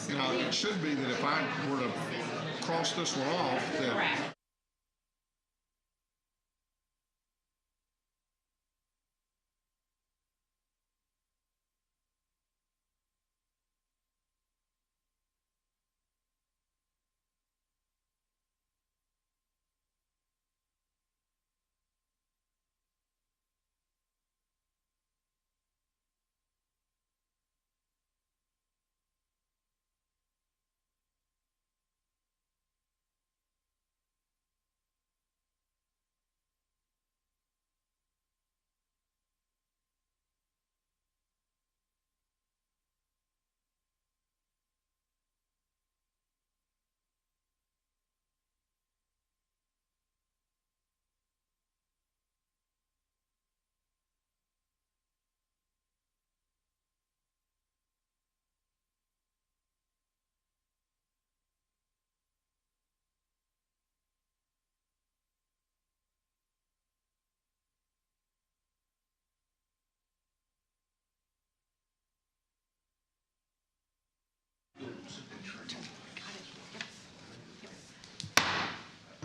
Now, it should be that if I were to cross this one off, that Correct.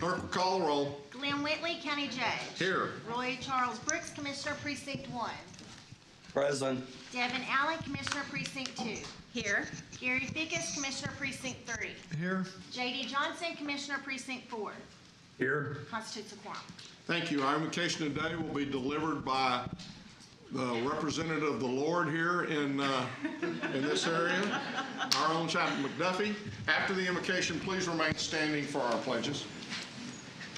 clerk will call the roll. Glenn Whitley, County Judge. Here. Roy Charles Brooks, Commissioner Precinct 1. Present. Devin Allen, Commissioner Precinct 2. Here. Gary Fickus, Commissioner Precinct 3. Here. J.D. Johnson, Commissioner Precinct 4. Here. Constitutes a quorum. Thank you. Our invocation today will be delivered by the representative of the Lord here in this area, our own Chaplain McDuffie. After the invocation, please remain standing for our pledges.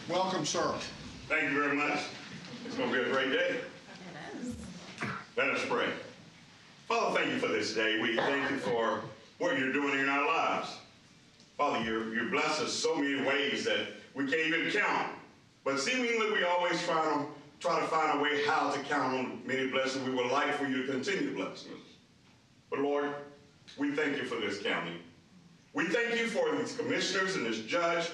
Welcome, sir. Thank you very much. It's going to be a great day. It is. Let us pray. Father, thank you for this day. We thank you for what you're doing in our lives. Father, you bless us so many ways that we can't even count. But seemingly we always try to find a way how to count on many blessings we would like for you to continue to bless us. But Lord, we thank you for this county. We thank you for these commissioners and this judge.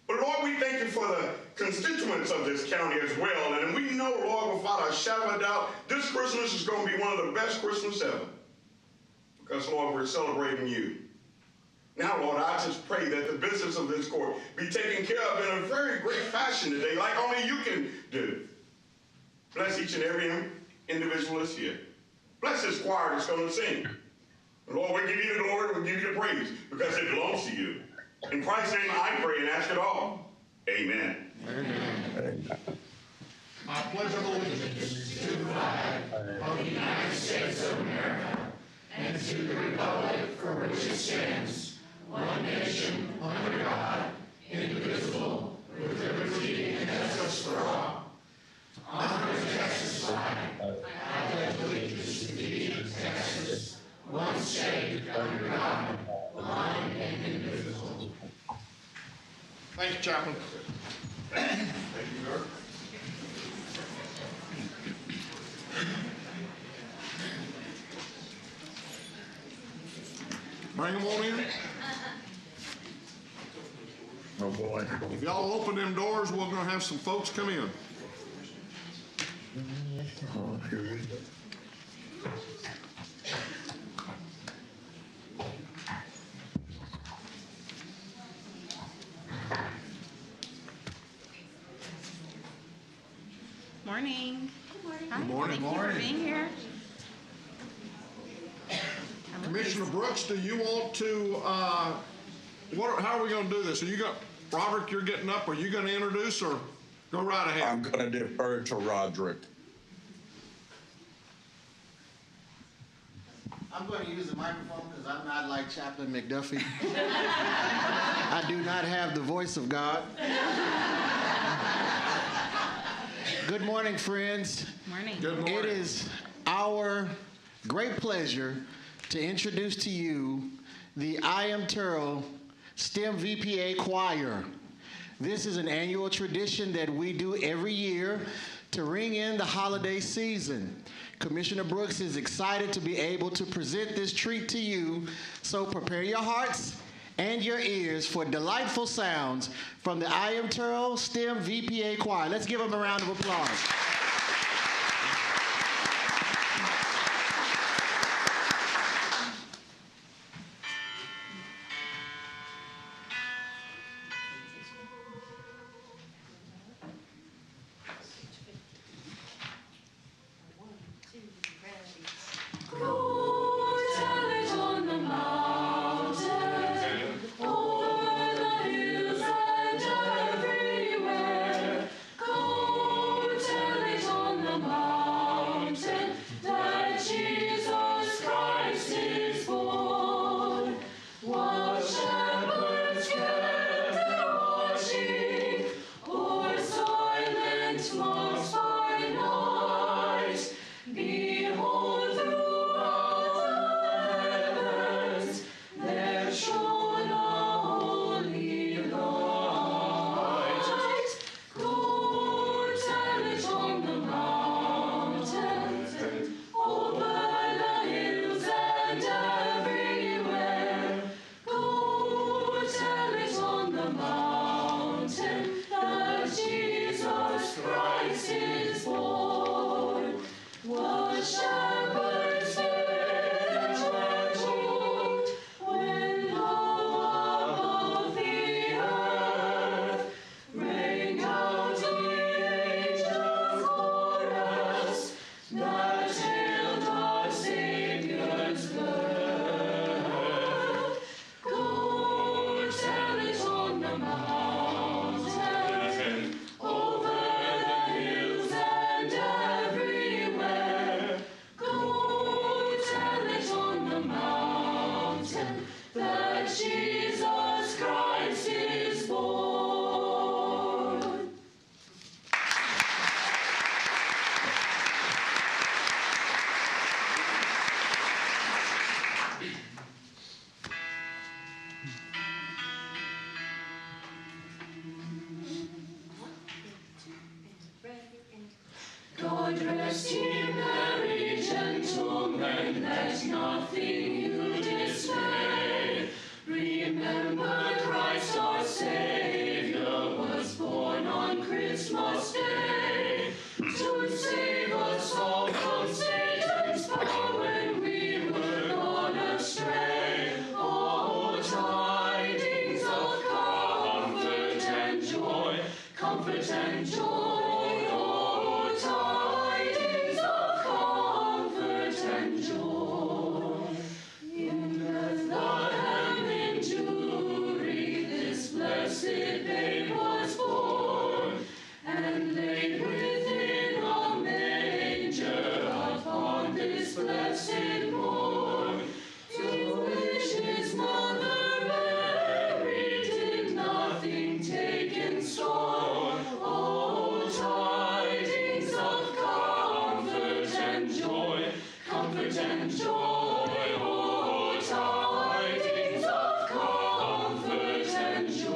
But Lord, we thank you for the constituents of this county as well. And we know, Lord, without a shadow of a doubt, this Christmas is going to be one of the best Christmas ever. Because, Lord, we're celebrating you. Now, Lord, I just pray that the business of this court be taken care of in a very great fashion today, like only you can do. Bless each and every individual that's here. Bless this choir that's going to sing. And Lord, we give you the glory, we give you the praise, because it belongs to you. In Christ's name, I pray and ask it all. Amen. Amen. I pledge allegiance to the flag of the United States of America and to the republic for which it stands, one nation, under God, indivisible, with liberty and justice for all. Honor the Texas flag. I pledge allegiance to thee, Texas, one state, under God, one and indivisible. Thank you, Chaplain. Thank you, sir. Bring them on in. Oh, boy. If y'all open them doors, we're going to have some folks come in. Oh, here we go. Morning. Hi. Good morning. Thank you for being here. Commissioner Brooks, do you want to, how are we going to do this? Are you going, Roderick, you're getting up. Are you going to introduce or go right ahead? I'm going to defer to Roderick. I'm going to use the microphone because I'm not like Chaplain McDuffie. I do not have the voice of God. Good morning, friends. Morning. Good morning. It is our great pleasure to introduce to you the I Am Terrell STEM VPA Choir. This is an annual tradition that we do every year to ring in the holiday season. Commissioner Brooks is excited to be able to present this treat to you, so prepare your hearts and your ears for delightful sounds from the I Am Terrell STEM VPA Choir. Let's give them a round of applause. esteem very gentlemen, let nothing you dismay. Remember Christ our Savior was born on Christmas Day to save us all from Satan's power when we were gone astray. Oh, tidings of comfort and joy, comfort and joy. Oh, tidings of comfort and joy. In Bethlehem in Jewry, this blessed babe was born, and laid within a manger upon this blessed morn, to which his mother Mary did nothing take in store. Oh, tidings of comfort and joy, comfort and joy. Oh, tidings of comfort and joy.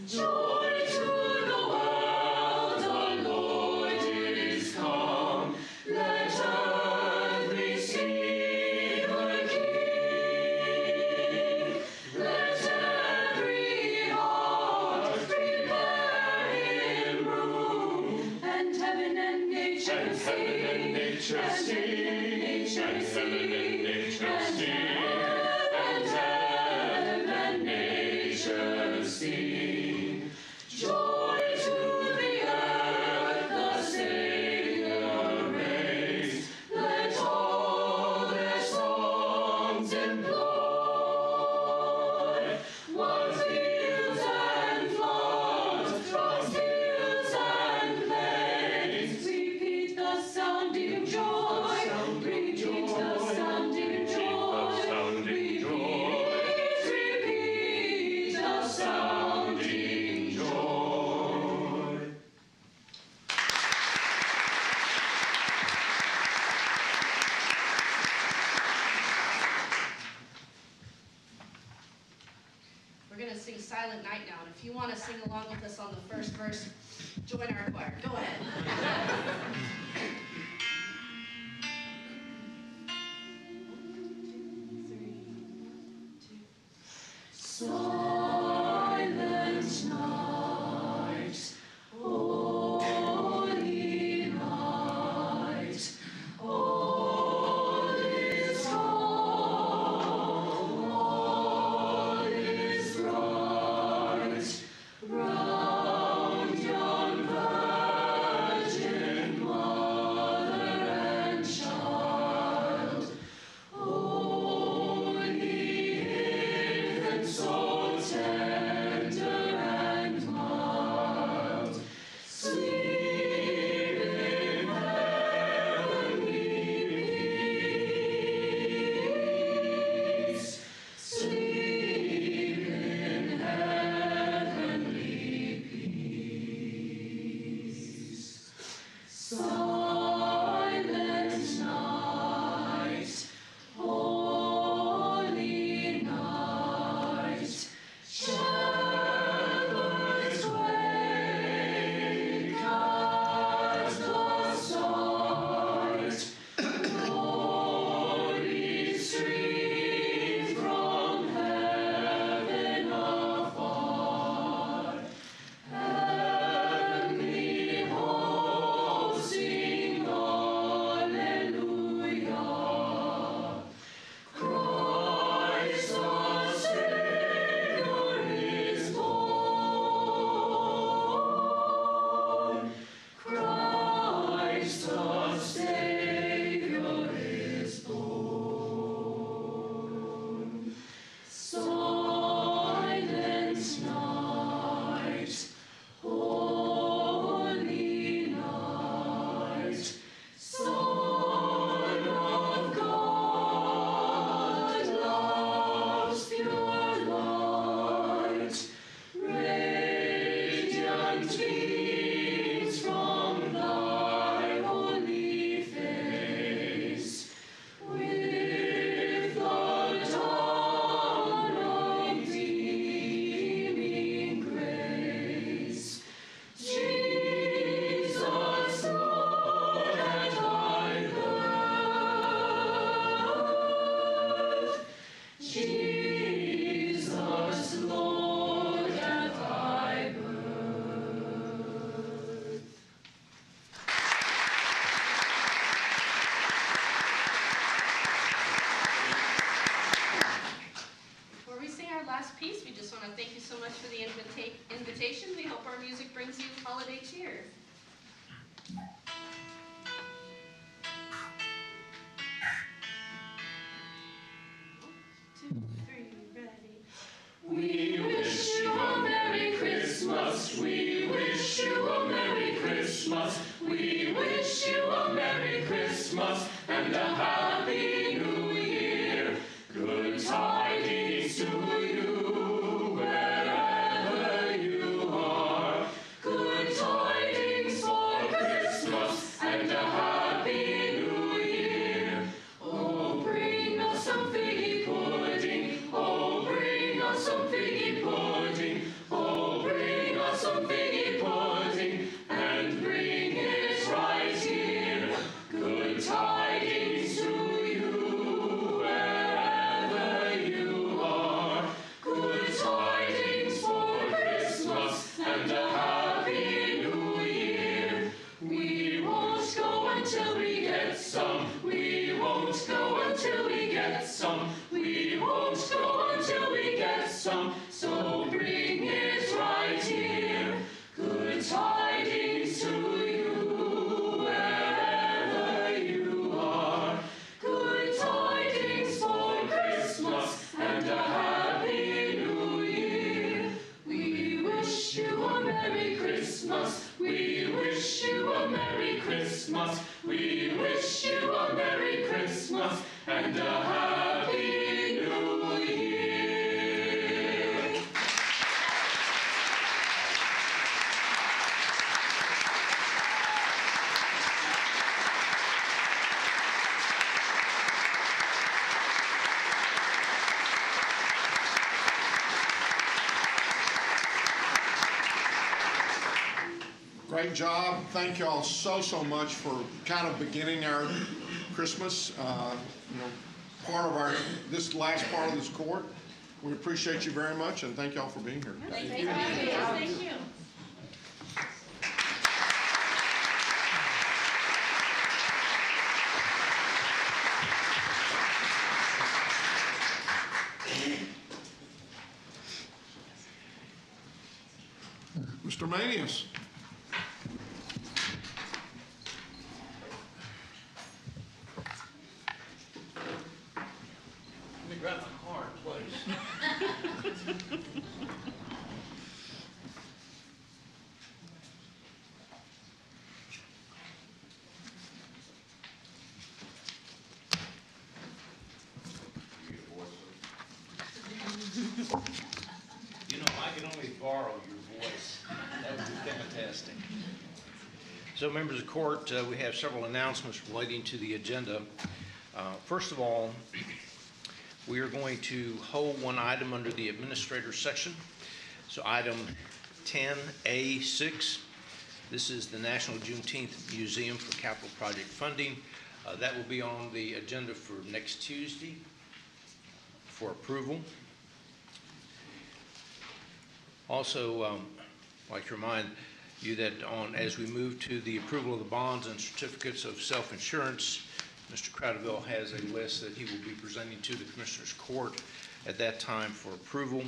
Joy to the world, the Lord is come. Let earth receive her King. Let every heart prepare him room, and heaven and nature sing, and nature sing, and heaven and nature sing, and heaven and nature sing. Joy to the earth, the Savior reigns. Let all their songs employ. What fields and floods, across hills and plains, repeat the sounding joy. Repeat the sounding joy. Repeat the sounding joy. We're going to sing Silent Night now, and if you want to sing along with us on the first verse, join our choir. Go ahead. Silent night, holy night, all is calm, all is bright, round yon virgin mother and child. Holy infant, so our last piece, we just want to thank you so much for the invitation. We hope our music brings you holiday cheer. 1, 2, 3, ready. We wish you a Merry Christmas. We wish you a Merry Christmas. We wish you a Merry Christmas and a Happy New Year. Good tidings to you wherever you are. Good tidings for Christmas and a Happy New Year. Oh, bring us some figgy pudding. Oh, bring us some figgy pudding. Oh, bring us some figgy pudding and bring it right here. Good tidings to you wherever you are. Good tidings for Christmas and a Happy New Year. We won't go until we get some. We won't go until we get some. We won't go until we get some. So bring it right here. Good tidings to you wherever you are. Good tidings for Christmas and a Happy New Year. We wish you a Merry Christmas. We wish you a Merry Christmas. We wish you a Merry Christmas and a Happy New Year. Great job. Thank you all so much for kind of beginning our Christmas, part of this last part of this court. We appreciate you very much and thank you all for being here. Thank you. Thank you. Mr. Manius. Let me grab my card, please. You know, I can only borrow your voice. That would be fantastic. So, members of court, we have several announcements relating to the agenda. First of all, we are going to hold one item under the administrator section. So item 10A6, this is the National Juneteenth Museum for Capital Project Funding. That will be on the agenda for next Tuesday for approval. Also, I'd like to remind you that as we move to the approval of the bonds and certificates of self-insurance, Mr. Crowderville has a list that he will be presenting to the Commissioners Court at that time for approval.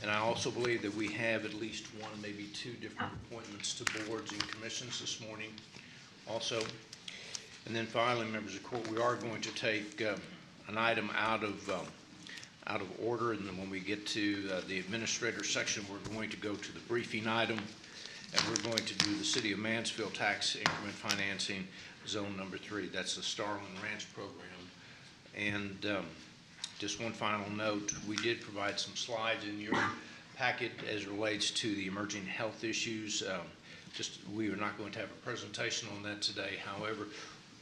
And I also believe that we have at least one, maybe two different appointments to boards and commissions this morning also. And then finally, members of court, we are going to take an item out of order, and then when we get to the administrator section, we're going to go to the briefing item, and we're going to do the City of Mansfield Tax Increment Financing Zone number 3. That's the Starling Ranch program. And just one final note, we did provide some slides in your packet as it relates to the emerging health issues. We are not going to have a presentation on that today. However,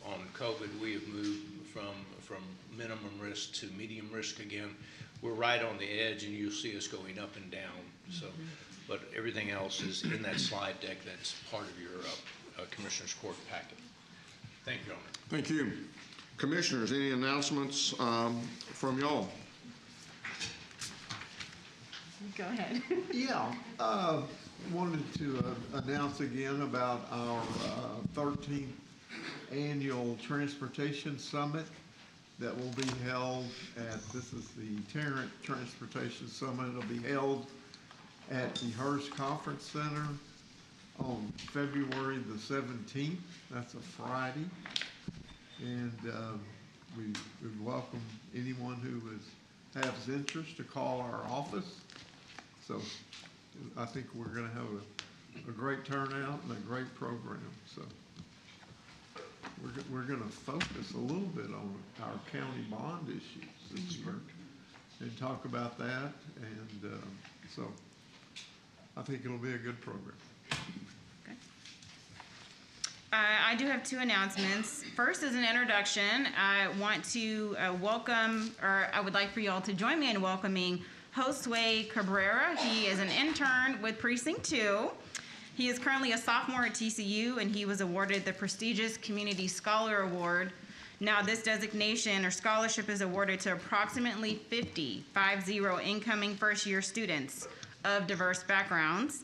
on COVID, we have moved from minimum risk to medium risk again. We're right on the edge, and you'll see us going up and down. So, but everything else is in that slide deck that's part of your Commissioner's Court packet. Thank you, Your Honor. Thank you. Commissioners, any announcements from y'all? Go ahead. Yeah, wanted to announce again about our 13th Annual Transportation Summit that will be held this is the Tarrant Transportation Summit. It'll be held at the Hearst Conference Center on February the 17th. That's a Friday. And we would welcome anyone who has interest to call our office. So I think we're going to have a great turnout and a great program. So we're going to focus a little bit on our county bond issues this year and talk about that. And so I think it'll be a good program. I do have two announcements. First, as an introduction, I want to welcome, or I would like for you all to join me in welcoming Josue Cabrera. He is an intern with Precinct 2. He is currently a sophomore at TCU, and he was awarded the prestigious Community Scholar Award. Now, this designation or scholarship is awarded to approximately 50 incoming first-year students of diverse backgrounds.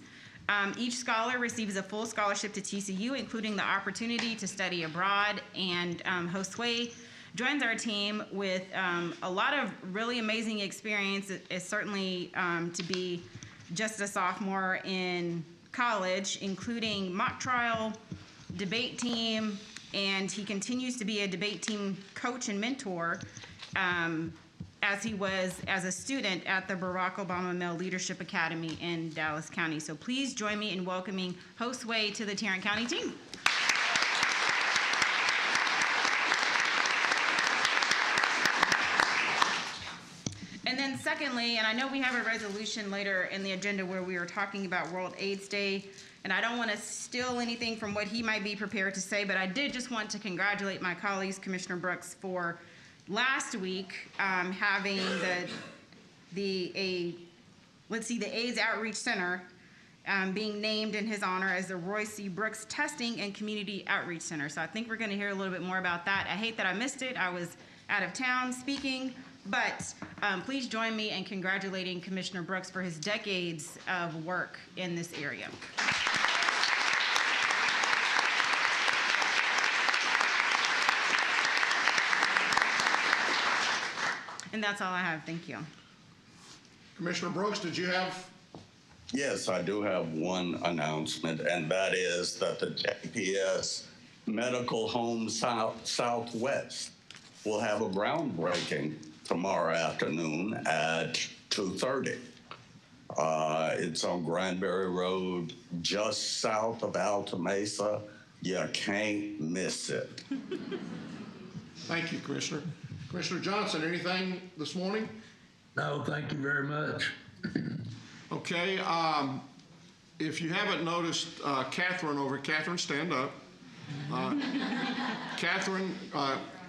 Each scholar receives a full scholarship to TCU, including the opportunity to study abroad, and Josue joins our team with a lot of really amazing experience. It's certainly to be just a sophomore in college, including mock trial, debate team, and he continues to be a debate team coach and mentor as he was as a student at the Barack Obama Male Leadership Academy in Dallas County. So please join me in welcoming Josue to the Tarrant County team. And then secondly, and I know we have a resolution later in the agenda where we are talking about World AIDS Day, and I don't want to steal anything from what he might be prepared to say, but I did just want to congratulate my colleagues, Commissioner Brooks, for last week having the AIDS Outreach Center being named in his honor as the Roy C. Brooks Testing and Community Outreach Center. So I think we're going to hear a little bit more about that. I hate that I missed it. I was out of town speaking, but please join me in congratulating Commissioner Brooks for his decades of work in this area. And that's all I have. Thank you. Commissioner Brooks, did you have? Yes, I do have one announcement, and that is that the JPS Medical Home Southwest will have a groundbreaking tomorrow afternoon at 2:30. It's on Granbury Road, just south of Alta Mesa. You can't miss it. Thank you, Commissioner. Commissioner Johnson, anything this morning? No, thank you very much. Okay, if you haven't noticed, Catherine, stand up. Catherine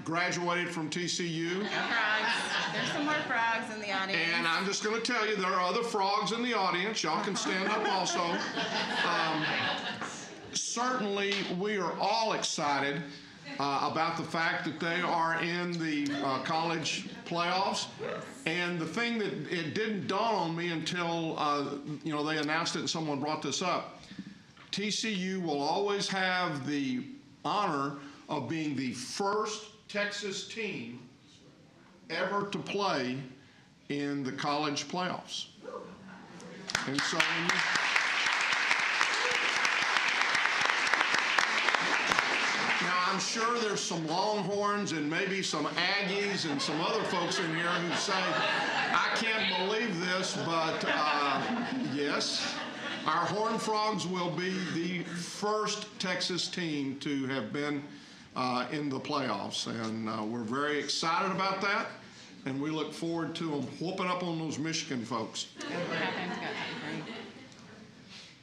graduated from TCU. Frogs. There's some more frogs in the audience. And I'm just going to tell you, there are other frogs in the audience. Y'all can stand up also. Certainly, we are all excited about the fact that they are in the college playoffs. And the thing that it didn't dawn on me until they announced it and someone brought this up, TCU will always have the honor of being the first Texas team ever to play in the college playoffs. And so now I'm sure there's some Longhorns and maybe some Aggies and some other folks in here who say, I can't believe this, but yes, our Horned Frogs will be the first Texas team to have been in the playoffs, and we're very excited about that, and we look forward to them whooping up on those Michigan folks.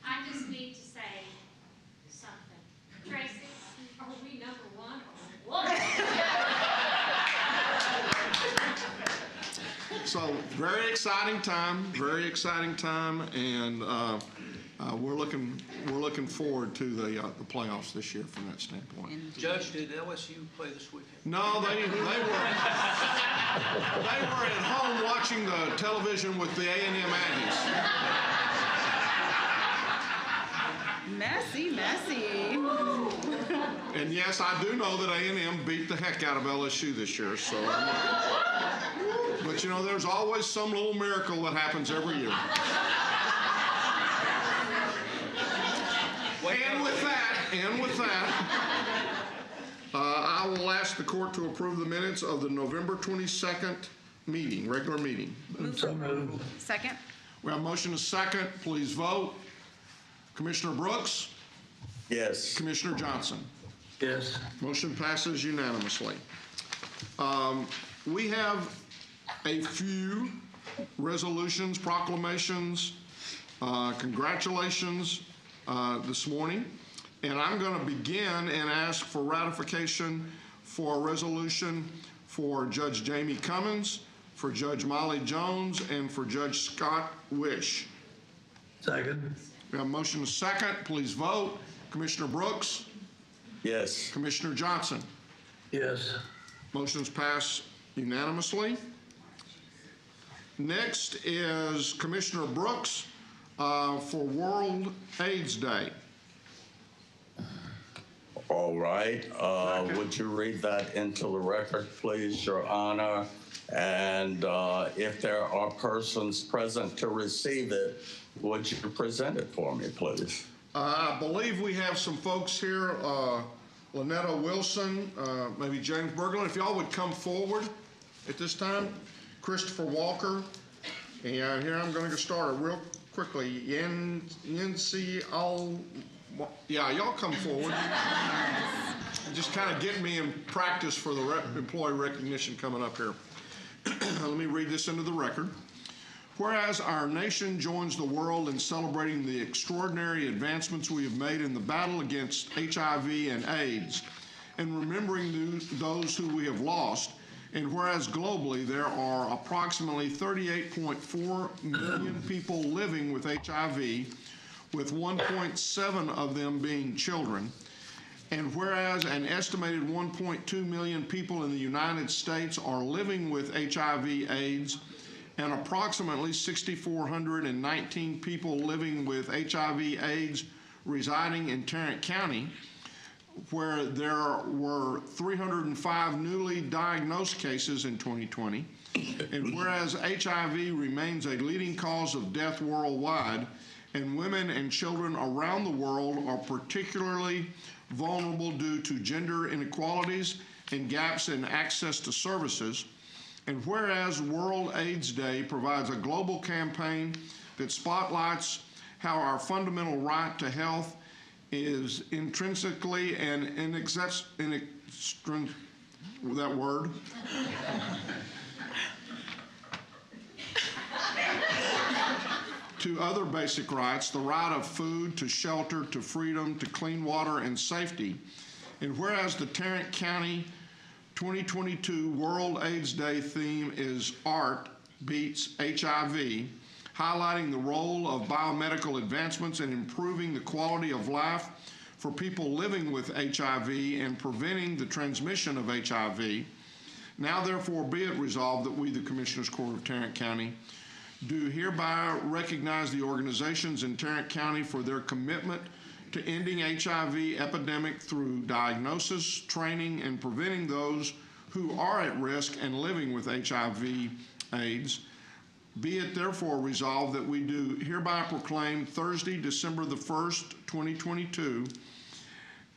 I just need to say something. Tracy, are we number one or what? So very exciting time, and we're looking forward to the playoffs this year from that standpoint. Judge, did LSU play this weekend? No, they were at home watching the television with the A&M Aggies. Messy. And yes, I do know that A&M beat the heck out of LSU this year, so. But you know, there's always some little miracle that happens every year. And with that, I will ask the court to approve the minutes of the November 22nd meeting, regular meeting. Second. We have a motion and a second. Please vote. Commissioner Brooks? Yes. Commissioner Johnson? Yes. Motion passes unanimously. We have a few resolutions, proclamations, congratulations this morning. And I'm going to begin and ask for ratification for a resolution for Judge Jamie Cummins, for Judge Molly Jones, and for Judge Scott Wish. Second. We have a motion and a second. Please vote. Commissioner Brooks? Yes. Commissioner Johnson? Yes. Motion's passed unanimously. Next is Commissioner Brooks for World AIDS Day. All right. Would you read that into the record, please, Your Honor? And if there are persons present to receive it, would you present it for me, please? I believe we have some folks here, Lynetta Wilson, maybe James Berglund. If y'all would come forward at this time. Christopher Walker. And here I'm going to get started real quickly. Yancy Al. Yeah, y'all come forward. Just kind of get me in practice for the employee recognition coming up here. Let me read this into the record. Whereas our nation joins the world in celebrating the extraordinary advancements we have made in the battle against HIV and AIDS, and remembering those who we have lost, and whereas globally there are approximately 38.4 million people living with HIV, with 1.7 of them being children, and whereas an estimated 1.2 million people in the United States are living with HIV/AIDS, and approximately 6,419 people living with HIV/AIDS residing in Tarrant County, where there were 305 newly diagnosed cases in 2020, and whereas HIV remains a leading cause of death worldwide, and women and children around the world are particularly vulnerable due to gender inequalities and gaps in access to services. And whereas World AIDS Day provides a global campaign that spotlights how our fundamental right to health is intrinsically and that word. to other basic rights, the right of food, to shelter, to freedom, to clean water and safety. And whereas the Tarrant County 2022 World AIDS Day theme is Art Beats HIV, highlighting the role of biomedical advancements in improving the quality of life for people living with HIV and preventing the transmission of HIV. Now therefore be it resolved that we, the Commissioners Court of Tarrant County, do hereby recognize the organizations in Tarrant County for their commitment to ending HIV epidemic through diagnosis, training, and preventing those who are at risk and living with HIV/AIDS. Be it therefore resolved that we do hereby proclaim Thursday, December the 1st, 2022,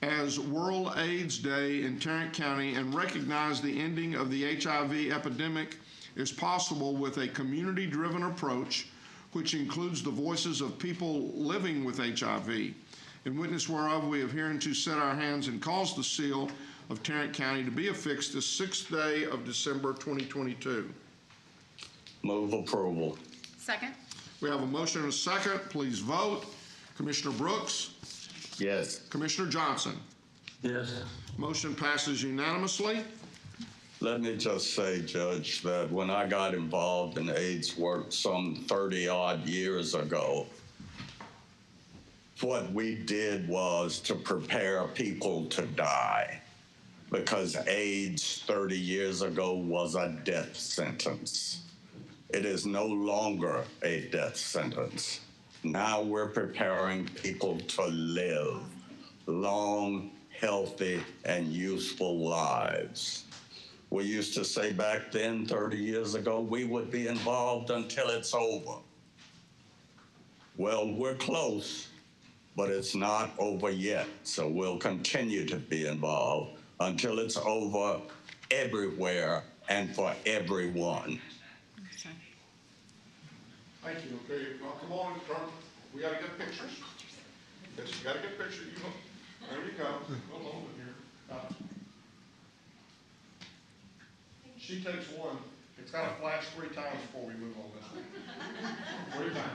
as World AIDS Day in Tarrant County and recognize the ending of the HIV epidemic is possible with a community-driven approach which includes the voices of people living with HIV. In witness whereof we have hereunto set our hands and caused the seal of Tarrant County to be affixed this 6th day of December 2022. Move approval. Second. We have a motion and a second. Please vote. Commissioner Brooks? Yes. Commissioner Johnson? Yes. Motion passes unanimously. Let me just say, Judge, that when I got involved in AIDS work some 30-odd years ago, what we did was to prepare people to die, because AIDS 30 years ago was a death sentence. It is no longer a death sentence. Now we're preparing people to live long, healthy, and useful lives. We used to say back then, 30 years ago, we would be involved until it's over. Well, we're close, but it's not over yet. So we'll continue to be involved until it's over everywhere and for everyone. Thank you. Okay, now come on, turn. We gotta get pictures. Yes, you gotta get pictures. You know, there you go. Go over here. She takes one. It's gotta flash 3 times before we move on this one. 3 times.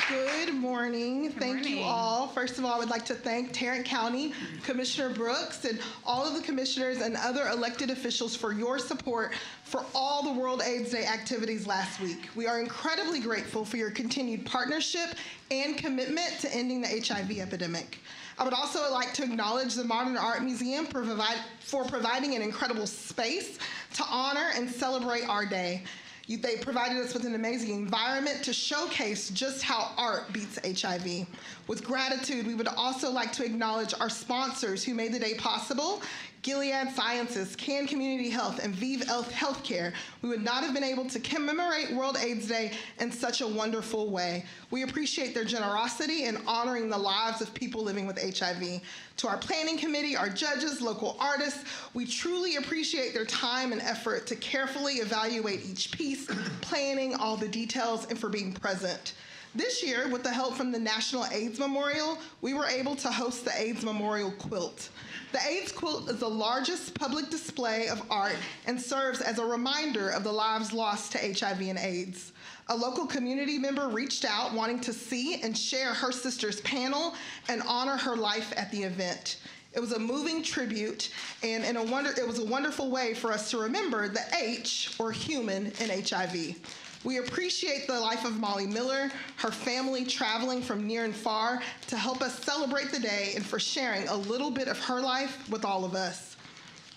Good morning. Thank you morning. all. First of all, I would like to thank Tarrant County Commissioner Brooks and all of the commissioners and other elected officials for your support for all the World AIDS Day activities last week. We are incredibly grateful for your continued partnership and commitment to ending the HIV epidemic. I would also like to acknowledge the Modern Art Museum for providing an incredible space to honor and celebrate our day. They provided us with an amazing environment to showcase just how art beats HIV. With gratitude, we would also like to acknowledge our sponsors who made the day possible: Gilead Sciences, Can Community Health, and Vive Healthcare. We would not have been able to commemorate World AIDS Day in such a wonderful way. We appreciate their generosity in honoring the lives of people living with HIV. To our planning committee, our judges, local artists, we truly appreciate their time and effort to carefully evaluate each piece, planning all the details, and for being present. This year, with the help from the National AIDS Memorial, we were able to host the AIDS Memorial Quilt. The AIDS Quilt is the largest public display of art and serves as a reminder of the lives lost to HIV and AIDS. A local community member reached out wanting to see and share her sister's panel and honor her life at the event. It was a moving tribute, and it was a wonderful way for us to remember the H, or human, in HIV. We appreciate the life of Molly Miller, her family traveling from near and far to help us celebrate the day, and for sharing a little bit of her life with all of us.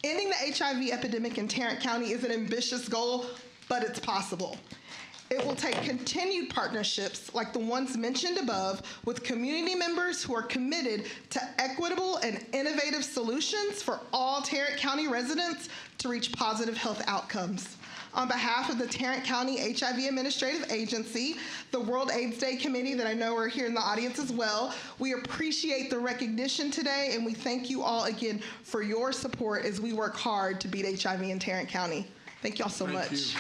Ending the HIV epidemic in Tarrant County is an ambitious goal, but it's possible. It will take continued partnerships like the ones mentioned above with community members who are committed to equitable and innovative solutions for all Tarrant County residents to reach positive health outcomes. On behalf of the Tarrant County HIV Administrative Agency, the World AIDS Day Committee that I know are here in the audience as well, we appreciate the recognition today, and we thank you all again for your support as we work hard to beat HIV in Tarrant County. Thank you all so much. You.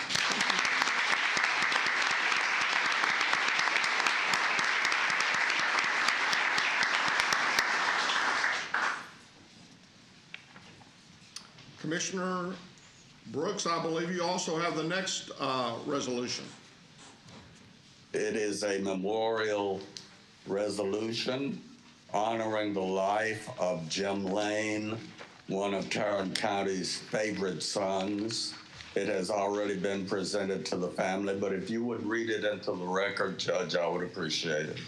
Commissioner Brooks, I believe you also have the next resolution. It is a memorial resolution honoring the life of Jim Lane, one of Tarrant County's favorite sons. It has already been presented to the family, but if you would read it into the record, Judge, I would appreciate it.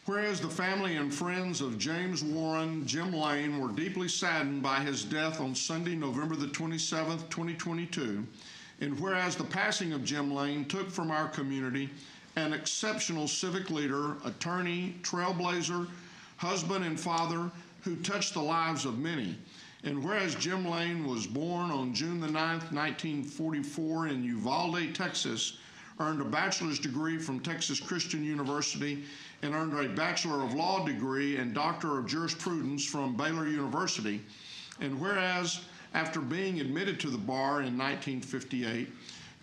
Whereas the family and friends of James Warren, Jim Lane, were deeply saddened by his death on Sunday, November the 27th, 2022, and whereas the passing of Jim Lane took from our community an exceptional civic leader, attorney, trailblazer, husband, and father who touched the lives of many, and whereas Jim Lane was born on June the 9th, 1944 in Uvalde, Texas, earned a bachelor's degree from Texas Christian University, and earned a Bachelor of Law degree and Doctor of Jurisprudence from Baylor University. And whereas, after being admitted to the bar in 1958,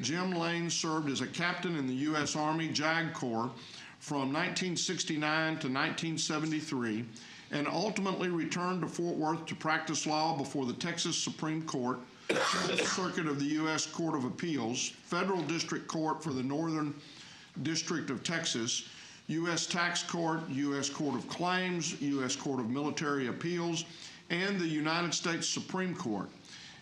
Jim Lane served as a captain in the U.S. Army JAG Corps from 1969 to 1973, and ultimately returned to Fort Worth to practice law before the Texas Supreme Court, Fifth Circuit of the U.S. Court of Appeals, Federal District Court for the Northern District of Texas, U.S. Tax Court, U.S. Court of Claims, U.S. Court of Military Appeals, and the United States Supreme Court.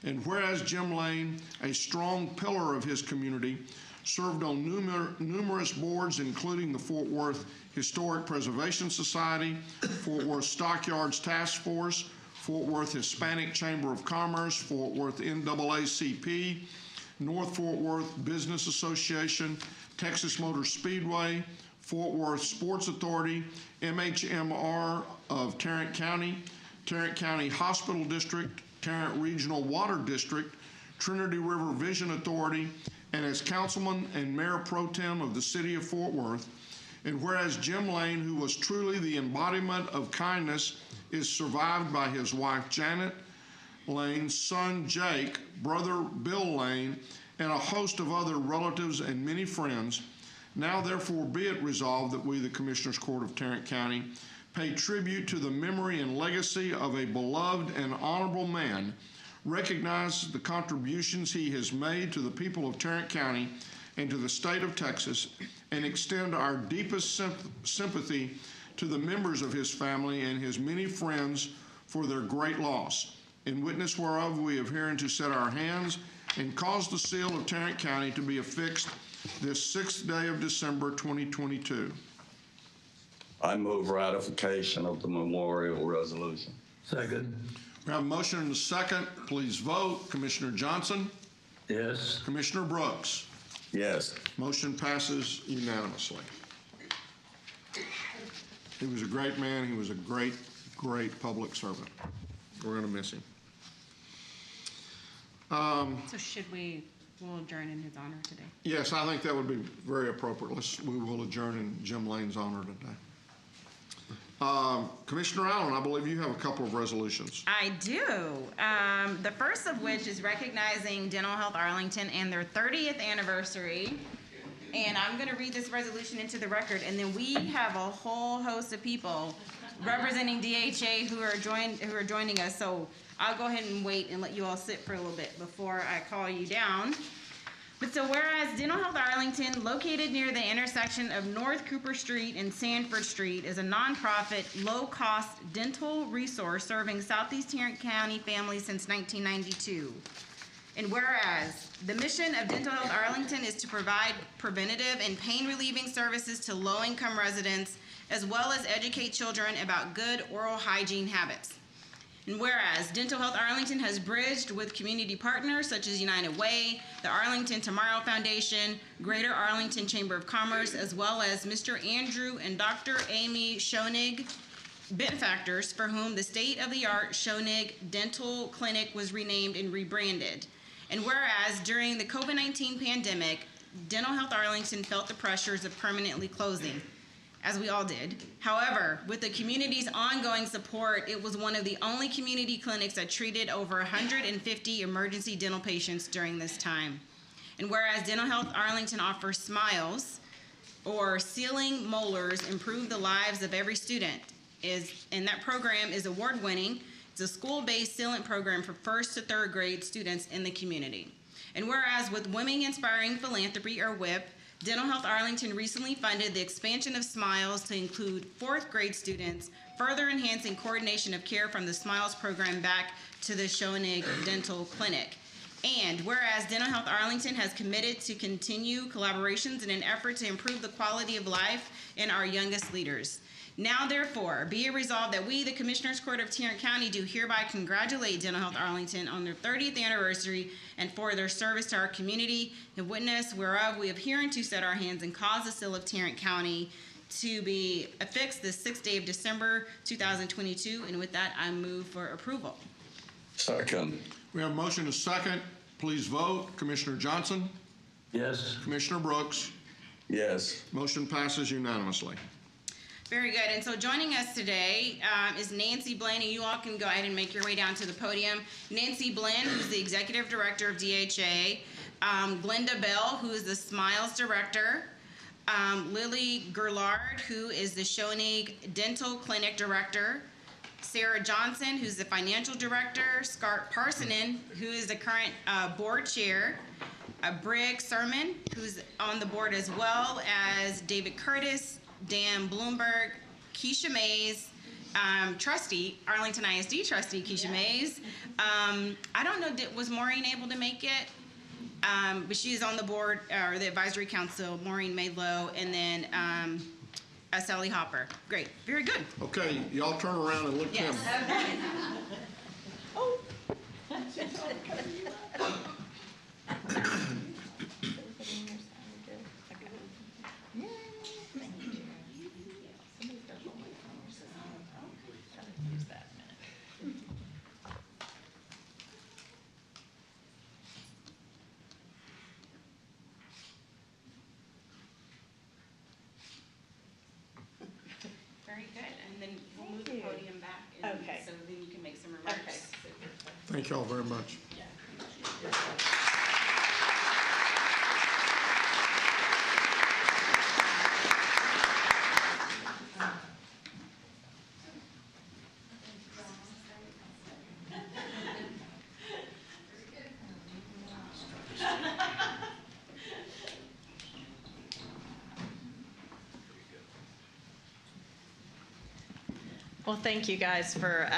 And whereas Jim Lane, a strong pillar of his community, served on numerous boards, including the Fort Worth Historic Preservation Society, Fort Worth Stockyards Task Force, Fort Worth Hispanic Chamber of Commerce, Fort Worth NAACP, North Fort Worth Business Association, Texas Motor Speedway, Fort Worth Sports Authority, MHMR of Tarrant County Hospital District, Tarrant Regional Water District, Trinity River Vision Authority, and as councilman and mayor pro tem of the city of Fort Worth. And whereas Jim Lane, who was truly the embodiment of kindness, is survived by his wife Janet Lane, son Jake, brother Bill Lane, and a host of other relatives and many friends, now therefore be it resolved that we, the Commissioners Court of Tarrant County, pay tribute to the memory and legacy of a beloved and honorable man, recognize the contributions he has made to the people of Tarrant County and to the state of Texas, and extend our deepest sympathy to the members of his family and his many friends for their great loss. In witness whereof we have hereunto set our hands and caused the seal of Tarrant County to be affixed this 6th day of December 2022. I move ratification of the memorial resolution. Second. We have a motion and a second. Please vote. Commissioner Johnson? Yes. Commissioner Brooks? Yes. Motion passes unanimously. He was a great man. He was a great, great public servant. We're going to miss him. So we'll adjourn in his honor today. Yes, I think that would be very appropriate. We will adjourn in Jim Lane's honor today. Commissioner Allen, I believe you have a couple of resolutions. I do. The first of which is recognizing Dental Health Arlington and their 30th anniversary. And I'm going to read this resolution into the record, and then we have a whole host of people representing DHA who are joining us. So I'll go ahead and wait and let you all sit for a little bit before I call you down. But so whereas Dental Health Arlington, located near the intersection of North Cooper Street and Sanford Street, is a nonprofit, low-cost dental resource serving Southeast Tarrant County families since 1992. And whereas the mission of Dental Health Arlington is to provide preventative and pain-relieving services to low-income residents, as well as educate children about good oral hygiene habits. And whereas Dental Health Arlington has bridged with community partners such as United Way, the Arlington Tomorrow Foundation, Greater Arlington Chamber of Commerce, as well as Mr. Andrew and Dr. Amy Schoenig, benefactors for whom the state-of-the-art Schoenig Dental Clinic was renamed and rebranded. And whereas during the COVID-19 pandemic, Dental Health Arlington felt the pressures of permanently closing, as we all did. However, with the community's ongoing support, it was one of the only community clinics that treated over 150 emergency dental patients during this time. And whereas Dental Health Arlington offers Smiles, or Sealing Molars Improve the Lives of Every Student, and that program is award-winning. It's a school-based sealant program for 1st to 3rd grade students in the community. And whereas with Women Inspiring Philanthropy, or WIP, Dental Health Arlington recently funded the expansion of Smiles to include 4th grade students, further enhancing coordination of care from the Smiles program back to the Schoenig Dental Clinic. And whereas Dental Health Arlington has committed to continue collaborations in an effort to improve the quality of life in our youngest leaders. Now, therefore, be it resolved that we, the Commissioners Court of Tarrant County, do hereby congratulate Dental Health Arlington on their 30th anniversary and for their service to our community, in witness whereof we have hereunto set our hands and caused the seal of Tarrant County to be affixed this 6th day of December 2022. And with that, I move for approval. Second. We have a motion and a second. Please vote. Commissioner Johnson? Yes. Commissioner Brooks? Yes. Motion passes unanimously. Very good. And so joining us today is Nancy Blaine, and you all can go ahead and make your way down to the podium. Nancy Blaine, who's the Executive Director of DHA. Glenda Bell, who is the Smiles Director. Lily Gerlard, who is the Schoenig Dental Clinic Director. Sarah Johnson, who's the Financial Director. Scott Parsonen, who is the current Board Chair. Brig Sermon, who's on the board, as well as David Curtis, Dan Bloomberg, Keisha Mays, trustee, Arlington ISD trustee Keisha Mays. I don't know, was Maureen able to make it? But she is on the board, or the advisory council, Maureen Maidlow, and then Sally Hopper. Great, very good. Okay, y'all turn around and look Yes. him. Very good, and then we'll move the podium back, and Okay. so then you can make some remarks. Okay. Thank y'all very much. Well, thank you guys for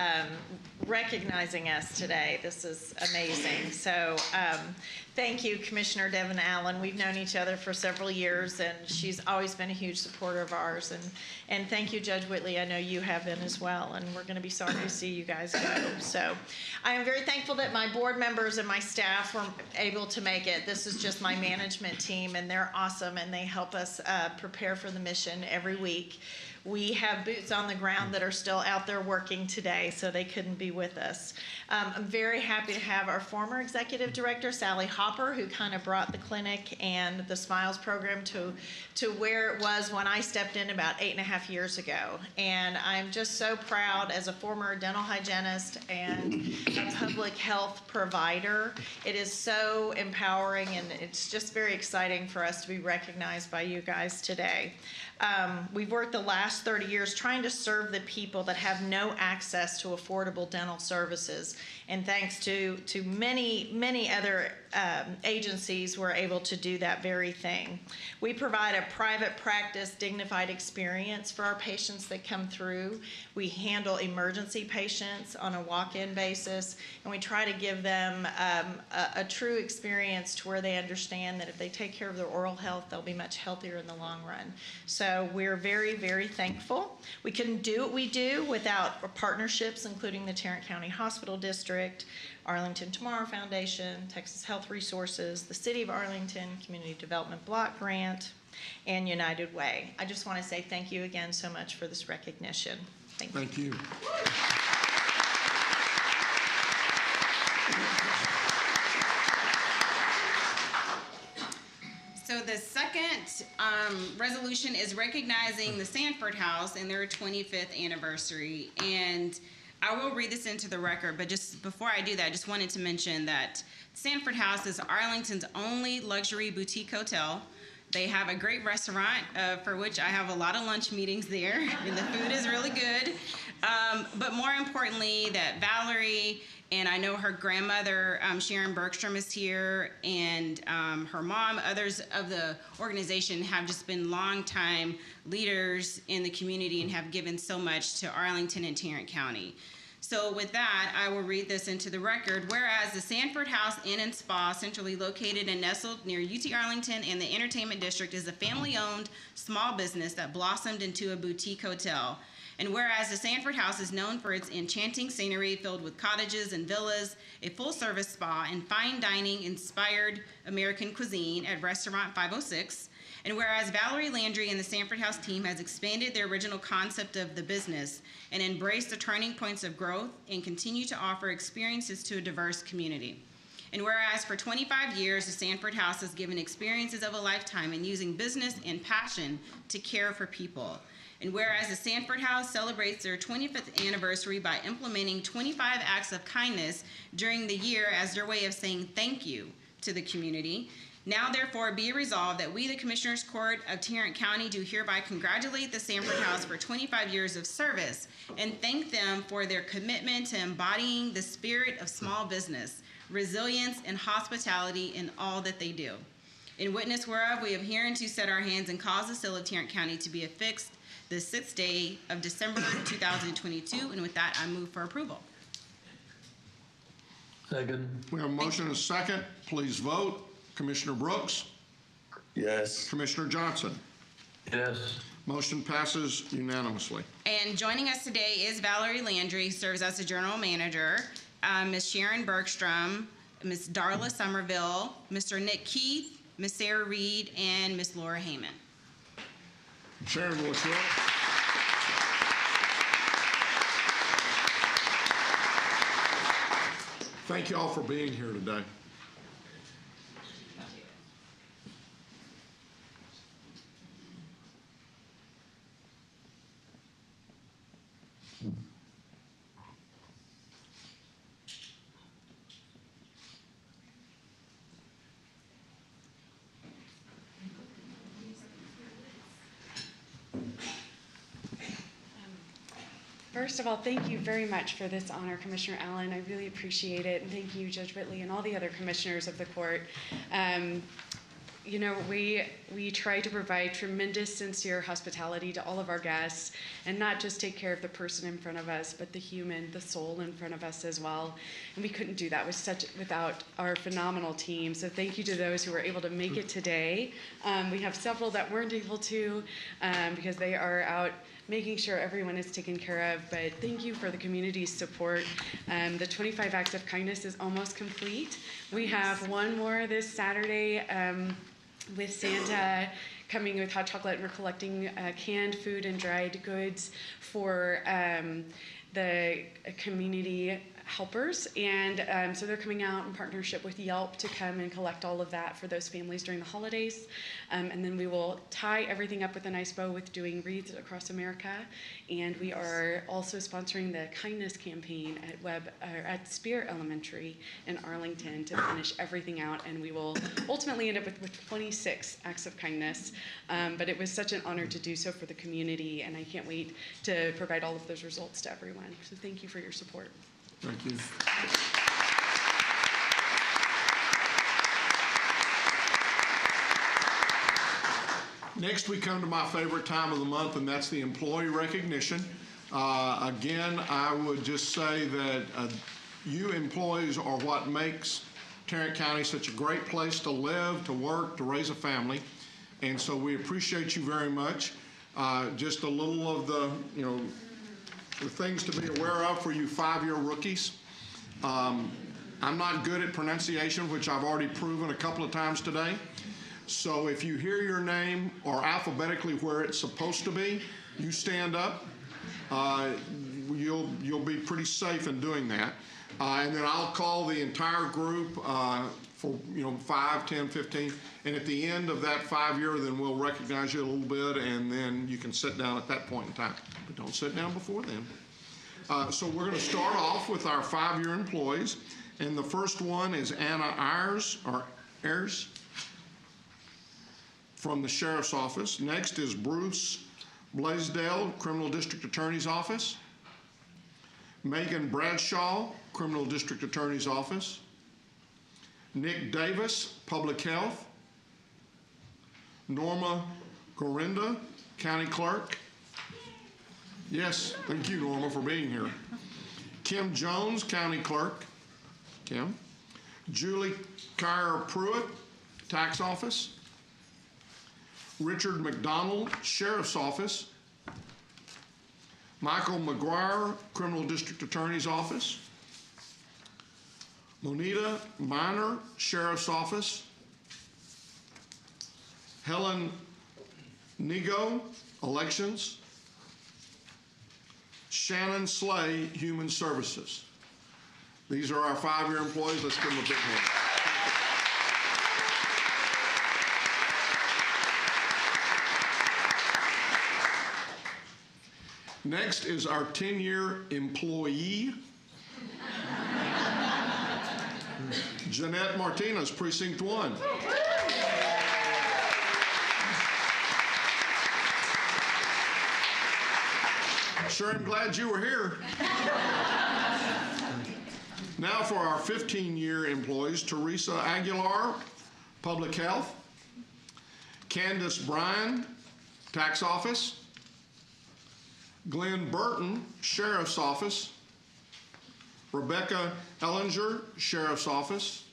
recognizing us today. This is amazing. So thank you, Commissioner Devin Allen. We've known each other for several years, and she's always been a huge supporter of ours. And thank you, Judge Whitley. I know you have been as well, and we're going to be sorry to see you guys go. So I am very thankful that my board members and my staff were able to make it. This is just my management team, and they're awesome, and they help us prepare for the mission every week. We have boots on the ground that are still out there working today, so they couldn't be with us. I'm very happy to have our former executive director, Sally Hopper, who kind of brought the clinic and the Smiles program to where it was when I stepped in about 8.5 years ago. And I'm just so proud as a former dental hygienist and a public health provider. It is so empowering, and it's just very exciting for us to be recognized by you guys today. We've worked the last 30 years trying to serve the people that have no access to affordable dental services. And thanks to many, many other agencies, we're able to do that very thing. We provide a private practice, dignified experience for our patients that come through. We handle emergency patients on a walk-in basis, and we try to give them a true experience to where they understand that if they take care of their oral health, they'll be much healthier in the long run. So we're very, very thankful. We couldn't do what we do without partnerships, including the Tarrant County Hospital District, Arlington Tomorrow Foundation, Texas Health Resources, the City of Arlington, Community Development Block Grant, and United Way. I just want to say thank you again so much for this recognition. Thank you. Thank you. So the second resolution is recognizing the Sanford House and their 25th anniversary. And I will read this into the record, but just before I do that, I just wanted to mention that Sanford House is Arlington's only luxury boutique hotel. They have a great restaurant for which I have a lot of lunch meetings there, and the food is really good. But more importantly, that Valerie, and I know her grandmother, Sharon Bergstrom, is here, and her mom, others of the organization have just been longtime leaders in the community and have given so much to Arlington and Tarrant County. So with that, I will read this into the record. Whereas the Sanford House Inn and Spa, centrally located and nestled near UT Arlington and the Entertainment District, is a family-owned small business that blossomed into a boutique hotel. And whereas the Sanford House is known for its enchanting scenery filled with cottages and villas, a full-service spa, and fine dining-inspired American cuisine at Restaurant 506, and whereas Valerie Landry and the Sanford House team has expanded their original concept of the business and embraced the turning points of growth and continue to offer experiences to a diverse community. And whereas for 25 years, the Sanford House has given experiences of a lifetime in using business and passion to care for people. And whereas the Sanford House celebrates their 25th anniversary by implementing 25 acts of kindness during the year as their way of saying thank you to the community, now therefore be it resolved that we, the Commissioners Court of Tarrant County, do hereby congratulate the Sanford House for 25 years of service and thank them for their commitment to embodying the spirit of small business, resilience, and hospitality in all that they do. In witness whereof, we have hereunto set our hands and caused the seal of Tarrant County to be affixed the 6th day of December 2022. And with that, I move for approval. Second. We have a motion and a second. Please vote. Commissioner Brooks? Yes. Commissioner Johnson? Yes. Motion passes unanimously. And joining us today is Valerie Landry, serves as the General Manager, Ms. Sharon Bergstrom, Ms. Darla Somerville, Mr. Nick Keith, Ms. Sarah Reed, and Ms. Laura Heyman. Sharon, will you? Thank you all for being here today. First of all, thank you very much for this honor, Commissioner Allen. I really appreciate it. And thank you, Judge Whitley, and all the other commissioners of the court. You know, we try to provide tremendous, sincere hospitality to all of our guests, and not just take care of the person in front of us, but the human, the soul in front of us as well. And we couldn't do that without our phenomenal team. So thank you to those who were able to make it today. We have several that weren't able to because they are out making sure everyone is taken care of. But thank you for the community's support. The 25 Acts of Kindness is almost complete. We have one more this Saturday with Santa coming with hot chocolate. We're collecting canned food and dried goods for the community helpers, and so they're coming out in partnership with Yelp to come and collect all of that for those families during the holidays, and then we will tie everything up with a nice bow with doing wreaths across America. And we are also sponsoring the kindness campaign at Spear Elementary in Arlington to finish everything out, and we will ultimately end up with 26 acts of kindness. But it was such an honor to do so for the community, and I can't wait to provide all of those results to everyone. So thank you for your support. Thank you. Next, we come to my favorite time of the month, and that's the employee recognition. Again, I would just say that you employees are what makes Tarrant County such a great place to live, to work, to raise a family. And so we appreciate you very much. Just a little of the things to be aware of for you 5-year rookies. I'm not good at pronunciation, which I've already proven a couple of times today. So if you hear your name or alphabetically where it's supposed to be, you stand up. You'll be pretty safe in doing that. And then I'll call the entire group for 5, 10, 15. And at the end of that 5-year, then we'll recognize you a little bit, and then you can sit down at that point in time. But don't sit down before then. So we're going to start off with our 5-year employees. And the first one is Anna Ayers from the Sheriff's Office. Next is Bruce Blaisdell, Criminal District Attorney's Office. Megan Bradshaw, Criminal District Attorney's Office. Nick Davis, Public Health. Norma Gorinda, County Clerk. Yes, thank you, Norma, for being here. Kim Jones, County Clerk. Kim. Julie Kyer Pruitt, Tax Office. Richard McDonald, Sheriff's Office. Michael McGuire, Criminal District Attorney's Office. Monita Miner, Sheriff's Office. Helen Nigo, Elections. Shannon Slay, Human Services. These are our 5-year employees. Let's give them a big hand. Next is our 10-year employee, Jeanette Martinez, Precinct 1. Sure am glad you were here. Now for our 15-year employees, Teresa Aguilar, Public Health. Candace Bryan, Tax Office. Glenn Burton, Sheriff's Office. Rebecca Ellinger, Sheriff's Office.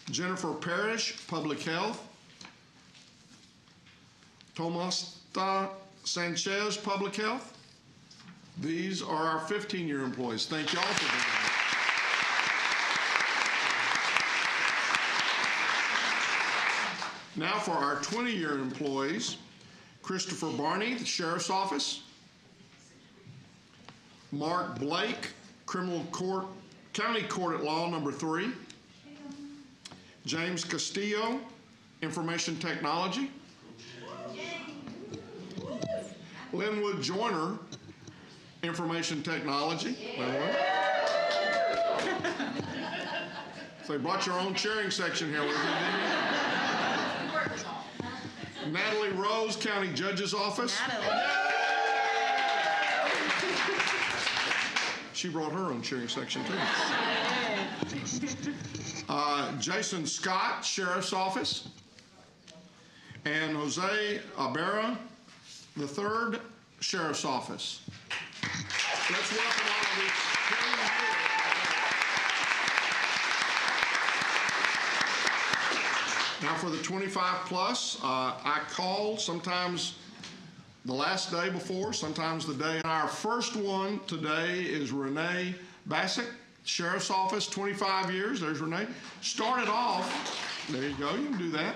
Jennifer Parrish, Public Health. Tomasta Sanchez, Public Health. These are our 15-year employees. Thank you all for being here. Now for our 20-year employees, Christopher Barney, the Sheriff's Office. Mark Blake, Criminal Court, County Court at Law number 3. James Castillo, Information Technology. Linwood Joyner, Information Technology. So you brought your own cheering section here with you, didn't you? Natalie Rose, County Judge's Office. She brought her own cheering section too. Jason Scott, Sheriff's Office. And Jose Abera III, Sheriff's Office. Let's welcome all of these. Now for the 25 plus, I call sometimes the last day before, sometimes the day. Our first one today is Renee Bassick, Sheriff's Office, 25 years. There's Renee. Started off, there you go, you can do that.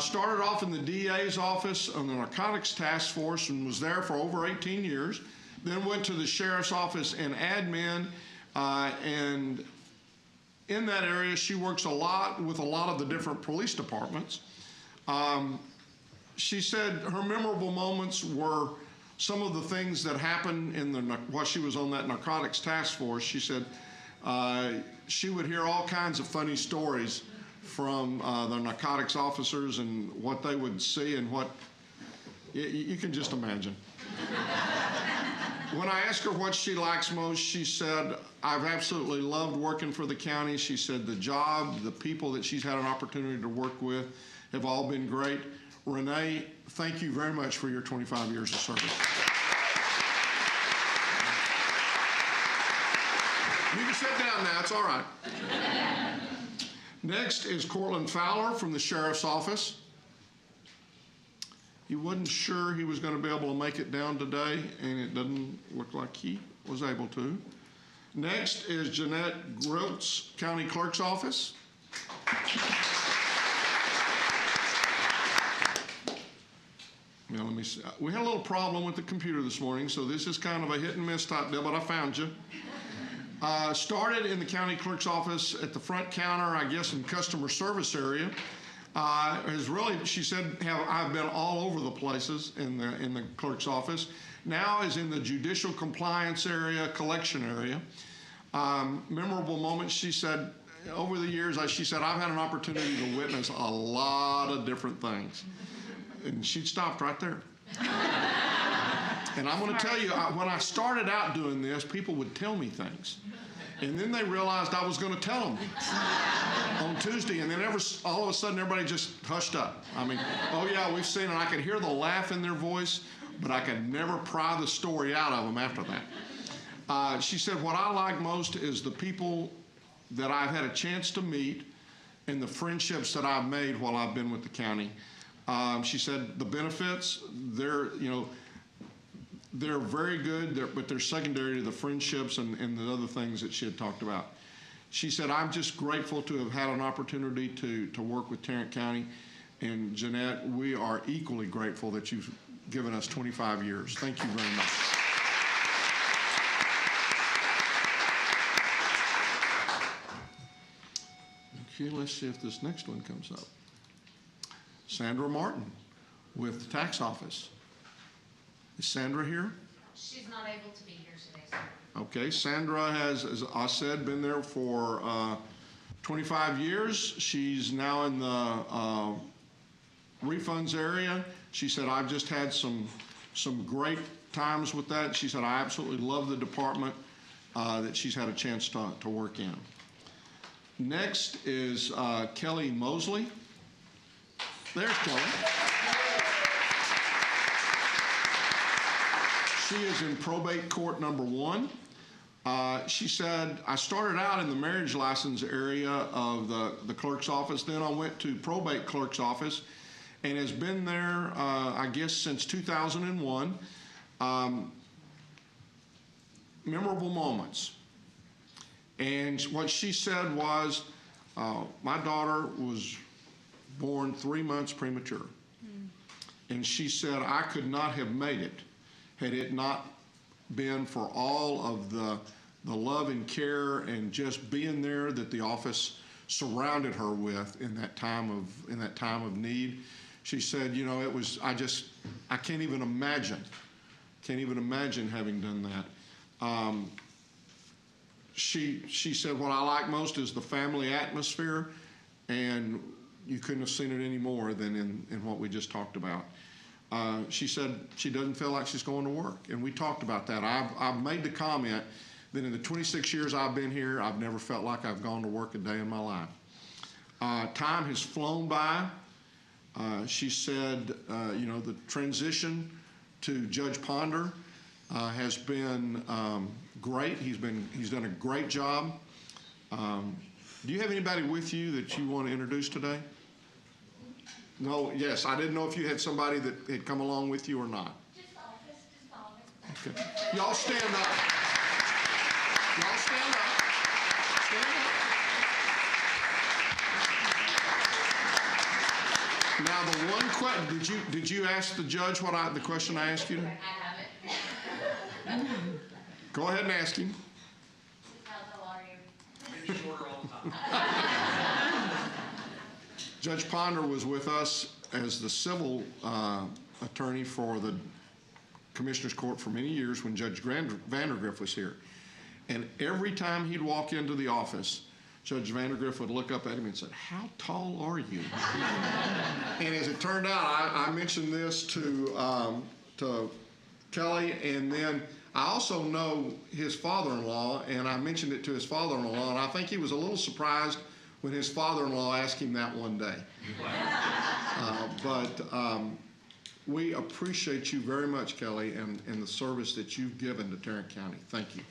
Started off in the DA's office on the Narcotics Task Force and was there for over 18 years. Then went to the Sheriff's Office in admin, and in that area she works a lot with a lot of the different police departments. She said her memorable moments were some of the things that happened while she was on that Narcotics Task Force. She said she would hear all kinds of funny stories from the narcotics officers and what they would see and what you can just imagine. When I asked her what she likes most, she said, I've absolutely loved working for the county. She said the job, the people that she's had an opportunity to work with have all been great. Renee, thank you very much for your 25 years of service. You can sit down now, it's all right. Next is Cortland Fowler from the Sheriff's Office. He wasn't sure he was going to be able to make it down today, and it doesn't look like he was able to. Next is Jeanette Groats, County Clerk's Office. Now, let me see. We had a little problem with the computer this morning, so this is kind of a hit and miss type deal, but I found you. Started in the county clerk's office at the front counter, I guess, in customer service area. She said, I've been all over the places in the clerk's office. Now is in the judicial compliance area, collection area. Memorable moments, she said, over the years, she said, I've had an opportunity to witness a lot of different things. And she stopped right there. And I'm going to tell you, when I started out doing this, people would tell me things. And then they realized I was going to tell them on Tuesday. And then all of a sudden, everybody just hushed up. I mean, oh, yeah, we've seen it. I could hear the laugh in their voice, but I could never pry the story out of them after that. She said, what I like most is the people that I've had a chance to meet and the friendships that I've made while I've been with the county. She said the benefits, they're very good, but they're secondary to the friendships and the other things that she had talked about. She said, I'm just grateful to have had an opportunity to work with Tarrant County. And Jeanette, we are equally grateful that you've given us 25 years. Thank you very much. Okay, let's see if this next one comes up. Sandra Martin with the tax office. Is Sandra here? She's not able to be here today, sir. Okay, Sandra has, as I said, been there for 25 years. She's now in the refunds area. She said, I've just had some great times with that. She said, I absolutely love the department that she's had a chance to work in. Next is Kelly Mosley. There's Kelly. She is in probate court number 1. She said, I started out in the marriage license area of the clerk's office. Then I went to probate clerk's office and has been there, I guess, since 2001. Memorable moments. And what she said was, my daughter was born 3 months premature. And she said, I could not have made it had it not been for all of the love and care and just being there that the office surrounded her with in that time of need. She said, you know, it was, I can't even imagine having done that. She said, what I like most is the family atmosphere, and you couldn't have seen it any more than in what we just talked about. She said she doesn't feel like she's going to work, and we talked about that. I've made the comment that in the 26 years I've been here, I've never felt like I've gone to work a day in my life. Time has flown by. She said, you know, the transition to Judge Ponder has been great. He's done a great job. Do you have anybody with you that you want to introduce today? No, yes, I didn't know if you had somebody that had come along with you or not. Just office. Okay. Y'all stand up. Y'all stand up. Stand up. Now, the one question, did you ask the judge the question I asked you? I haven't. Go ahead and ask him. How tall are you? Judge Ponder was with us as the civil attorney for the Commissioner's Court for many years when Judge Vandergriff was here. And every time he'd walk into the office, Judge Vandergriff would look up at him and say, how tall are you? And as it turned out, I mentioned this to Kelly, and then I also know his father-in-law, and I mentioned it to his father-in-law, and I think he was a little surprised when his father-in-law asked him that one day. But we appreciate you very much, Kelly, and the service that you've given to Tarrant County. Thank you.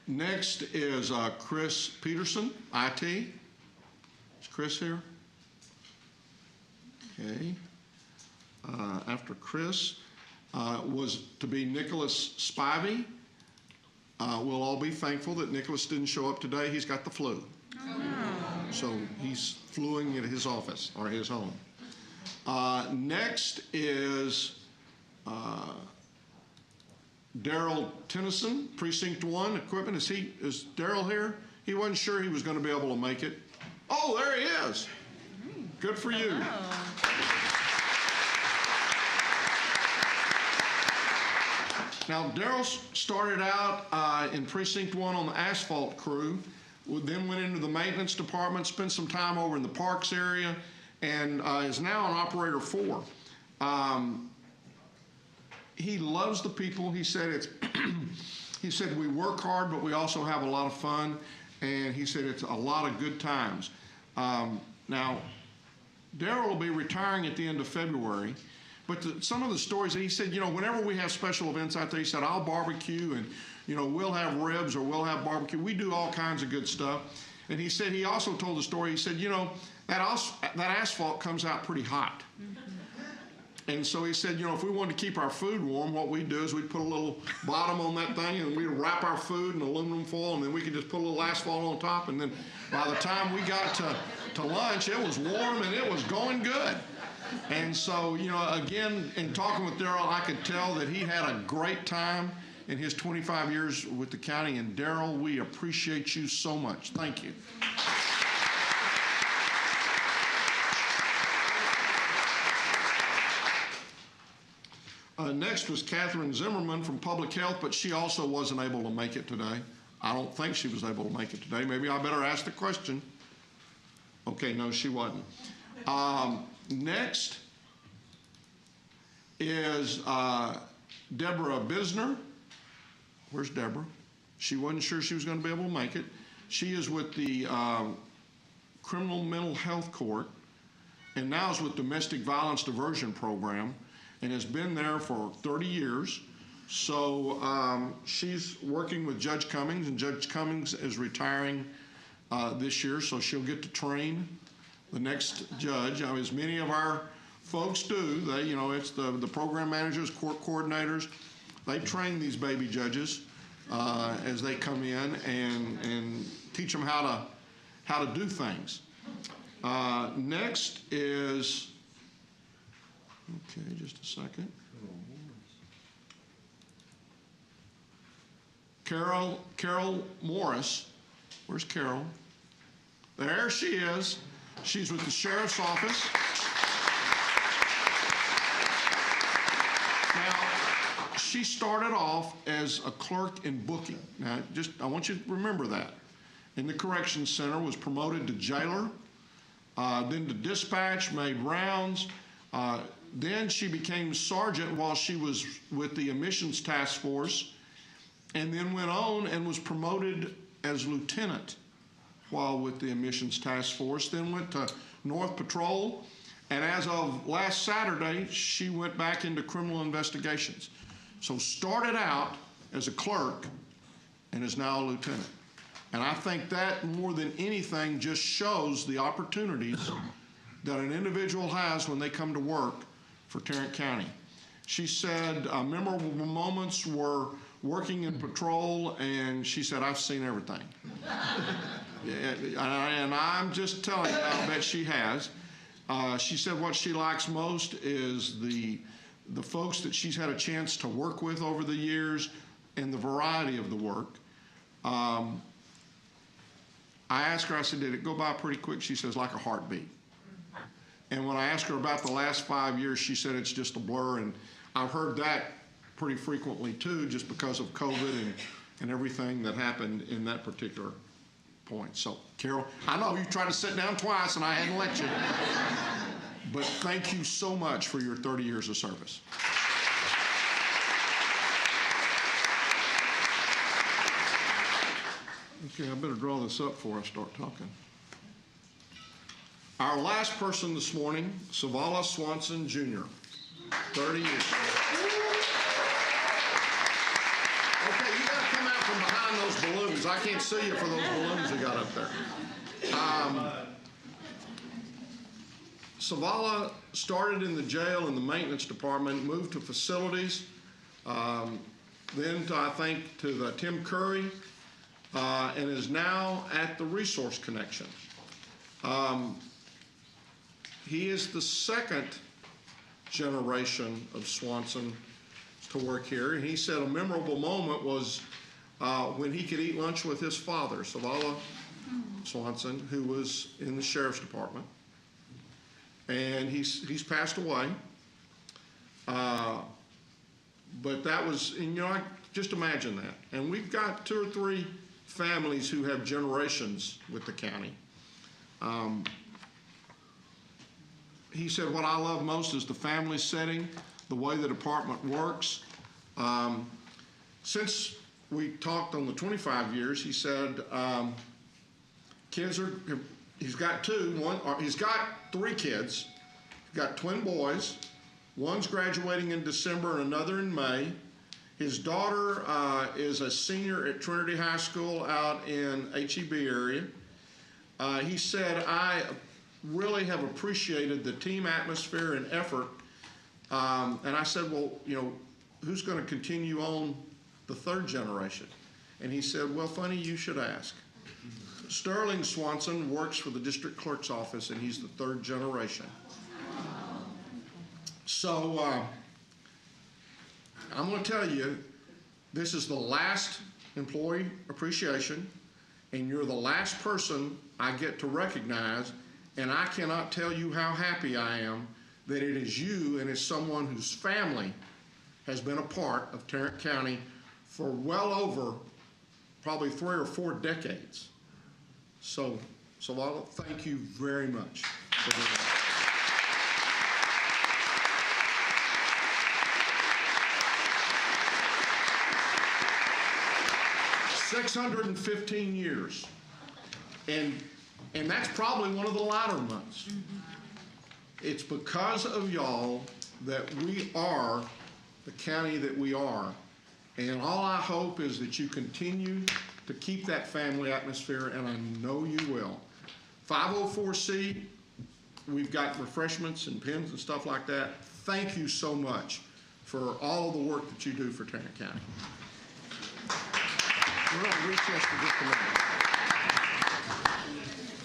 Next is Chris Peterson, IT. Is Chris here? Okay. After Chris was to be Nicholas Spivey. We'll all be thankful that Nicholas didn't show up today. He's got the flu. Oh. So he's fluing at his office or his home. Next is Daryl Tennyson, Precinct 1, Equipment. Is Daryl here? He wasn't sure he was going to be able to make it. Oh, there he is. Good for you. Now, Daryl started out in Precinct 1 on the asphalt crew, then went into the maintenance department, spent some time over in the parks area, and is now an Operator 4. He loves the people. He said he said we work hard, but we also have a lot of fun, and he said it's a lot of good times. Now, Daryl will be retiring at the end of February. But some of the stories that he said, you know, whenever we have special events out there, he said, I'll barbecue and, you know, we'll have ribs or we'll have barbecue. We do all kinds of good stuff. And he said, he also told the story, he said, you know, that asphalt comes out pretty hot. Mm-hmm. And so he said, you know, if we wanted to keep our food warm, what we'd do is we'd put a little bottom on that thing and we'd wrap our food in aluminum foil, and then we could just put a little asphalt on top. And then by the time we got to lunch, it was warm and it was going good. And so, you know, again, in talking with Daryl, I could tell that he had a great time in his 25 years with the county. And Daryl, we appreciate you so much. Thank you. Next was Catherine Zimmerman from Public Health, but she also wasn't able to make it today. I don't think she was able to make it today. Maybe I better ask the question. Okay, no, she wasn't. Next is Deborah Bisner. Where's Deborah? She wasn't sure she was going to be able to make it. She is with the Criminal Mental Health Court, and now is with Domestic Violence Diversion Program, and has been there for 30 years. So she's working with Judge Cummings, and Judge Cummings is retiring this year, so she'll get to train the next judge. As many of our folks do, it's the program managers, court coordinators. They train these baby judges as they come in and teach them how to do things. Next is, okay, just a second. Carol Morris. Where's Carol? There she is. She's with the Sheriff's Office. Now, she started off as a clerk in booking. Now, I want you to remember that. In the Corrections Center, was promoted to jailer, then to dispatch, made rounds. Then she became sergeant while she was with the Admissions Task Force, and then went on and was promoted as lieutenant while with the Admissions Task Force, then went to North Patrol, and as of last Saturday, she went back into criminal investigations. So started out as a clerk and is now a lieutenant. And I think that more than anything just shows the opportunities that an individual has when they come to work for Tarrant County. She said memorable moments were working in patrol, and she said, I've seen everything. And I'm just telling you, I bet she has. She said what she likes most is the folks that she's had a chance to work with over the years and the variety of the work. I asked her, I said, did it go by pretty quick? She says, like a heartbeat. And when I asked her about the last 5 years, she said it's just a blur. And I've heard that pretty frequently too, just because of COVID and everything that happened in that particular point. So, Carol, I know you tried to sit down twice and I hadn't let you. But thank you so much for your 30 years of service. Okay, I better draw this up before I start talking. Our last person this morning, Savala Swanson, Jr., 30 years. Okay, you got to come out from behind those balloons. I can't see you for those balloons you got up there. Savala started in the jail in the maintenance department, moved to facilities, then to, I think, to the Tim Curry, and is now at the Resource Connection. He is the second generation of Swanson to work here. And he said a memorable moment was when he could eat lunch with his father, Savala Swanson, who was in the Sheriff's Department. And he's passed away. But that was, and just imagine that. And we've got 2 or 3 families who have generations with the county. He said, what I love most is the family setting, the way the department works. Since we talked on the 25 years, he said, he's got 3 kids. He's got twin boys. One's graduating in December and another in May. His daughter is a senior at Trinity High School out in HEB area. He said, I really have appreciated the team atmosphere and effort. And I said, well, who's going to continue on the 3rd generation? And he said, well, funny you should ask. Sterling Swanson works for the district clerk's office, and he's the 3rd generation. So I'm going to tell you, this is the last employee appreciation, and you're the last person I get to recognize, and I cannot tell you how happy I am that it is you and it's someone whose family has been a part of Tarrant County for well over probably 3 or 4 decades. So thank you very much for doing that. 615 years. And And that's probably one of the lighter months. It's because of y'all that we are the county that we are. And all I hope is that you continue to keep that family atmosphere, and I know you will. 504C, we've got refreshments and pins and stuff like that. Thank you so much for all of the work that you do for Tarrant County. We're going to recess for just a minute.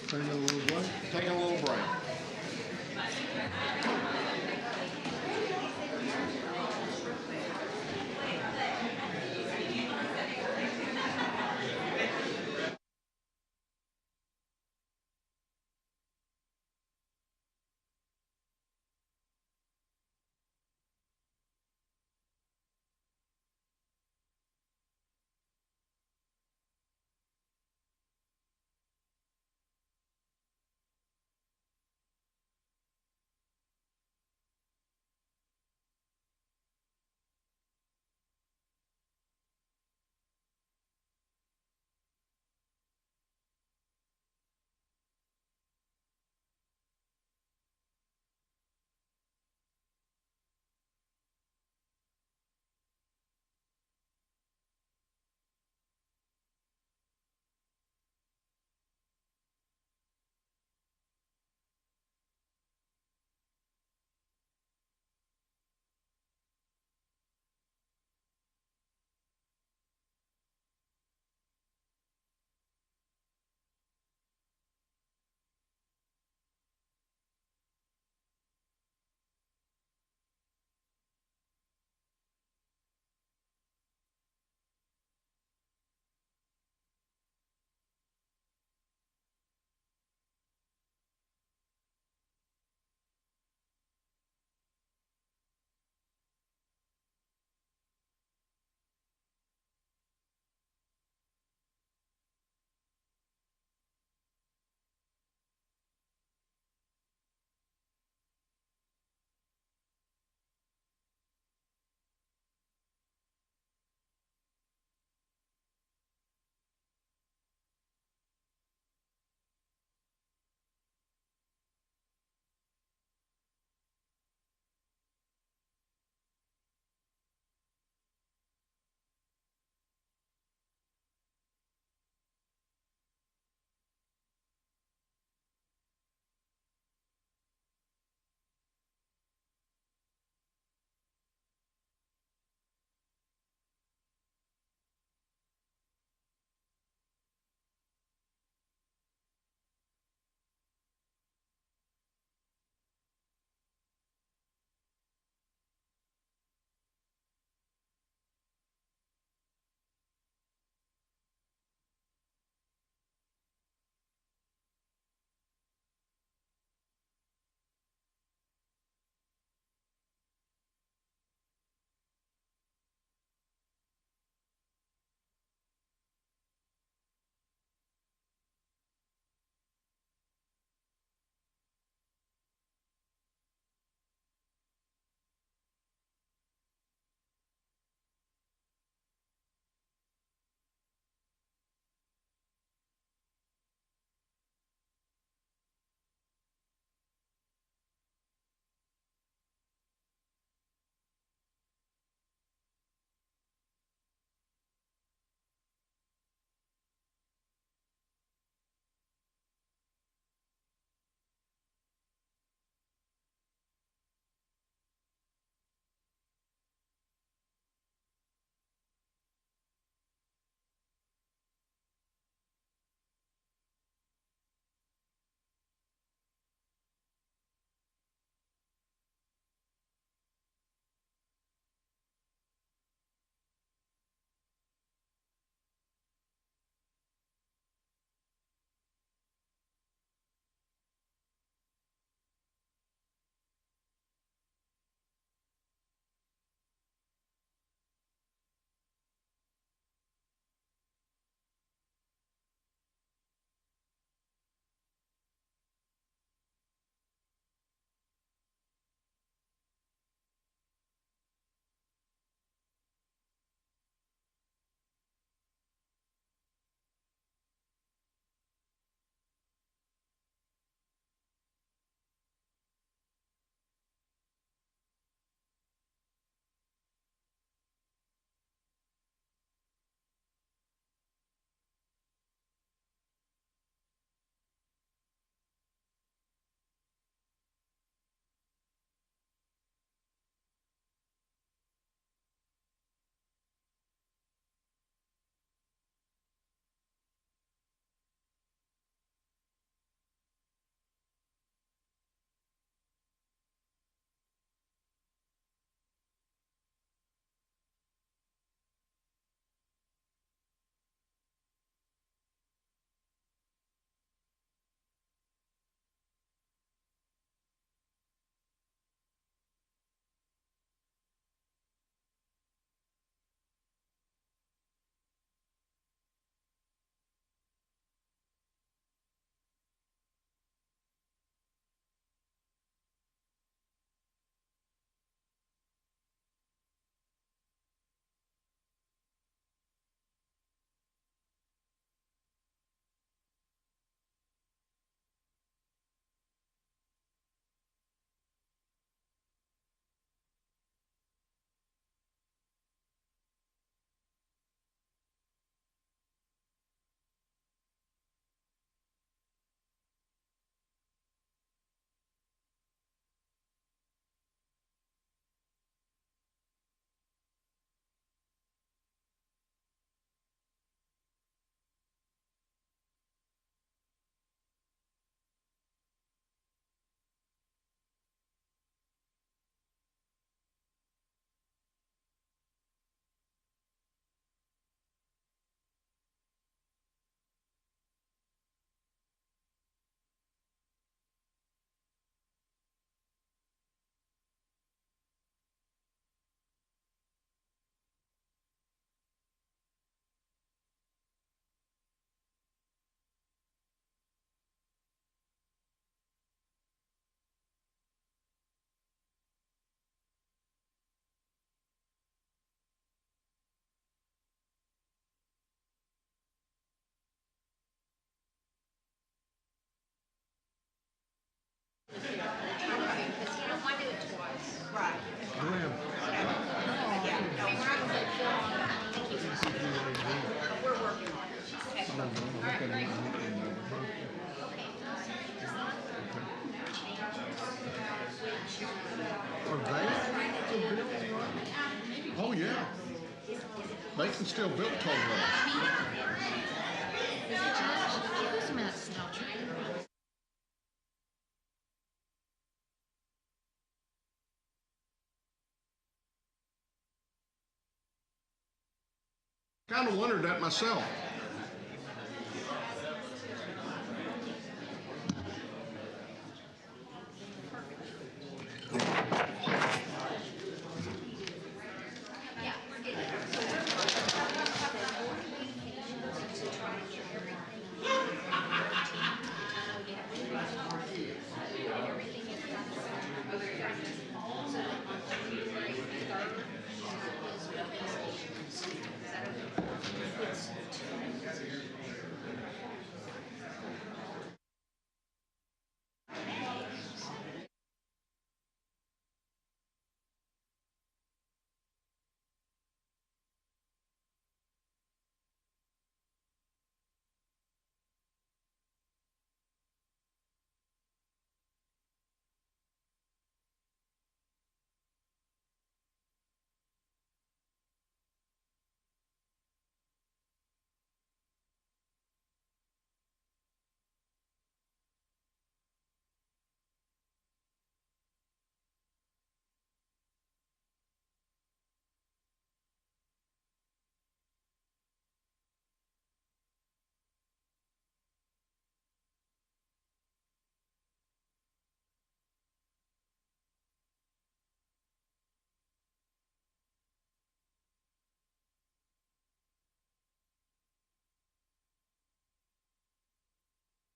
Taking a little break. Taking a little break. Are they still built? Oh, yeah. They can still build toll roads. Kind of wondered that myself.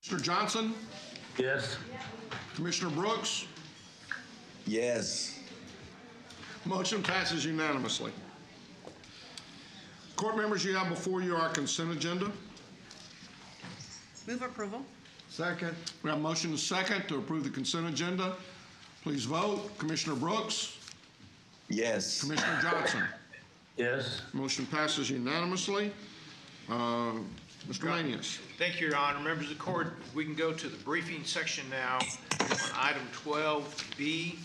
Mr. Johnson? Yes. Commissioner Brooks? Yes. Motion passes unanimously. Court members, you have before you our consent agenda. Move approval. Second. We have a motion and a second to approve the consent agenda. Please vote. Commissioner Brooks? Yes. Commissioner Johnson? Yes. Motion passes unanimously. Mr. Manius? Thank you, Your Honor. Members of the court, we can go to the briefing section now on item 12B.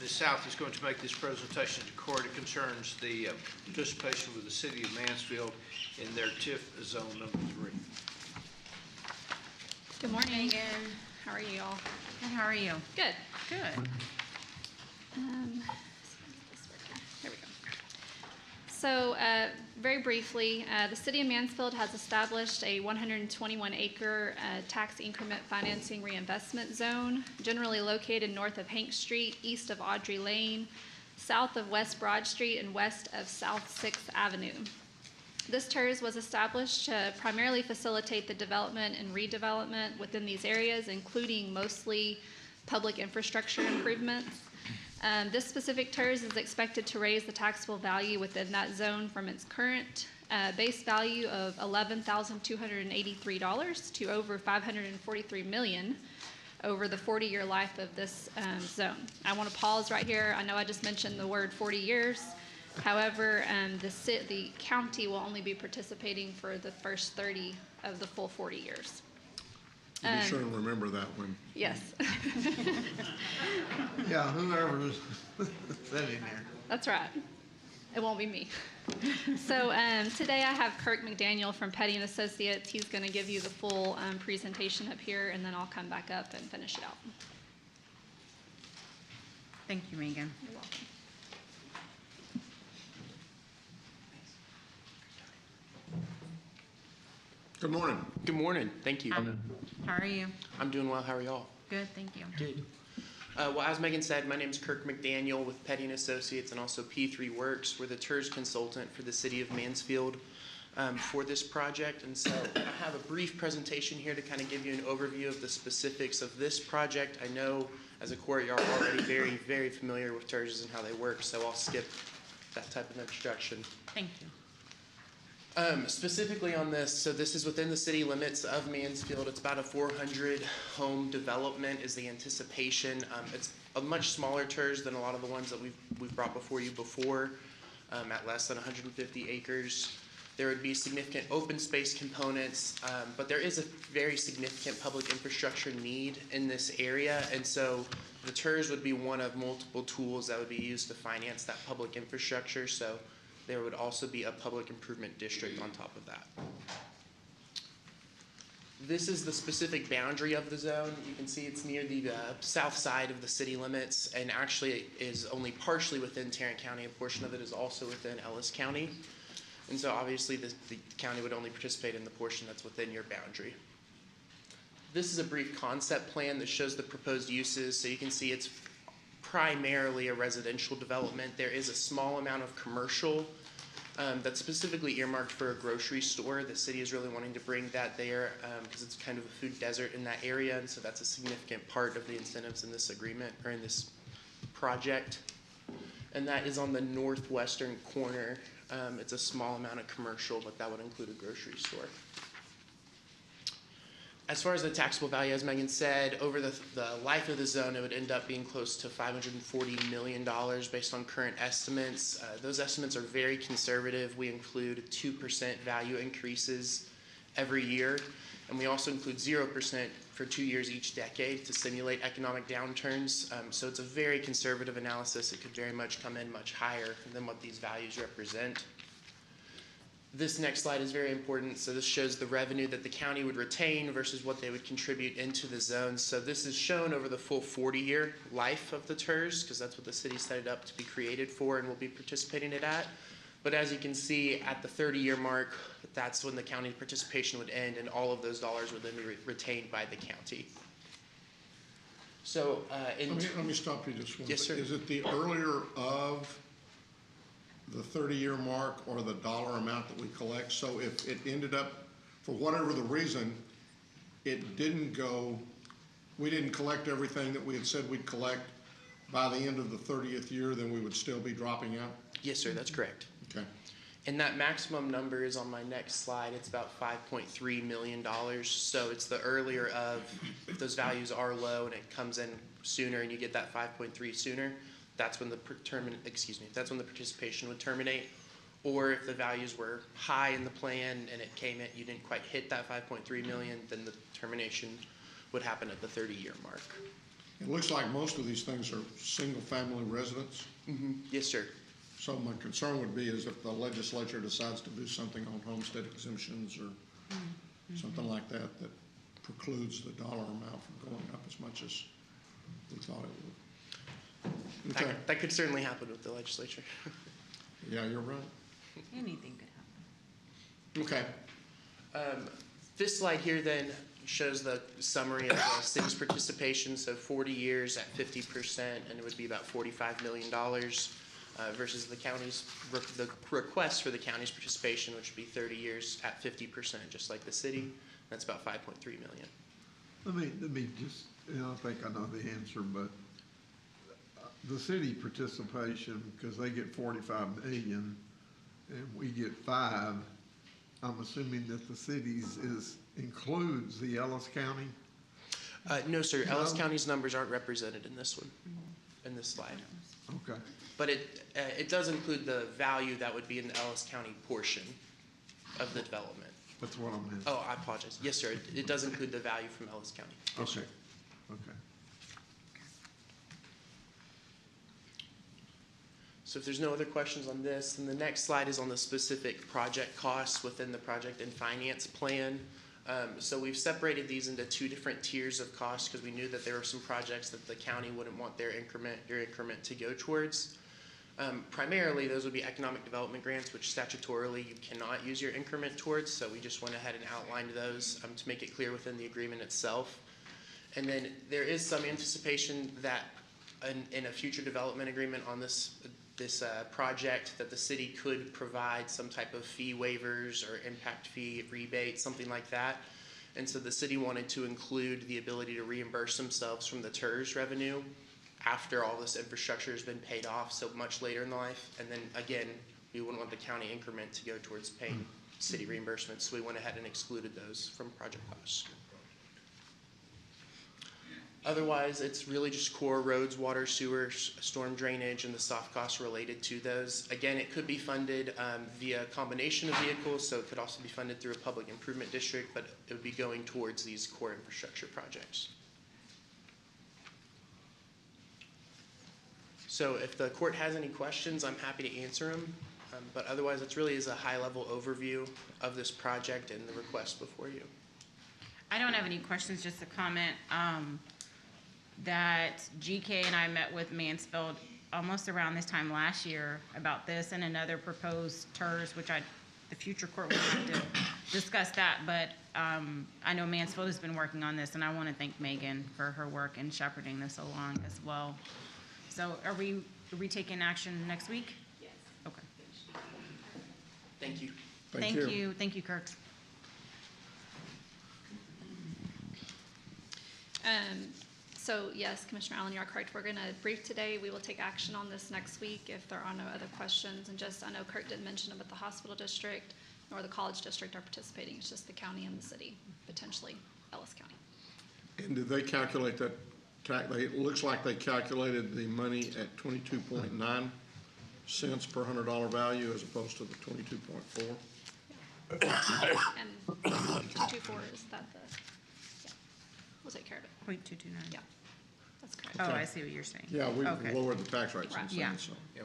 Ms. South is going to make this presentation to court. It concerns the participation with the city of Mansfield in their TIF zone number 3. Good morning. Megan. How are you all? And how are you? Good. Good. Here we go. So very briefly, the city of Mansfield has established a 121-acre tax increment financing reinvestment zone, generally located north of Hank Street, east of Audrey Lane, south of West Broad Street, and west of South 6th Avenue. This TERS was established to primarily facilitate the development and redevelopment within these areas, including mostly public infrastructure improvements. This specific TERS is expected to raise the taxable value within that zone from its current base value of $11,283 to over $543 million over the 40-year life of this zone. I want to pause right here. I know I just mentioned the word 40 years. However, the county will only be participating for the first 30 of the full 40 years. Be sure to remember that one. Yes. Yeah, whoever's sitting there. That's right. It won't be me. So today I have Kirk McDaniel from Petty & Associates. He's going to give you the full presentation up here, and then I'll come back up and finish it out. Thank you, Megan. You're welcome. Good morning. Good morning. Thank you. How are you? I'm doing well. How are y'all? Good, thank you. Good. Well, as Megan said, my name is Kirk McDaniel with Petty & Associates and also P3 Works. We're the TERS consultant for the city of Mansfield for this project. And so I have a brief presentation here to kind of give you an overview of the specifics of this project. I know as a court you're already very, very familiar with TERS and how they work, so I'll skip that type of introduction. Thank you. Specifically on this, so this is within the city limits of Mansfield. It's about a 400 home development is the anticipation. It's a much smaller TERS than a lot of the ones that we've brought before you before, at less than 150 acres. There would be significant open space components, but there is a very significant public infrastructure need in this area, and so the TERS would be one of multiple tools that would be used to finance that public infrastructure, so there would also be a public improvement district on top of that. This is the specific boundary of the zone. You can see it's near the south side of the city limits, and actually is only partially within Tarrant County. A portion of it is also within Ellis County. And so obviously the county would only participate in the portion that's within your boundary. This is a brief concept plan that shows the proposed uses. So you can see it's primarily a residential development. There is a small amount of commercial that's specifically earmarked for a grocery store. The city is really wanting to bring that there because it's kind of a food desert in that area, and so that's a significant part of the incentives in this agreement or in this project. And that is on the northwestern corner. It's a small amount of commercial, but that would include a grocery store. As far as the taxable value, as Megan said, over the life of the zone, it would end up being close to $540 million based on current estimates. Those estimates are very conservative. We include 2% value increases every year, and we also include 0% for 2 years each decade to simulate economic downturns. So it's a very conservative analysis. It could very much come in much higher than what these values represent. This next slide is very important. So this shows the revenue that the county would retain versus what they would contribute into the zone. So this is shown over the full 40-year life of the TERS, because that's what the city set it up to be created for and will be participating in it at. But as you can see, at the 30-year mark, that's when the county participation would end, and all of those dollars would then be retained by the county. So let me stop you just one Yes, sir. Is it the earlier of the 30-year mark or the dollar amount that we collect? So if it ended up, for whatever the reason, it didn't go, we didn't collect everything that we had said we'd collect by the end of the 30th year, then we would still be dropping out? Yes, sir, that's correct. Okay. And that maximum number is on my next slide. It's about $5.3 million. So it's the earlier of, if those values are low and it comes in sooner and you get that 5.3 sooner, that's when the that's when the participation would terminate. Or if the values were high in the plan and it came in, you didn't quite hit that 5.3 million, then the termination would happen at the 30-year mark. It looks like most of these things are single-family residents. Mm-hmm. Yes, sir. So my concern would be is if the legislature decides to do something on homestead exemptions or something like that, that precludes the dollar amount from going up as much as we thought it would. Okay. That could certainly happen with the legislature. Yeah, you're right. Anything could happen. Okay. This slide here then shows the summary of the city's participation. So 40 years at 50%, and it would be about $45 million versus the county's, the request for the county's participation, which would be 30 years at 50%, just like the city. That's about $5.3 million. Let me just, I think I know the answer, but the city participation, because they get 45 million and we get 5, I'm assuming that the city's includes the Ellis County? No, sir. No? Ellis County's numbers aren't represented in this one, in this slide. Okay. But it does include the value that would be in the Ellis County portion of the development. That's what I meant. Oh, I apologize. Yes, sir. It does include the value from Ellis County. Yes, okay. Sir. Okay. So if there's no other questions on this, then the next slide is on the specific project costs within the project and finance plan. So we've separated these into 2 different tiers of costs because we knew that there were some projects that the county wouldn't want your increment to go towards. Primarily, those would be economic development grants, which statutorily you cannot use your increment towards. So we just went ahead and outlined those to make it clear within the agreement itself. And then there is some anticipation that in a future development agreement on this project that the city could provide some type of fee waivers or impact fee rebate, something like that. And so the city wanted to include the ability to reimburse themselves from the TERS revenue after all this infrastructure has been paid off, so much later in the life. And then again, we wouldn't want the county increment to go towards paying city reimbursements, so we went ahead and excluded those from project costs. Otherwise, it's really just core roads, water, sewer, storm drainage, and the soft costs related to those. Again, it could be funded via a combination of vehicles, so it could also be funded through a public improvement district, but it would be going towards these core infrastructure projects. So if the court has any questions, I'm happy to answer them. But otherwise, it really is a high-level overview of this project and the request before you. I don't have any questions, just a comment that GK and I met with Mansfield almost around this time last year about this and another proposed TERS, which the future court will have to discuss that. But I know Mansfield has been working on this, and I want to thank Megan for her work in shepherding this along as well. So are we taking action next week? Yes. Okay. Thank you. Thank you. Thank you, Kirk. So yes, Commissioner Allen, you are correct. We're going to brief today. We will take action on this next week if there are no other questions. And just, I know Kurt didn't mention it, but the hospital district nor the college district are participating. It's just the county and the city, potentially Ellis County. And did they calculate that? It looks like they calculated the money at 22.9 cents per $100 value as opposed to the 22.4. And 224, is that the, yeah, we'll take care of it. 0.229. Yeah, that's correct. Oh, I see what you're saying. Yeah, we Okay. lowered the tax rates Right. since Yeah. then, so. Yeah,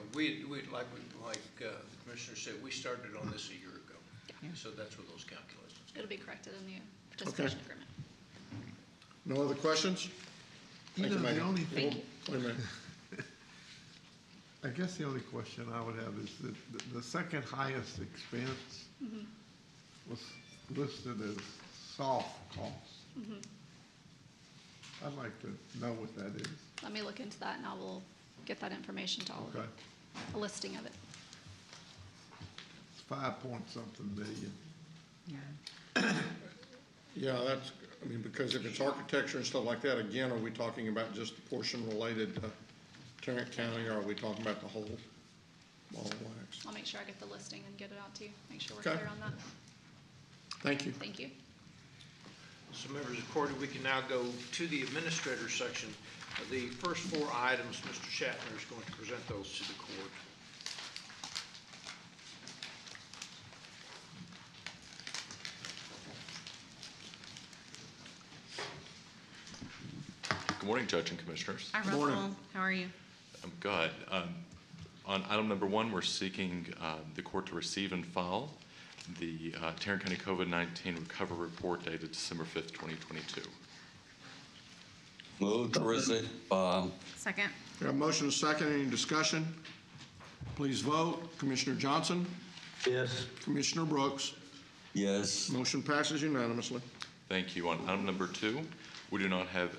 like the commissioner said, we started on this a year ago. Yeah. So that's where those calculations. It'll be corrected in the participation agreement. No other questions? You Thank know, Megan. the only thing, Wait a minute. I guess the only question I would have is that the second highest expense Mhm. was listed as soft costs. Mhm. I'd like to know what that is. Let me look into that and I will get that information to all of you. Okay. A listing of it. It's 5-point-something million. Yeah. Yeah, that's, I mean, because if it's architecture and stuff like that, again, are we talking about just the portion related to Tarrant County, or are we talking about the whole ball of wax? I'll make sure I get the listing and get it out to you. Make sure we're Okay. clear on that. Thank you. Thank you. So members of the court, we can now go to the administrator section. The first 4 items, Mr. Shatner is going to present those to the court. Good morning, Judge and Commissioners. Hi, Russell. How are you? I'm good. On item number 1, we're seeking the court to receive and file the Tarrant County COVID-19 recovery report dated December 5th, 2022. Move to receive, Second. We have a motion and a second. Any discussion? Please vote. Commissioner Johnson? Yes. Commissioner Brooks? Yes. Motion passes unanimously. Thank you. On item number 2, we do not have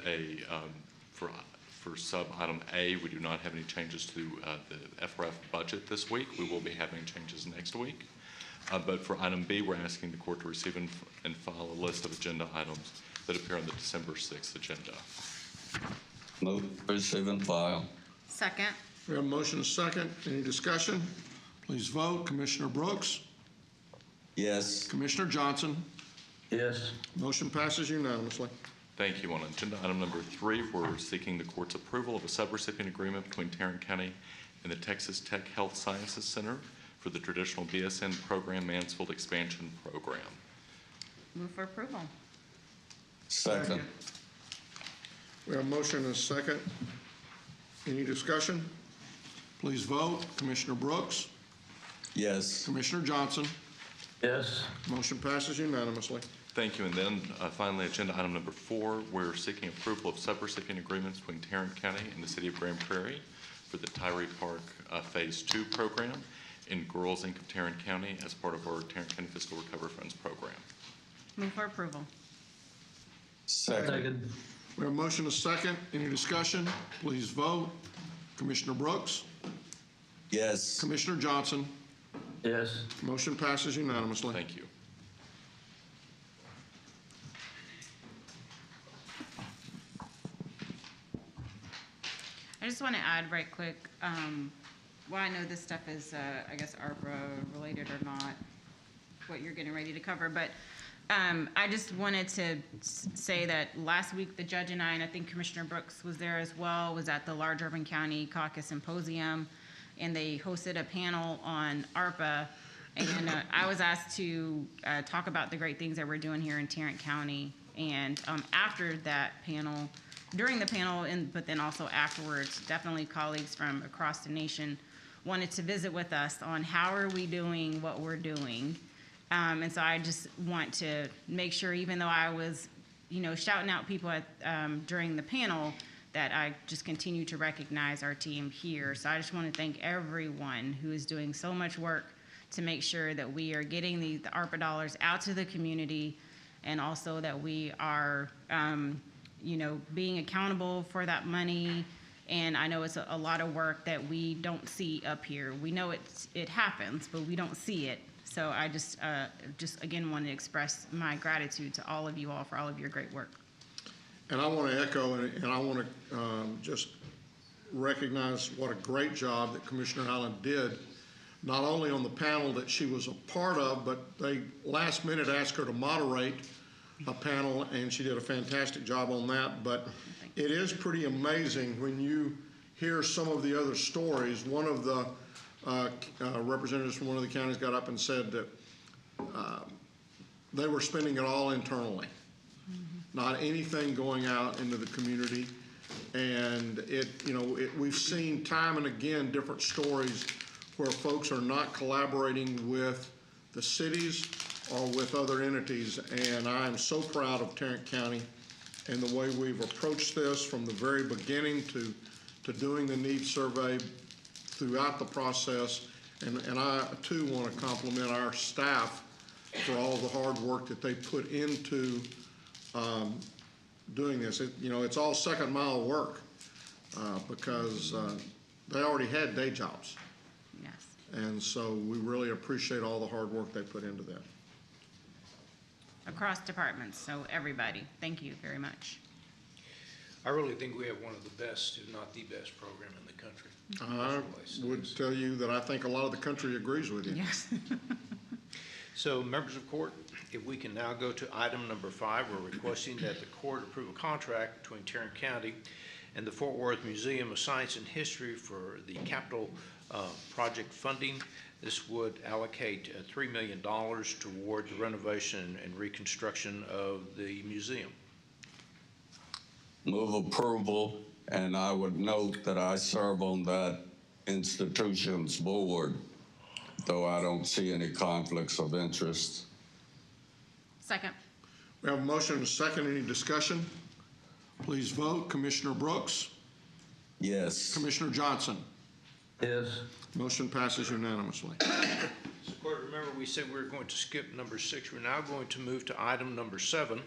for sub-item A, we do not have any changes to the FRF budget this week. We will be having changes next week. But for item B, we're asking the court to receive and file a list of agenda items that appear on the December 6th agenda. Move to receive and file. Second. We have a motion and a second. Any discussion? Please vote. Commissioner Brooks? Yes. Commissioner Johnson? Yes. Motion passes unanimously. Thank you. On agenda item number 3, we're seeking the court's approval of a subrecipient agreement between Tarrant County and the Texas Tech Health Sciences Center for the traditional BSN program Mansfield Expansion Program. Move for approval. Second. We have a motion and a second. Any discussion? Please vote. Commissioner Brooks? Yes. Commissioner Johnson? Yes. Motion passes unanimously. Thank you. And then finally, agenda item number 4, we're seeking approval of subrecipient agreements between Tarrant County and the City of Grand Prairie for the Tyree Park Phase 2 program in Girls Inc. of Tarrant County as part of our Tarrant County Fiscal Recovery Funds program. Move for approval. Second. We have a motion and a second. Any discussion? Please vote. Commissioner Brooks? Yes. Commissioner Johnson? Yes. Motion passes unanimously. Thank you. I just want to add right quick, well, I know this stuff is, I guess, ARPA related or not, what you're getting ready to cover, but I just wanted to say that last week, the judge and I think Commissioner Brooks was there as well, was at the Large Urban County Caucus Symposium, and they hosted a panel on ARPA. And I was asked to talk about the great things that we're doing here in Tarrant County. And after that panel, during the panel, but then also afterwards, definitely colleagues from across the nation wanted to visit with us on how are we doing what we're doing. And so I just want to make sure, even though I was, shouting out people during the panel, that I just continue to recognize our team here. So I just want to thank everyone who is doing so much work to make sure that we are getting the ARPA dollars out to the community, and also that we are, being accountable for that money. And I know it's a lot of work that we don't see up here. We know it happens, but we don't see it. So I just again want to express my gratitude to all of you all for all of your great work. And I want to echo, and I want to just recognize what a great job that Commissioner Allen did, not only on the panel that she was a part of, but they last minute asked her to moderate a panel, and she did a fantastic job on that. But it is pretty amazing when you hear some of the other stories. One of the representatives from one of the counties got up and said that they were spending it all internally, not anything going out into the community. And we've seen time and again different stories where folks are not collaborating with the cities or with other entities. And I am so proud of Tarrant County and the way we've approached this from the very beginning to doing the needs survey throughout the process. And I too want to compliment our staff for all the hard work that they put into doing this. It's all second mile work because they already had day jobs. Yes. And so we really appreciate all the hard work they put into that. Across departments, so everybody, thank you very much. I really think we have one of the best, if not the best, program in the country. I would tell you that I think a lot of the country agrees with you. Yes. So, members of court, if we can now go to item number 5, we're requesting that the court approve a contract between Tarrant County and the Fort Worth Museum of Science and History for the capital project funding. This would allocate $3 million toward the renovation and reconstruction of the museum. Move approval, and I would note that I serve on that institution's board, though I don't see any conflicts of interest. Second. We have a motion and a second. Any discussion? Please vote. Commissioner Brooks? Yes. Commissioner Johnson? Yes. Motion passes unanimously. So, court, remember we said we were going to skip number 6. We're now going to move to item number 7.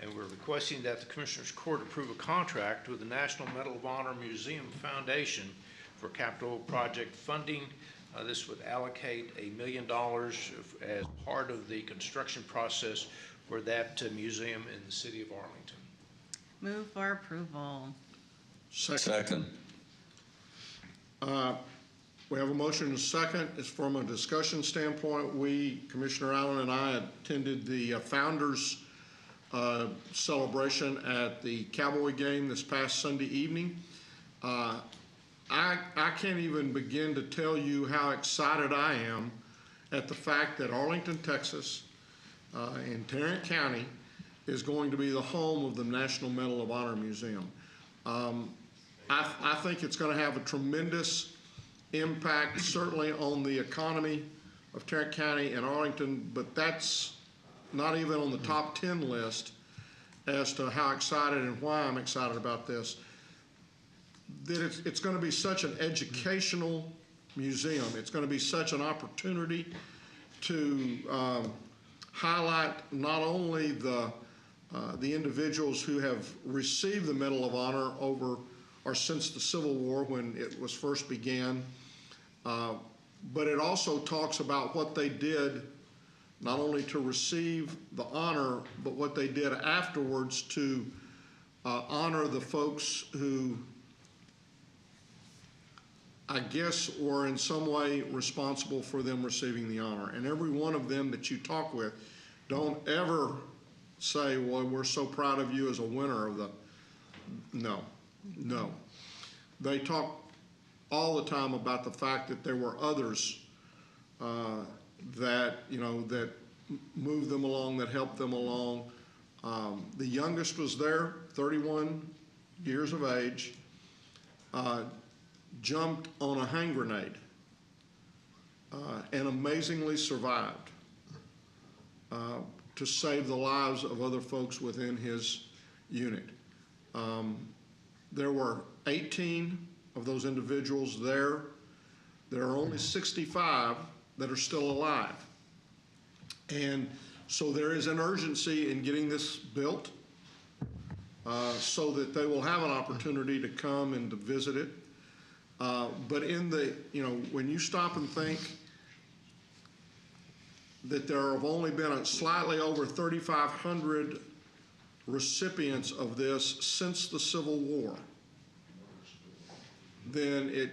And we're requesting that the Commissioners Court approve a contract with the National Medal of Honor Museum Foundation for capital project funding. This would allocate $1 million as part of the construction process for that museum in the city of Arlington. Move for approval. Second. We have a motion and a second. It's from a discussion standpoint. Commissioner Allen and I attended the Founders celebration at the Cowboy game this past Sunday evening. I can't even begin to tell you how excited I am at the fact that Arlington, Texas, in Tarrant County, is going to be the home of the National Medal of Honor Museum. I think it's going to have a tremendous impact, certainly on the economy of Tarrant County and Arlington, but that's not even on the top 10 list as to how excited and why I'm excited about this. That it's going to be such an educational museum. It's going to be such an opportunity to highlight not only the individuals who have received the Medal of Honor over or since the Civil War when it was first began, but it also talks about what they did not only to receive the honor, but what they did afterwards to honor the folks who I guess were in some way responsible for them receiving the honor. And every one of them that you talk with, Don't ever say, well, we're so proud of you as a winner of the, no. They talk all the time about the fact that there were others that moved them along, that helped them along. The youngest was there, 31 years of age, jumped on a hand grenade and amazingly survived to save the lives of other folks within his unit. There were 18 of those individuals there. There are only 65 that are still alive. And so there is an urgency in getting this built so that they will have an opportunity to come and to visit it. But in the, when you stop and think that there have only been slightly over 3,500 recipients of this since the Civil War, then it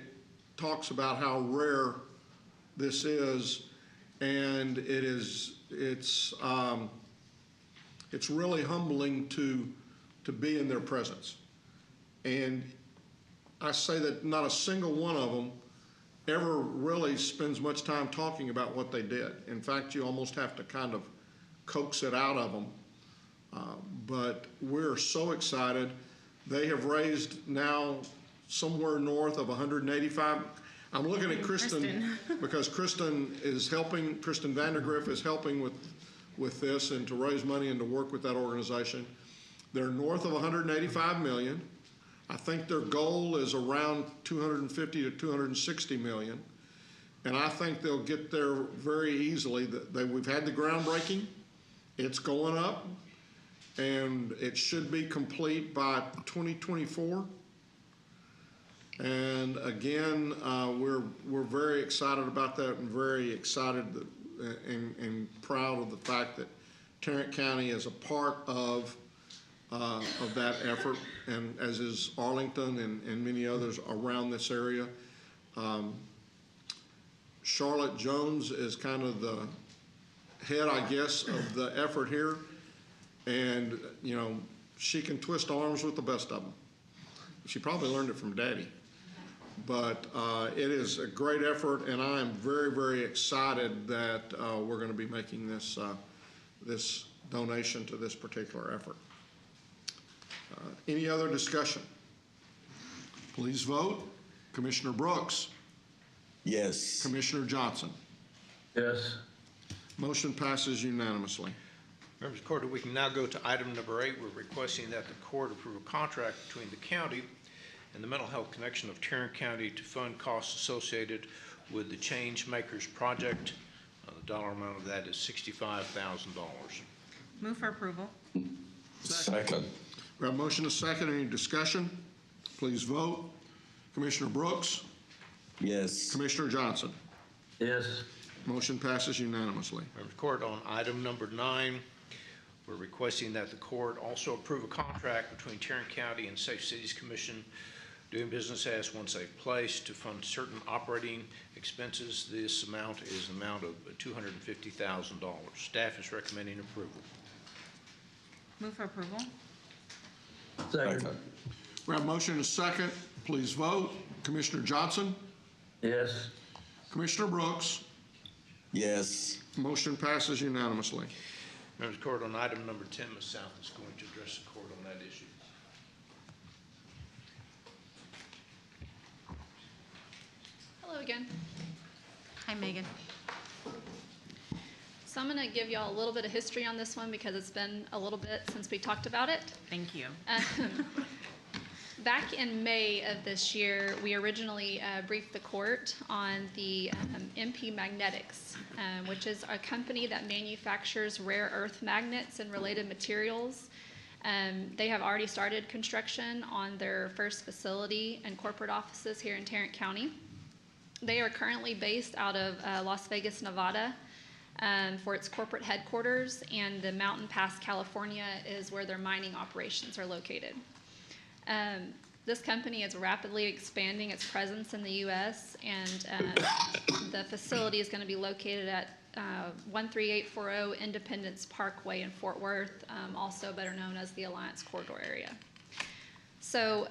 talks about how rare this is, and it's really humbling to be in their presence. And I say that not a single one of them ever really spends much time talking about what they did. In fact, you almost have to kind of coax it out of them. But we're so excited. They have raised now somewhere north of 185. I'm looking at Kristen because Kristen is helping, Kristen Vandergriff is helping with this and to raise money and to work with that organization. They're north of 185 million. I think their goal is around 250 to 260 million. And I think they'll get there very easily. We've had the groundbreaking. It's going up. And it should be complete by 2024. And again, we're very excited about that and very excited and proud of the fact that Tarrant County is a part of that effort, and as is Arlington and many others around this area. Charlotte Jones is kind of the head, I guess, of the effort here. And, she can twist arms with the best of them. She probably learned it from Daddy. But it is a great effort, and I am very, very excited that we're going to be making this, this donation to this particular effort. Any other discussion? Please vote. Commissioner Brooks? Yes. Commissioner Johnson? Yes. Motion passes unanimously. Members of the court, we can now go to item number 8. We're requesting that the court approve a contract between the county and the Mental Health Connection of Tarrant County to fund costs associated with the Change Makers project. The dollar amount of that is $65,000. Move for approval. Second. We have a motion, a second. Any discussion? Please vote. Commissioner Brooks? Yes. Commissioner Johnson? Yes. Motion passes unanimously. Members of the court, on item number 9, we're requesting that the court also approve a contract between Tarrant County and Safe Cities Commission doing business as One Safe Place to fund certain operating expenses. This amount is an amount of $250,000. Staff is recommending approval. Move for approval. Second. We have a motion, a second. Please vote. Commissioner Johnson? Yes. Commissioner Brooks? Yes. Motion passes unanimously. Members of the court, on item number 10, Ms. South is going to address the court on that issue. Hello again. Hi, Megan. So I'm going to give y'all a little bit of history on this one because it's been a little bit since we talked about it. Thank you. Back in May of this year, we originally briefed the court on the MP Magnetics, which is a company that manufactures rare earth magnets and related materials. They have already started construction on their first facility and corporate offices here in Tarrant County. They are currently based out of Las Vegas, Nevada, for its corporate headquarters, and the Mountain Pass, California is where their mining operations are located. This company is rapidly expanding its presence in the U.S., and the facility is going to be located at 13840 Independence Parkway in Fort Worth, also better known as the Alliance Corridor area. So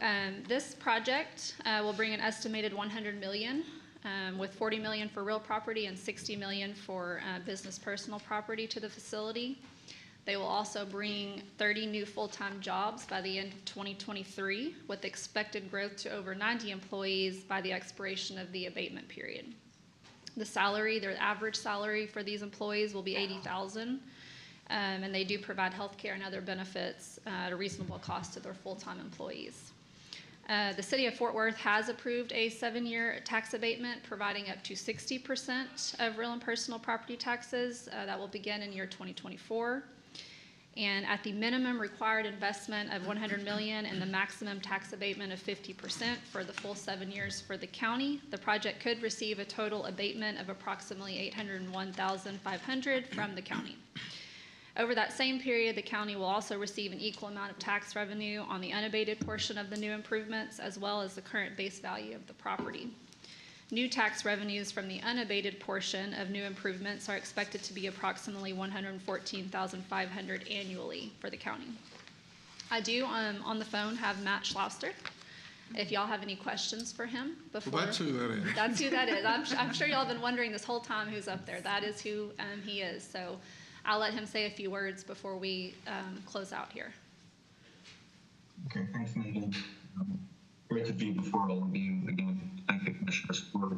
this project will bring an estimated $100 million, with $40 million for real property and $60 million for business personal property to the facility. They will also bring 30 new full-time jobs by the end of 2023, with expected growth to over 90 employees by the expiration of the abatement period. The salary, their average salary for these employees will be $80,000, and they do provide health care and other benefits at a reasonable cost to their full-time employees. The City of Fort Worth has approved a 7-year tax abatement providing up to 60% of real and personal property taxes. That will begin in year 2024. And at the minimum required investment of $100 million and the maximum tax abatement of 50% for the full 7 years for the county, the project could receive a total abatement of approximately $801,500 from the county. Over that same period, the county will also receive an equal amount of tax revenue on the unabated portion of the new improvements, as well as the current base value of the property. New tax revenues from the unabated portion of new improvements are expected to be approximately $114,500 annually for the county. I do, on the phone, have Matt Schlauster. If y'all have any questions for him before. Well, that's who that is. That's who that is. I'm sure y'all have been wondering this whole time who's up there. That is who he is. So I'll let him say a few words before we close out here. Okay, thanks, Megan. Great to be before all of you again. Thank the commissioners for.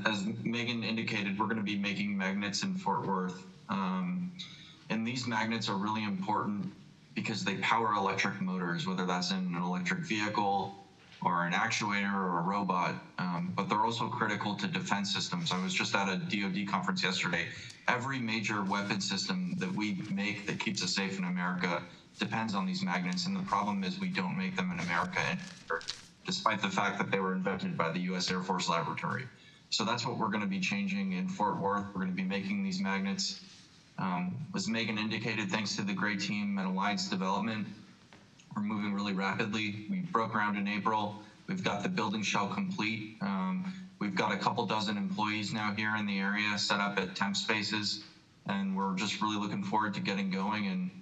As Megan indicated, we're going to be making magnets in Fort Worth, and these magnets are really important because they power electric motors, whether that's in an electric vehicle or an actuator or a robot. But they're also critical to defense systems. I was just at a DoD conference yesterday. Every major weapon system that we make that keeps us safe in America depends on these magnets, and the problem is we don't make them in America anymore, despite the fact that they were invented by the U.S. Air Force Laboratory. So that's what we're going to be changing in Fort Worth. We're going to be making these magnets. As Megan indicated, thanks to the great team at Alliance Development, we're moving really rapidly. We broke ground in April. We've got the building shell complete. We've got a couple dozen employees now here in the area set up at temp spaces, and we're just really looking forward to getting going and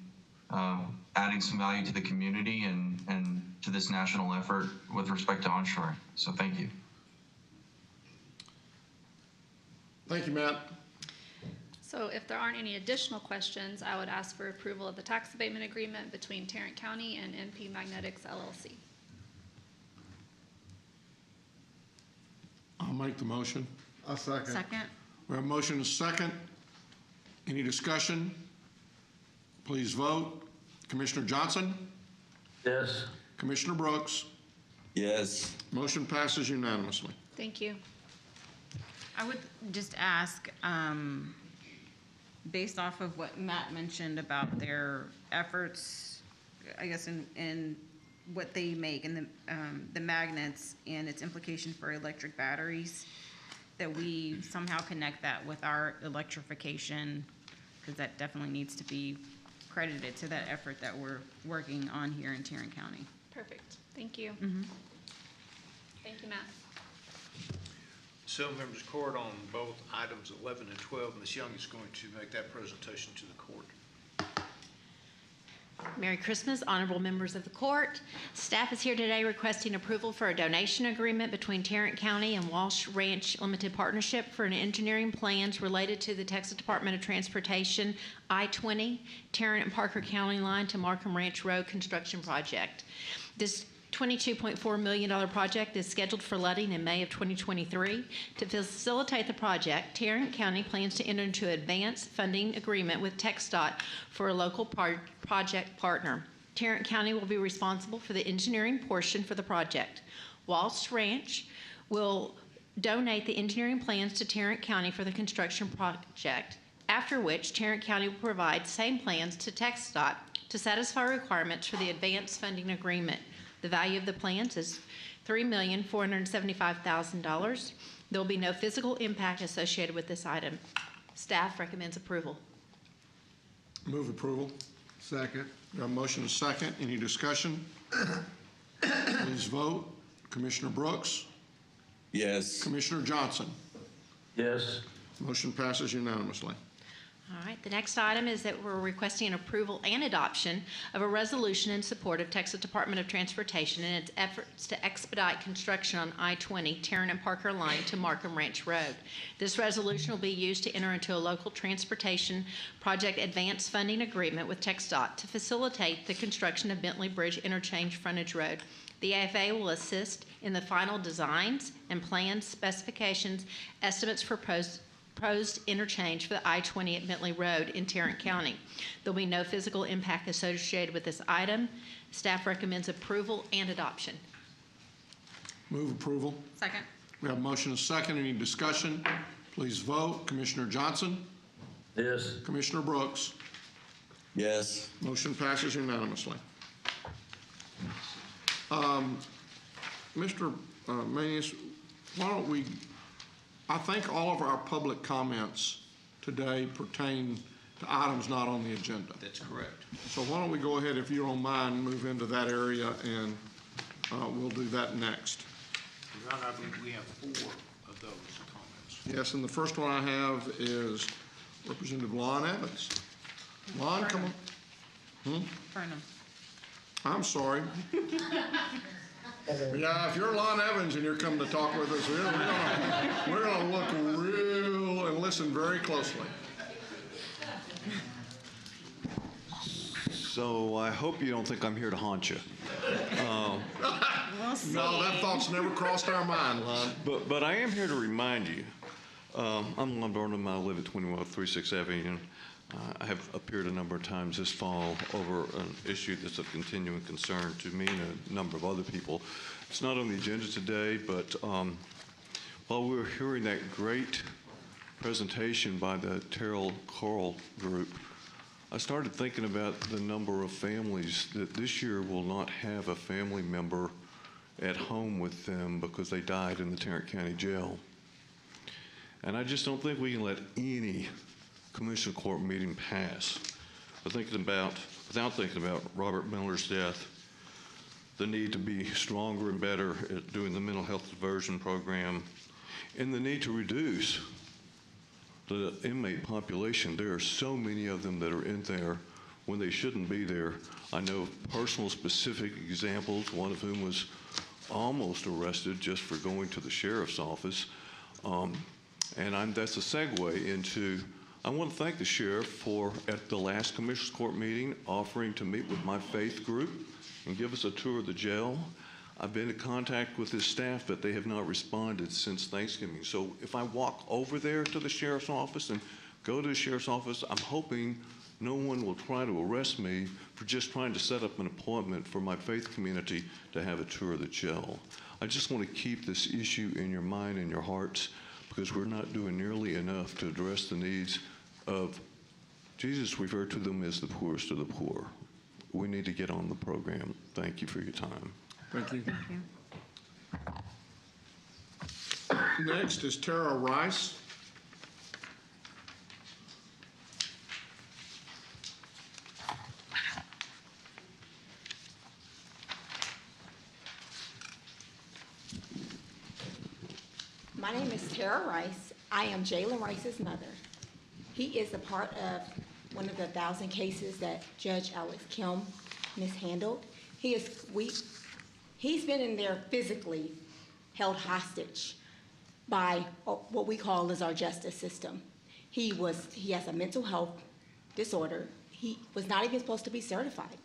adding some value to the community and to this national effort with respect to onshoring. So thank you. Thank you, Matt. So if there aren't any additional questions, I would ask for approval of the tax abatement agreement between Tarrant County and MP Magnetics LLC. I'll make the motion. I'll second. Second. We have a motion and a second. Any discussion? Please vote. Commissioner Johnson? Yes. Commissioner Brooks? Yes. Motion passes unanimously. Thank you. I would just ask, based off of what Matt mentioned about their efforts, I guess in what they make and the magnets and its implication for electric batteries, that we somehow connect that with our electrification, because that definitely needs to be credited to that effort that we're working on here in Tarrant County. Perfect. Thank you. Thank you, Matt. So, members of court, on both items 11 and 12, Ms. Young is going to make that presentation to the court. Merry Christmas, honorable members of the court. Staff is here today requesting approval for a donation agreement between Tarrant County and Walsh Ranch Limited Partnership for an engineering plans related to the Texas Department of Transportation I-20 Tarrant and Parker County line to Markham Ranch Road construction project. This $22.4 million project is scheduled for letting in May of 2023. To facilitate the project, Tarrant County plans to enter into an advanced funding agreement with TxDOT for a local project partner. Tarrant County will be responsible for the engineering portion for the project. Walsh Ranch will donate the engineering plans to Tarrant County for the construction project, after which Tarrant County will provide same plans to TxDOT to satisfy requirements for the advanced funding agreement. The value of the plans is $3,475,000. There will be no physical impact associated with this item. Staff recommends approval. Move approval. Second. We have a motion and a second. Any discussion? Please vote. Commissioner Brooks? Yes. Commissioner Johnson? Yes. Motion passes unanimously. All right, the next item is that we're requesting an approval and adoption of a resolution in support of Texas Department of Transportation in its efforts to expedite construction on I-20 Tarrant and Parker Line to Markham Ranch Road. This resolution will be used to enter into a local transportation project advance funding agreement with TxDOT to facilitate the construction of Bentley Bridge Interchange Frontage Road. The AFA will assist in the final designs and plans, specifications, estimates for proposed interchange for the I-20 at Bentley Road in Tarrant County. There'll be no physical impact associated with this item. Staff recommends approval and adoption. Move approval. Second. We have a motion and a second. Any discussion? Please vote. Commissioner Johnson? Yes. Commissioner Brooks? Yes. Motion passes unanimously. Mr. Manius, why don't we, I think all of our public comments today pertain to items not on the agenda. That's correct. So why don't we go ahead, if you don't mind, move into that area, and we'll do that next. Your Honor, I believe we have 4 of those comments. Yes, and the first one I have is Representative Lon Evans. Lon, come on. Burnham. I'm sorry. Yeah, if you're Lon Evans and you're coming to talk with us, we're gonna look real and listen very closely. So I hope you don't think I'm here to haunt you. No, that thought's never crossed our mind, Lon. But I am here to remind you. I'm Lon Burnham. I live at 2136 Avenue. I have appeared a number of times this fall over an issue that's of continuing concern to me and a number of other people. It's not on the agenda today, but while we were hearing that great presentation by the Terrell Coral Group, I started thinking about the number of families that this year will not have a family member at home with them because they died in the Tarrant County Jail. And I just don't think we can let any Commissioner Court meeting pass without thinking about Robert Miller's death, the need to be stronger and better at doing the mental health diversion program, and the need to reduce the inmate population. There are so many of them that are in there when they shouldn't be there. I know personal specific examples, one of whom was almost arrested just for going to the sheriff's office. That's a segue into, I want to thank the sheriff for, at the last Commissioners Court meeting, offering to meet with my faith group and give us a tour of the jail. I've been in contact with his staff, but they have not responded since Thanksgiving. So if I walk over there to the sheriff's office and go to the sheriff's office, I'm hoping no one will try to arrest me for just trying to set up an appointment for my faith community to have a tour of the jail. I just want to keep this issue in your mind and your hearts, because we're not doing nearly enough to address the needs of, Jesus referred to them as the poorest of the poor. We need to get on the program. Thank you for your time. Thank you. Next is Tara Rice. My name is Tara Rice. I am Jalen Rice's mother. He is a part of one of the 1,000 cases that Judge Alex Kim mishandled. He's been in there physically held hostage by what we call is our justice system. He has a mental health disorder. He was not even supposed to be certified.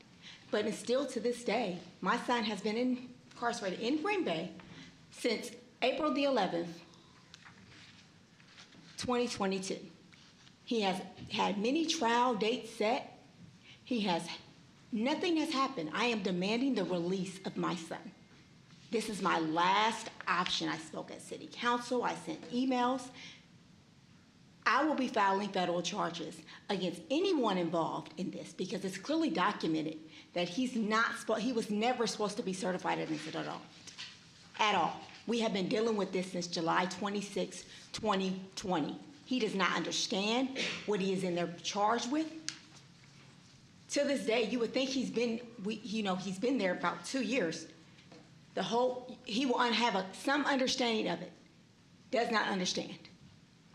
But still to this day, my son has been incarcerated in Green Bay since April the 11th, 2022. He has had many trial dates set. Nothing has happened. I am demanding the release of my son. This is my last option. I spoke at City Council. I sent emails. I will be filing federal charges against anyone involved in this because it's clearly documented that he was never supposed to be certified in this at all. At all. We have been dealing with this since July 26, 2020. He does not understand what he is in there charged with. To this day, you would think he's been there about 2 years. He will have some understanding of it. Does not understand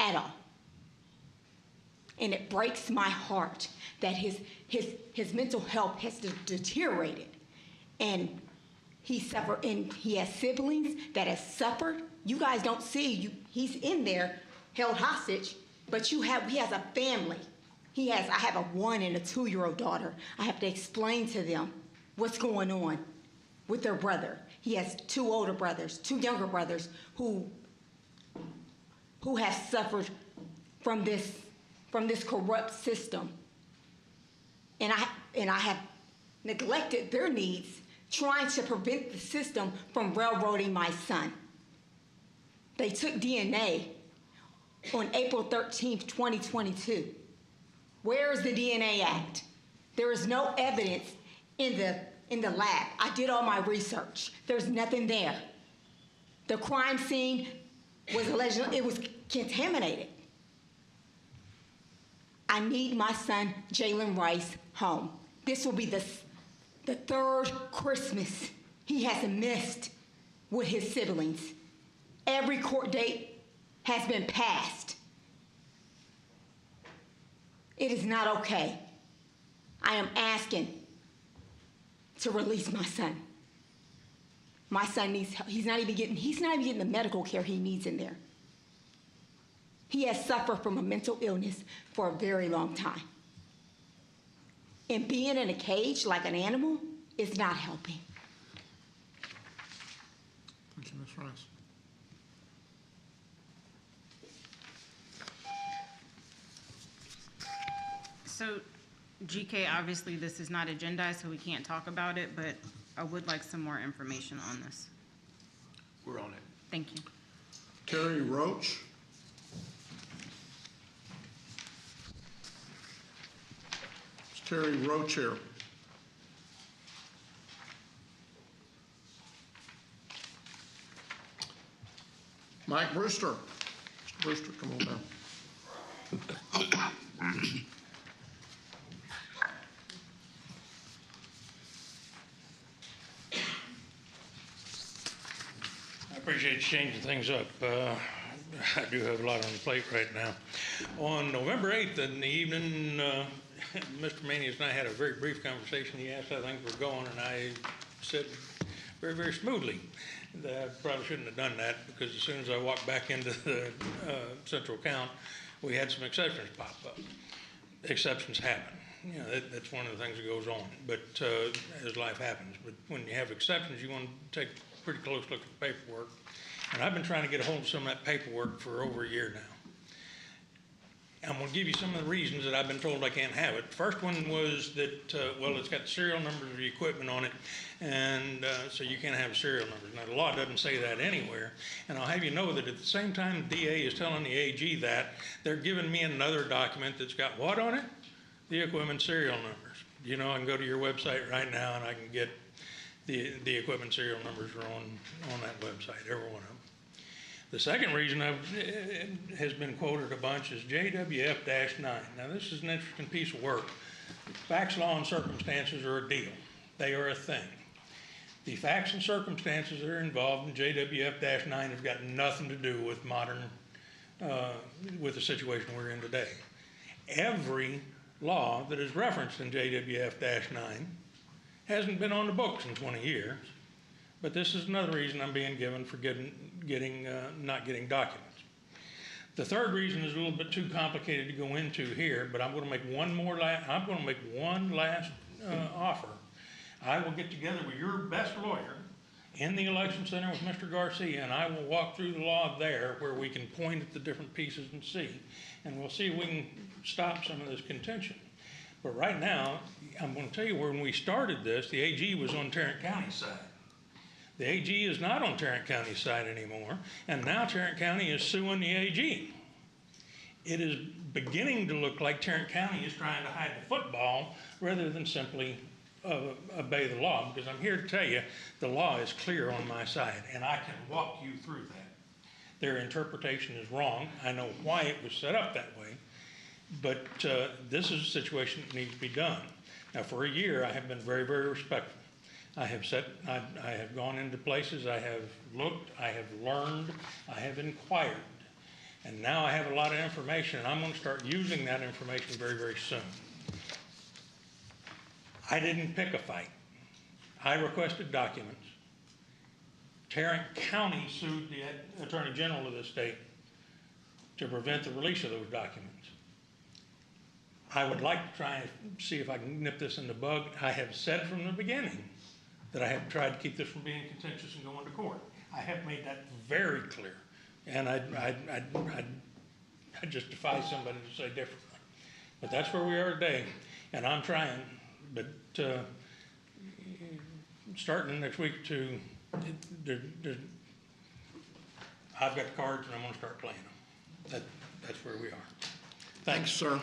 at all. And it breaks my heart that his mental health has deteriorated. And he suffered, and he has siblings that have suffered. You guys don't see, he's in there held hostage, but he has a family. I have a 1 and a 2-year-old daughter. I have to explain to them what's going on with their brother. He has 2 older brothers, 2 younger brothers who have suffered from this corrupt system. And I have neglected their needs, trying to prevent the system from railroading my son. They took DNA on April 13th, 2022. Where is the DNA Act? There is no evidence in the lab. I did all my research. There's nothing there. The crime scene was it was contaminated. I need my son, Jalen Rice, home. This will be the 3rd Christmas he has missed with his siblings. Every court date has been passed. It is not okay. I am asking to release my son. My son needs help. He's not even getting the medical care he needs in there. He has suffered from a mental illness for a very long time. And being in a cage like an animal is not helping. Thank you, Ms. Rice. So, GK, obviously this is not agendized, so we can't talk about it, but I would like some more information on this. We're on it. Thank you. Terry Roach. Is Terry Roach here? Mike Brewster. Mr. Brewster, come on down. I appreciate you changing things up. I do have a lot on the plate right now. On November 8th in the evening, Mr. Manius and I had a very brief conversation. He asked how things were going, and I said very, very smoothly that I probably shouldn't have done that, because as soon as I walked back into the central account, we had some exceptions pop up. Exceptions happen. You know, that's one of the things that goes on, but as life happens. But when you have exceptions, you want to take a pretty close look at the paperwork. And I've been trying to get a hold of some of that paperwork for over a year now. I'm going to give you some of the reasons that I've been told I can't have it. First one was that, well, it's got the serial numbers of the equipment on it, and so you can't have serial numbers. Now, the law doesn't say that anywhere, and I'll have you know that at the same time the DA is telling the AG that, they're giving me another document that's got what on it? The equipment serial numbers. You know, I can go to your website right now and I can get the equipment serial numbers are on that website, every one of them. The second reason has been quoted a bunch is JWF-9. Now, this is an interesting piece of work. Facts, law, and circumstances are a deal. They are a thing. The facts and circumstances that are involved in JWF-9 have got nothing to do with with the situation we're in today. Every law that is referenced in JWF-9 hasn't been on the books in 20 years. But this is another reason I'm being given for not getting documents. The third reason is a little bit too complicated to go into here, but I'm going to make one last offer. I will get together with your best lawyer in the election center with Mr. Garcia, and I will walk through the law there where we can point at the different pieces and see, and we'll see if we can stop some of this contention. But right now, I'm going to tell you, when we started this, the AG was on Tarrant County's side. The AG is not on Tarrant County's side anymore, and now Tarrant County is suing the AG. It is beginning to look like Tarrant County is trying to hide the football rather than simply obey the law, because I'm here to tell you the law is clear on my side, and I can walk you through that. Their interpretation is wrong. I know why it was set up that way, but this is a situation that needs to be done. Now, for a year, I have been very, very respectful. I have gone into places, I have looked, I have learned, I have inquired. And now I have a lot of information, and I'm going to start using that information very, very soon. I didn't pick a fight. I requested documents. Tarrant County sued the Attorney General of the state to prevent the release of those documents. I would like to try and see if I can nip this in the bud. I have said from the beginning that I have tried to keep this from being contentious and going to court. I have made that very clear. And I just defy somebody to say differently. But that's where we are today, and I'm trying. But starting next week I've got the cards and I'm going to start playing them. That's where we are. Thanks, sir.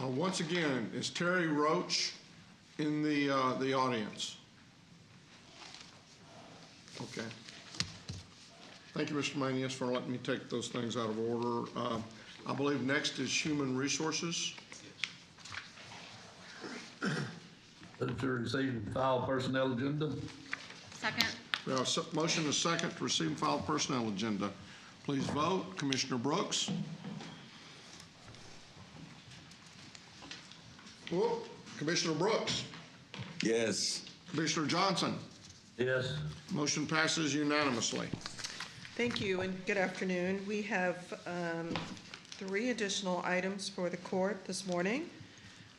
Once again, is Terry Roach in the audience? Okay. Thank you, Mr. Manius, for letting me take those things out of order. I believe next is Human Resources. Move to receive and file personnel agenda. Second. We have a motion and a second to receive and file personnel agenda. Please vote. Commissioner Brooks? Whoop. Commissioner Brooks? Yes. Commissioner Johnson? Yes. Motion passes unanimously. Thank you and good afternoon. We have 3 additional items for the court this morning.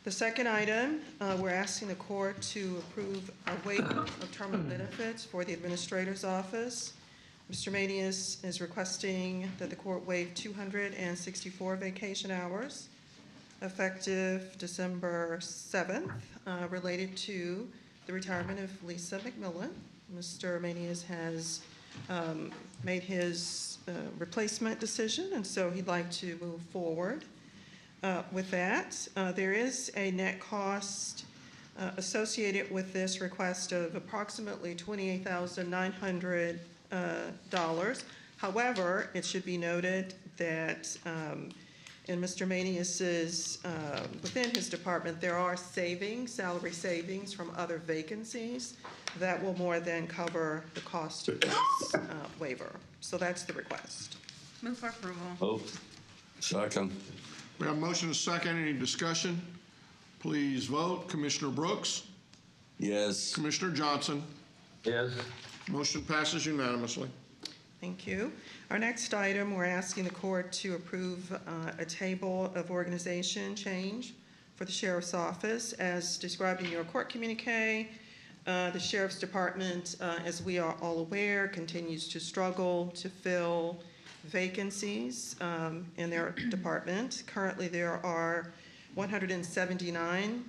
The second item, we're asking the court to approve a waiver of terminal benefits for the administrator's office. Mr. Manius is requesting that the court waive 264 vacation hours effective December 7th, related to the retirement of Lisa McMillan. Mr. Manius has made his replacement decision, and so he'd like to move forward with that. There is a net cost associated with this request of approximately $28,900. However, it should be noted that in Mr. Manius's, within his department, there are salary savings from other vacancies that will more than cover the cost of this waiver. So that's the request. Move for approval. Oh, second. We have a motion and a second. Any discussion? Please vote. Commissioner Brooks? Yes. Commissioner Johnson? Yes. Motion passes unanimously. Thank you. Our next item, we're asking the court to approve a table of organization change for the sheriff's office. As described in your court communique, the sheriff's department, as we are all aware, continues to struggle to fill vacancies in their department. Currently, there are 179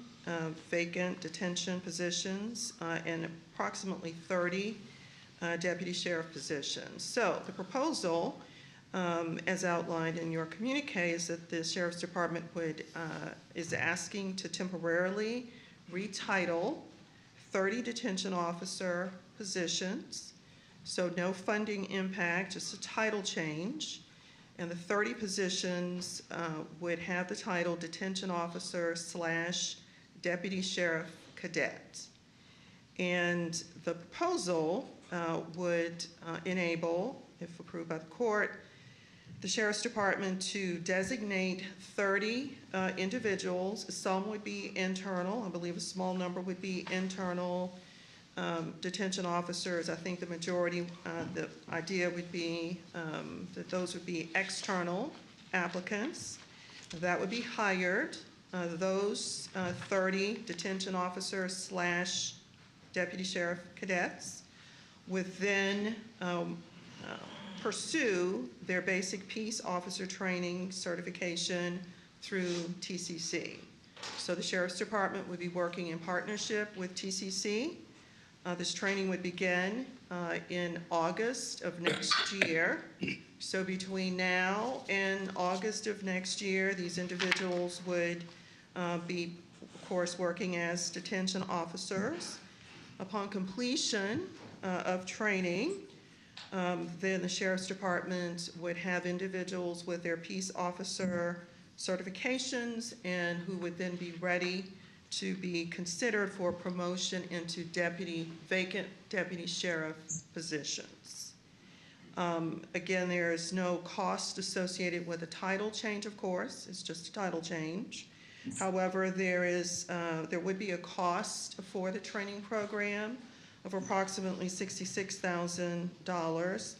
vacant detention positions and approximately 30 deputy sheriff positions. So the proposal, as outlined in your communique, is that the sheriff's department is asking to temporarily retitle 30 detention officer positions. So no funding impact, just a title change. And the 30 positions would have the title detention officer / deputy sheriff cadet. And the proposal would enable, if approved by the court, the sheriff's department to designate 30 individuals. Some would be internal. I believe a small number would be internal detention officers. I think the majority, the idea would be that those would be external applicants that would be hired. Those 30 detention officers / deputy sheriff cadets would then pursue their basic peace officer training certification through TCC. So the sheriff's department would be working in partnership with TCC. This training would begin in August of next year. So between now and August of next year, these individuals would be, of course, working as detention officers. Upon completion of training, then the sheriff's department would have individuals with their peace officer certifications and who would then be ready to be considered for promotion into vacant deputy sheriff positions. Again, there is no cost associated with a title change, of course. It's just a title change. However, there would be a cost for the training program of approximately $66,000.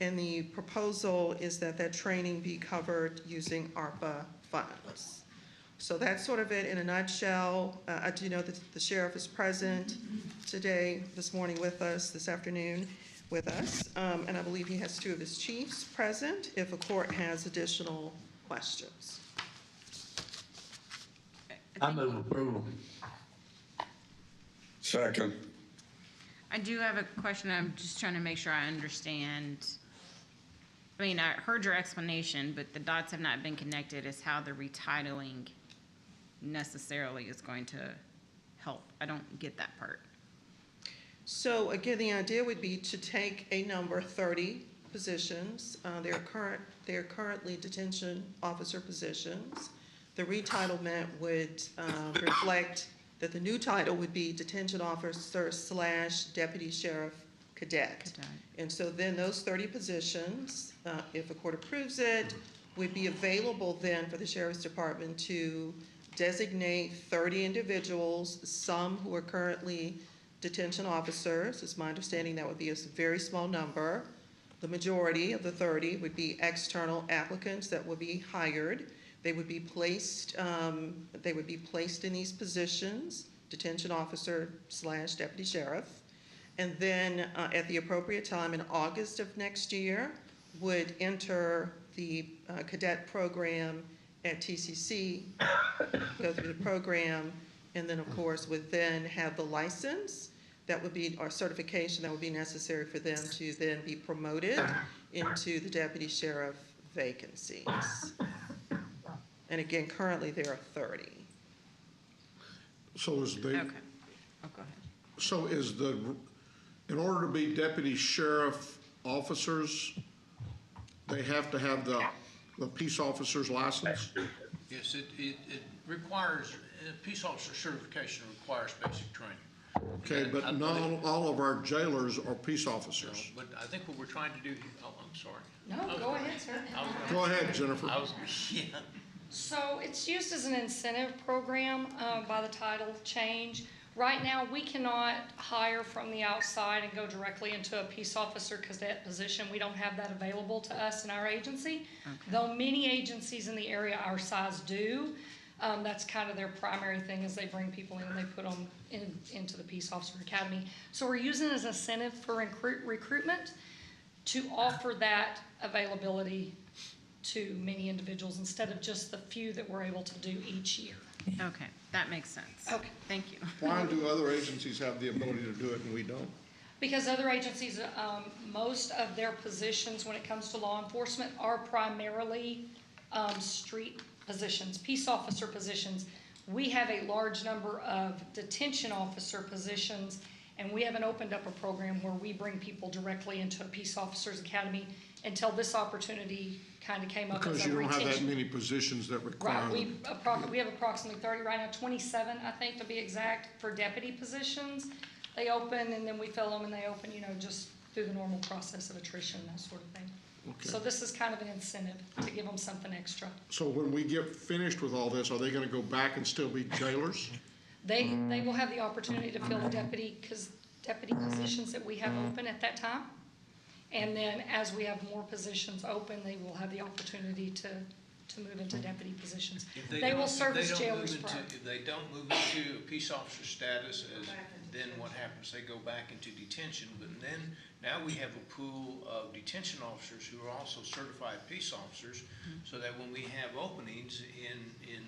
And the proposal is that that training be covered using ARPA funds. So that's sort of it in a nutshell. I do know that the sheriff is present today, this morning with us, this afternoon with us. And I believe he has two of his chiefs present if a court has additional questions. I move approval. Second. I do have a question. I'm just trying to make sure I understand. I mean, I heard your explanation, but the dots have not been connected as how the retitling necessarily is going to help. I don't get that part. So again, the idea would be to take a number, 30 positions. They are currently detention officer positions. The retitlement would reflect that the new title would be detention officer / deputy sheriff cadet. And so then those 30 positions, if the court approves it, would be available then for the sheriff's department to designate 30 individuals, some who are currently detention officers. It's my understanding that would be a very small number. The majority of the 30 would be external applicants that would be hired. They would be placed in these positions, detention officer / deputy sheriff. And then at the appropriate time in August of next year, would enter the cadet program at TCC, go through the program, and then of course would then have the license that would be, or certification that would be necessary for them to then be promoted into the deputy sheriff vacancies. And again, currently there are 30. So is the, Okay. Oh, go ahead. so is the, in order to be deputy sheriff officers, they have to have the peace officer's license? Yes, it requires, peace officer certification requires basic training. Okay, but not all of our jailers are peace officers. But I think what we're trying to do, oh, I'm sorry. No, go ahead, sir. Go ahead, Jennifer. Yeah. So it's used as an incentive program by the title change. Right now, we cannot hire from the outside and go directly into a peace officer cadet position. We don't have that available to us in our agency. Okay. Though many agencies in the area our size do. That's kind of their primary thing is they bring people in and they put them into the Peace Officer Academy. So we're using it as an incentive for recruitment to offer that availability to many individuals instead of just the few that we're able to do each year. Okay, that makes sense. Okay. Thank you. Why do other agencies have the ability to do it and we don't? Because other agencies, most of their positions when it comes to law enforcement are primarily street positions, peace officer positions. We have a large number of detention officer positions, and we haven't opened up a program where we bring people directly into a peace officers academy until this opportunity kind of came up as a retention. Because you don't have that many positions that require Right, them. we have approximately 30 right now, 27, I think, to be exact, for deputy positions. They open, and then we fill them, and they open, just through the normal process of attrition, that sort of thing. Okay. So this is kind of an incentive to give them something extra. So when we get finished with all this, are they going to go back and still be jailers? They will have the opportunity to fill the deputy positions that we have open at that time. And then as we have more positions open, they will have the opportunity to move into deputy positions. They will serve as jailers prior. If they don't move into a peace officer status, then what happens? They go back into detention, but then now we have a pool of detention officers who are also certified peace officers, so that when we have openings in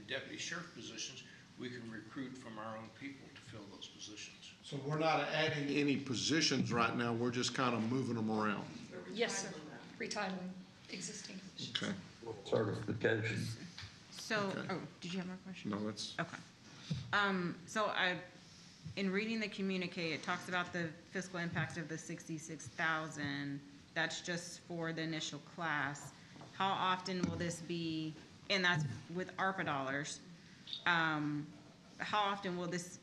deputy sheriff positions, we can recruit from our own people to fill those positions. So we're not adding any positions right now, we're just kind of moving them around? Yes, sir. Retitling existing positions. Okay. Certification. So, Okay. oh, did you have more questions? No, it's, Okay. So in reading the communique, it talks about the fiscal impact of the 66,000. That's just for the initial class. How often will this be, and that's with ARPA dollars, how often will this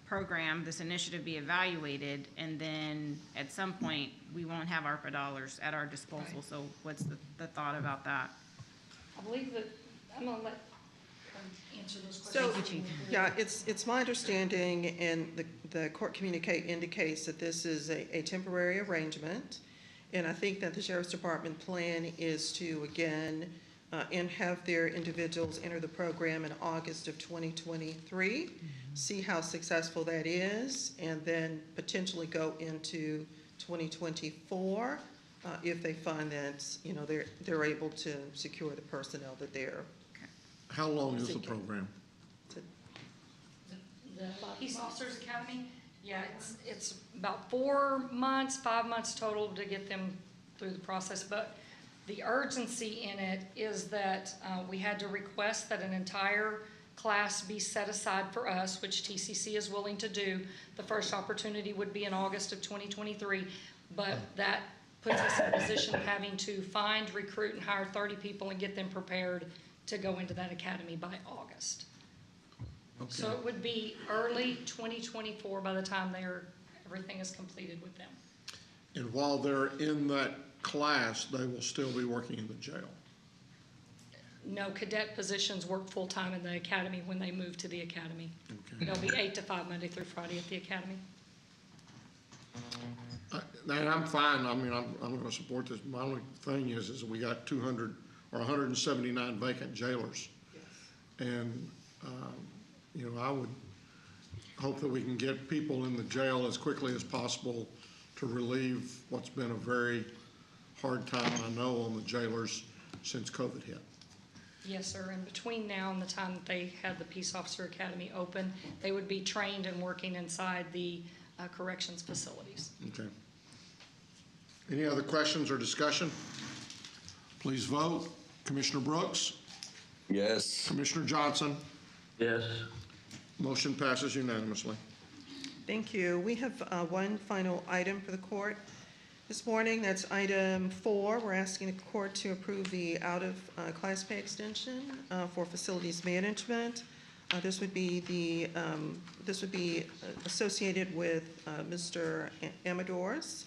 program, this initiative be evaluated, and then at some point, we won't have ARPA dollars at our disposal. So what's the thought about that? I believe that, I'm gonna let her answer those So, questions. yeah, it's my understanding, and the court communique indicates that this is a temporary arrangement. And I think that the Sheriff's Department plan is to, again, and have their individuals enter the program in August of 2023, see how successful that is, and then potentially go into 2024 if they find that, you know, they're able to secure the personnel that they're. How long is the program? The Peace Officers Academy, yeah, it's about 4 months, 5 months total to get them through the process. But the urgency in it is that we had to request that an entire class be set aside for us, which TCC is willing to do. The first opportunity would be in August of 2023, but that puts us in a position of having to find, recruit, and hire 30 people and get them prepared to go into that academy by August. Okay. So it would be early 2024 by the time everything is completed with them. And while they're in that class, they will still be working in the jail. No, cadet positions work full-time in the academy when they move to the academy. Okay. They'll be 8 to 5 Monday through Friday at the academy. And I'm fine, I mean, I'm gonna support this. My only thing is we got 200 or 179 vacant jailers. And, you know, I would hope that we can get people in the jail as quickly as possible to relieve what's been a very hard time, I know, on the jailers since COVID hit. Yes, sir, and between now and the time that they had the Peace Officer Academy open, they would be trained and working inside the corrections facilities. Okay. Any other questions or discussion? Please vote. Commissioner Brooks? Yes. Commissioner Johnson? Yes. Motion passes unanimously. Thank you. We have one final item for the court this morning. That's item 4. We're asking the court to approve the out-of-class pay extension for facilities management. This would be associated with Mr. Amadors,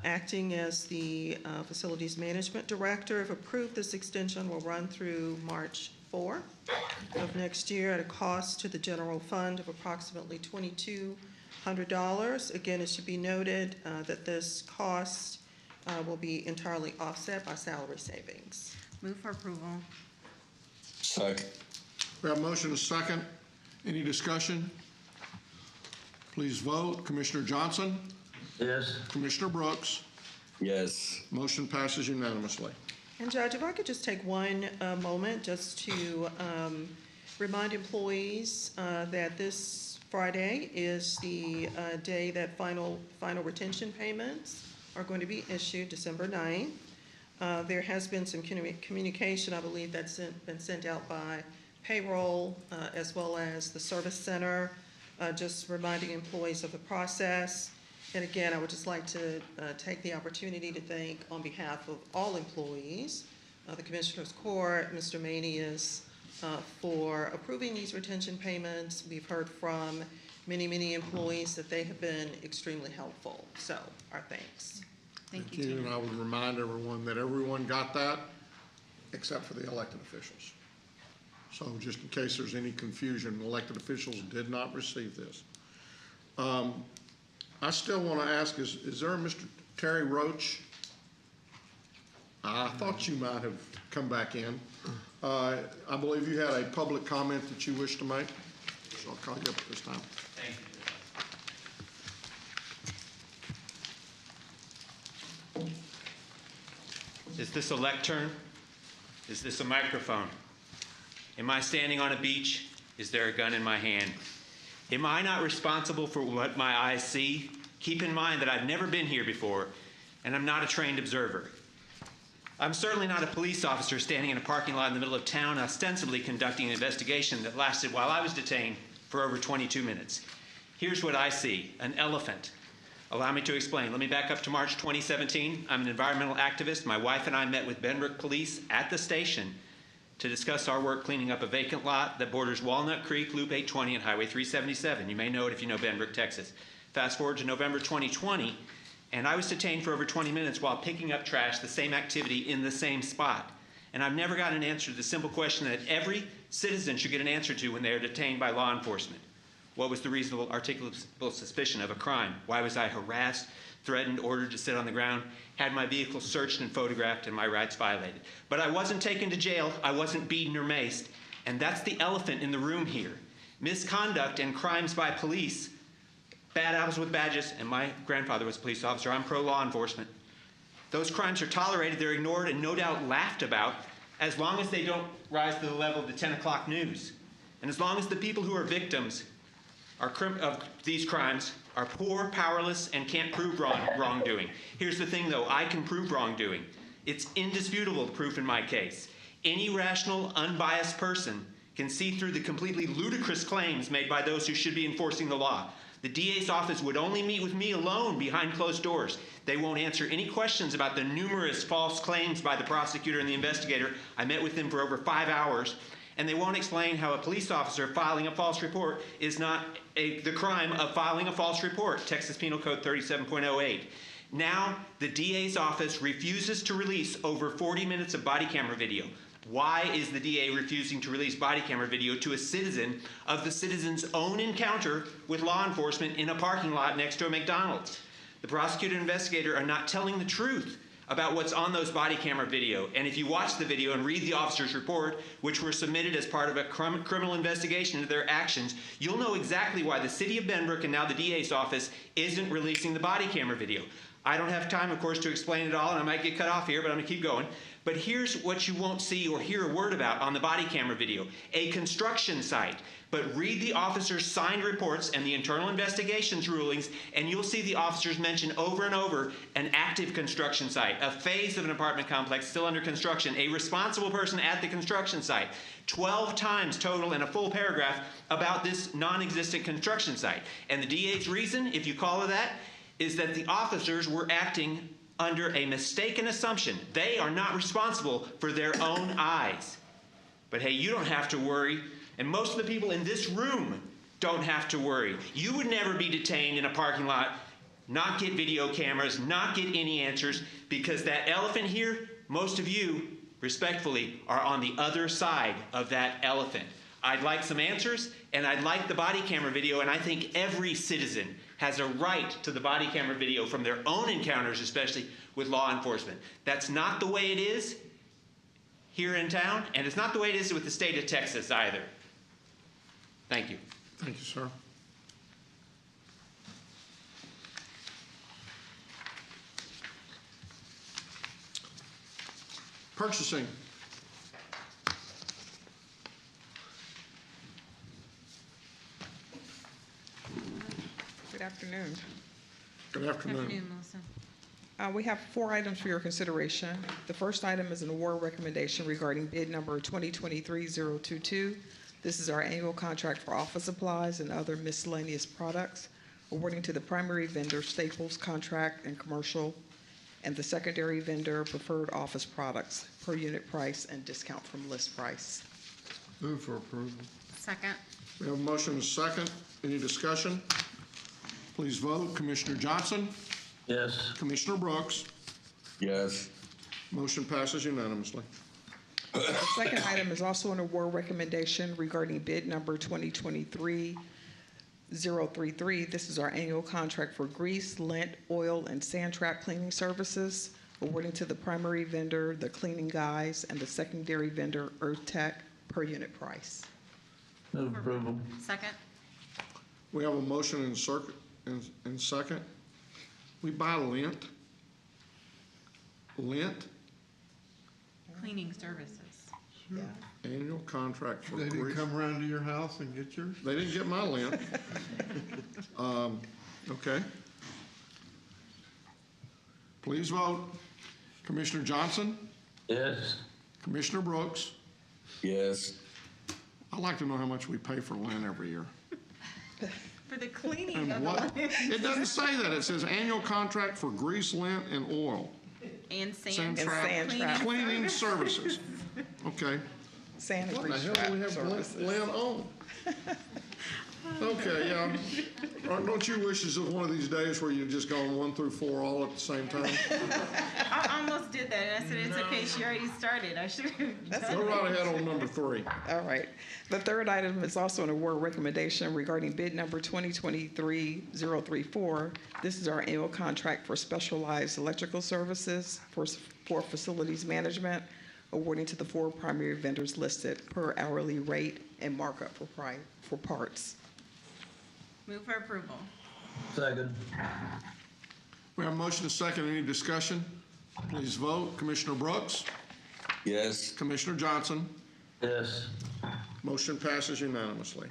acting as the facilities management director. If approved, this extension will run through March 4 of next year at a cost to the general fund of approximately $2,200. Again, it should be noted that this cost will be entirely offset by salary savings. Move for approval. Second. We have a motion and a second. Any discussion? Please vote. Commissioner Johnson? Yes. Commissioner Brooks? Yes. Motion passes unanimously. And Judge, if I could just take one moment just to remind employees that this Friday is the day that final retention payments are going to be issued, December 9th. There has been some communication, I believe, that's been sent out by payroll as well as the service center, just reminding employees of the process. And again, I would just like to take the opportunity to thank, on behalf of all employees, the Commissioner's Court, Mr. Manius, for approving these retention payments. We've heard from many, many employees that they have been extremely helpful. So, our thanks. Thank you, And Tina. I would remind everyone that everyone got that except for the elected officials. So just in case there's any confusion, elected officials did not receive this. I still want to ask, is there a Mr. Terry Roach? I thought you might have come back in. I believe you had a public comment that you wish to make, so I'll call you up at this time. Thank you. Is this a lectern? Is this a microphone? Am I standing on a beach? Is there a gun in my hand? Am I not responsible for what my eyes see? Keep in mind that I've never been here before, and I'm not a trained observer. I'm certainly not a police officer standing in a parking lot in the middle of town, ostensibly conducting an investigation that lasted while I was detained for over 22 minutes. Here's what I see: an elephant. Allow me to explain. Let me back up to March 2017. I'm an environmental activist. My wife and I met with Benbrook Police at the station to discuss our work cleaning up a vacant lot that borders Walnut Creek, Loop 820, and Highway 377. You may know it if you know Benbrook, Texas. Fast forward to November 2020, and I was detained for over 20 minutes while picking up trash, the same activity in the same spot. And I've never gotten an answer to the simple question that every citizen should get an answer to when they are detained by law enforcement. What was the reasonable, articulable suspicion of a crime? Why was I harassed, threatened, ordered to sit on the ground, had my vehicle searched and photographed, and my rights violated? But I wasn't taken to jail, I wasn't beaten or maced, and that's the elephant in the room here. Misconduct and crimes by police, bad apples with badges, and my grandfather was a police officer, I'm pro-law enforcement. Those crimes are tolerated, they're ignored, and no doubt laughed about, as long as they don't rise to the level of the 10 o'clock news. And as long as the people who are victims of these crimes are poor, powerless, and can't prove wrongdoing. Here's the thing, though. I can prove wrongdoing. It's indisputable proof in my case. Any rational, unbiased person can see through the completely ludicrous claims made by those who should be enforcing the law. The DA's office would only meet with me alone behind closed doors. They won't answer any questions about the numerous false claims by the prosecutor and the investigator. I met with them for over 5 hours. And they won't explain how a police officer filing a false report is not the crime of filing a false report, Texas Penal Code 37.08. Now, the DA's office refuses to release over 40 minutes of body camera video. Why is the DA refusing to release body camera video to a citizen of the citizen's own encounter with law enforcement in a parking lot next to a McDonald's? The prosecutor and investigator are not telling the truth about what's on those body camera video. And if you watch the video and read the officer's report, which were submitted as part of a criminal investigation into their actions, you'll know exactly why the city of Benbrook and now the DA's office isn't releasing the body camera video. I don't have time, of course, to explain it all, and I might get cut off here, but I'm gonna keep going. But here's what you won't see or hear a word about on the body camera video. A construction site. But read the officer's signed reports and the internal investigations rulings, and you'll see the officers mention over and over an active construction site, a phase of an apartment complex still under construction, a responsible person at the construction site. 12 times total in a full paragraph about this non-existent construction site. And the DA's reason, if you call it that, is that the officers were acting under a mistaken assumption. They are not responsible for their own eyes. But hey, you don't have to worry. And most of the people in this room don't have to worry. You would never be detained in a parking lot, not get video cameras, not get any answers, because that elephant here, most of you, respectfully, are on the other side of that elephant. I'd like some answers, and I'd like the body camera video, and I think every citizen has a right to the body camera video from their own encounters, especially with law enforcement. That's not the way it is here in town, and it's not the way it is with the state of Texas either. Thank you. Thank you, sir. Purchasing. Good afternoon. Good afternoon. Melissa. We have 4 items for your consideration. The first item is an award recommendation regarding bid number 2023-022. This is our annual contract for office supplies and other miscellaneous products, awarding to the primary vendor Staples Contract and Commercial, and the secondary vendor Preferred Office Products, per unit price and discount from list price. Move for approval. Second. We have a motion and a second. Any discussion? Please vote. Commissioner Johnson? Yes. Commissioner Brooks? Yes. Motion passes unanimously. The second item is also an award recommendation regarding bid number 2023-033. This is our annual contract for grease, lint, oil, and sand trap cleaning services, awarding to the primary vendor, the Cleaning Guys, and the secondary vendor, Earth Tech, per unit price. Move approval. Second. We have a motion and second. We buy lint. Lint, Cleaning services. Yeah. annual contract for They didn't grease. come around to your house and get yours? They didn't get my lint. Okay. Please vote. Commissioner Johnson? Yes. Commissioner Brooks? Yes. I'd like to know how much we pay for lint every year. For the cleaning And of what? the It doesn't say that. It says annual contract for grease, lint, and oil. and sand Trap trap cleaning cleaning services. Okay. Santa What in the Cruz hell do we Trap have Services. Lynn on? Okay, yeah. Don't you wish as of one of these days where you've just gone 1 through 4 all at the same time? I almost did that, and I said, it's okay, she already started. I should have Go right ahead on number 3. All right. The third item is also an award recommendation regarding bid number 2023-034. This is our annual contract for specialized electrical services for facilities management, awarding to the 4 primary vendors listed per hourly rate and markup for parts. Move for approval. Second. We have a motion and a second. Any discussion? Please vote. Commissioner Brooks? Yes. Commissioner Johnson? Yes. Motion passes unanimously.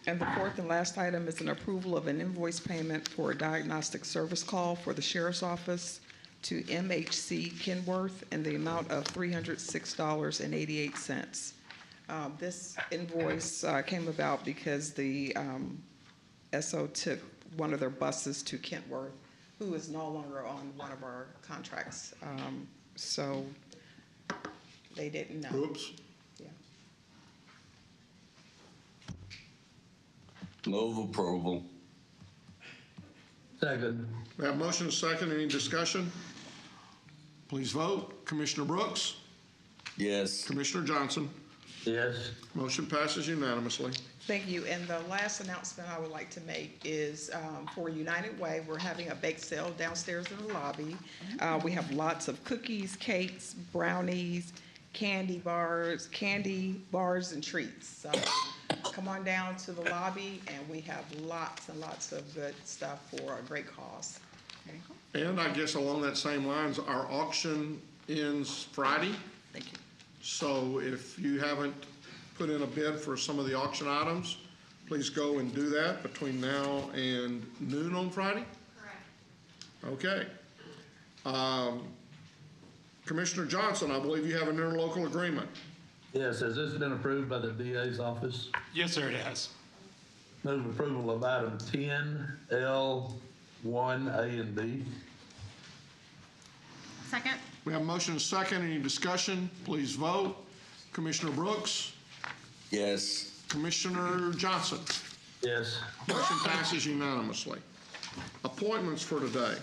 And the fourth and last item is an approval of an invoice payment for a diagnostic service call for the Sheriff's Office to MHC Kenworth in the amount of $306.88. This invoice came about because the SO took one of their buses to Kentworth, who is no longer on one of our contracts. So they didn't know. Oops. Yeah. Move approval. Second. We have a motion and a second. Any discussion? Please vote. Commissioner Brooks? Yes. Commissioner Johnson? Yes. Motion passes unanimously. Thank you. And the last announcement I would like to make is for United Way, we're having a bake sale downstairs in the lobby. We have lots of cookies, cakes, brownies, candy bars, and treats. So come on down to the lobby, and we have lots and lots of good stuff for a great cause. And I guess along that same lines, our auction ends Friday. Thank you. So if you haven't put in a bid for some of the auction items, please go and do that between now and noon on Friday? Correct. Okay. Commissioner Johnson, I believe you have an interlocal agreement. Yes, has this been approved by the DA's office? Yes, sir, it has. Move approval of item 10L 1A and B. Second. We have a motion and a second. Any discussion? Please vote. Commissioner Brooks? Yes. Commissioner Johnson? Yes. Motion passes unanimously. Appointments for today.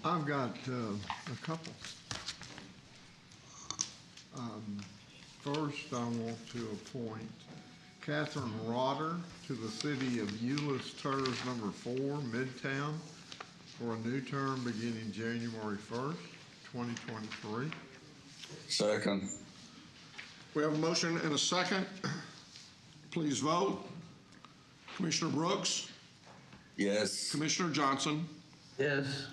I've got a couple. First, I want to appoint Catherine Rotter to the City of Euless TERS number 4, Midtown, for a new term beginning January 1st, 2023. Second. We have a motion and a second. Please vote. Commissioner Brooks? Yes. Commissioner Johnson? Yes.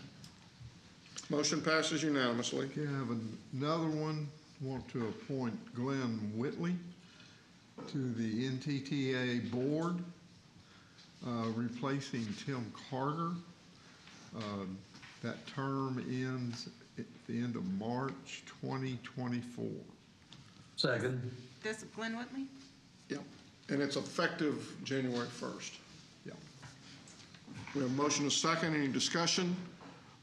Motion passes unanimously. Okay, I have another one. Want to appoint Glenn Whitley to the NTTA board, replacing Tim Carter. That term ends at the end of March 2024. Second. This Glenn Whitley? Yep. And it's effective January 1st. Yep. We have a motion and a second. Any discussion?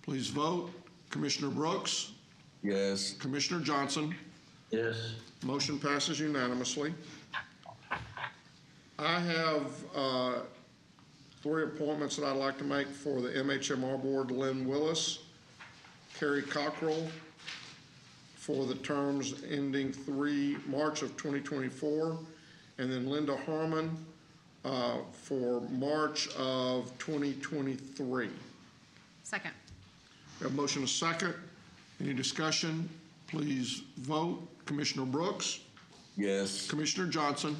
Please vote. Commissioner Brooks? Yes. Commissioner Johnson? Yes. Motion passes unanimously. I have 3 appointments that I'd like to make for the MHMR board. Lynn Willis, Carrie Cockrell, for the terms ending March of 2024, and then Linda Harmon for March of 2023. Second. We have a motion and a second. Any discussion? Please vote. Commissioner Brooks? Yes. Commissioner Johnson?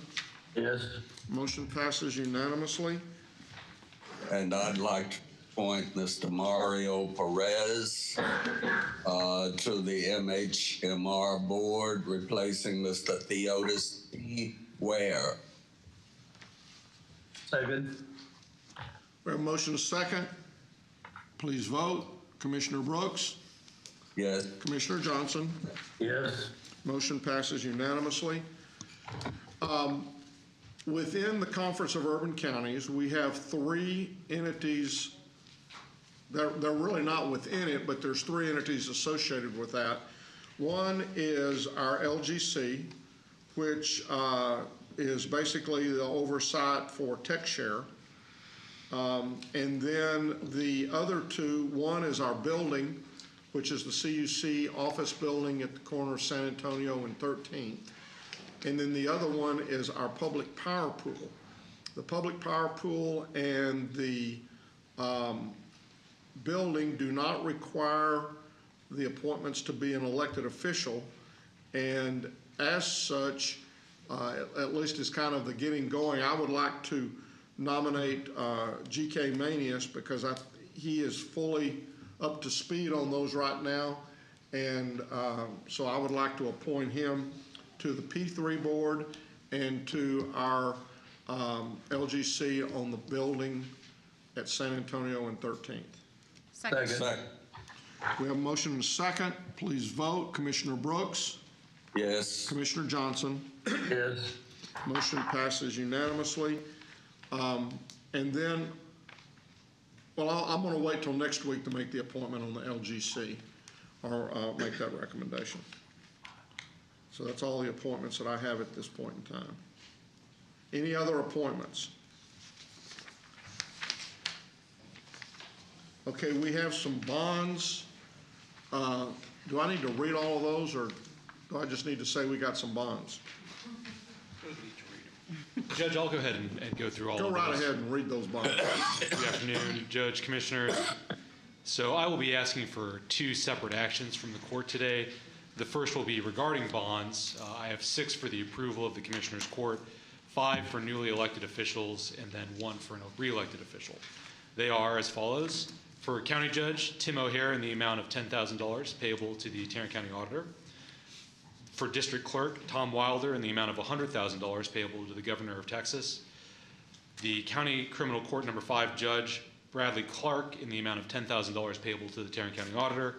Yes. Motion passes unanimously. And I'd like to appoint Mr. Mario Perez to the MHMR board, replacing Mr. Theodis T. Ware. Second. We have a motion and a second. Please vote. Commissioner Brooks? Yes. Commissioner Johnson? Yes. Motion passes unanimously. Within the Conference of Urban Counties, we have 3 entities. They're really not within it, but there's 3 entities associated with that. One is our LGC, which is basically the oversight for TechShare. And then the other two, one is our building, which is the CUC office building at the corner of San Antonio and 13th. And then the other one is our public power pool. The public power pool and the building do not require the appointments to be an elected official. And as such, at least as kind of the getting going, I would like to nominate G.K. Manius because he is fully up to speed on those right now. And so I would like to appoint him to the P3 board and to our LGC on the building at San Antonio and 13th. Second. We have a motion and a second. Please vote. Commissioner Brooks? Yes. Commissioner Johnson? Yes. Motion passes unanimously. And then, well, I'm going to wait till next week to make the appointment on the LGC or make that recommendation. So that's all the appointments that I have at this point in time. Any other appointments? Okay, we have some bonds. Do I need to read all of those, or do I just need to say we got some bonds? Judge, I'll go ahead and go through all of those. Go right ahead and read those bonds. Good afternoon, Judge, Commissioners. So I will be asking for two separate actions from the court today. The first will be regarding bonds. I have 6 for the approval of the Commissioners Court, 5 for newly elected officials, and then 1 for a re-elected official. They are as follows. For County Judge Tim O'Hare in the amount of $10,000 payable to the Tarrant County Auditor. For District Clerk Tom Wilder in the amount of $100,000 payable to the Governor of Texas. The County Criminal Court Number 5 Judge Bradley Clark in the amount of $10,000 payable to the Tarrant County Auditor.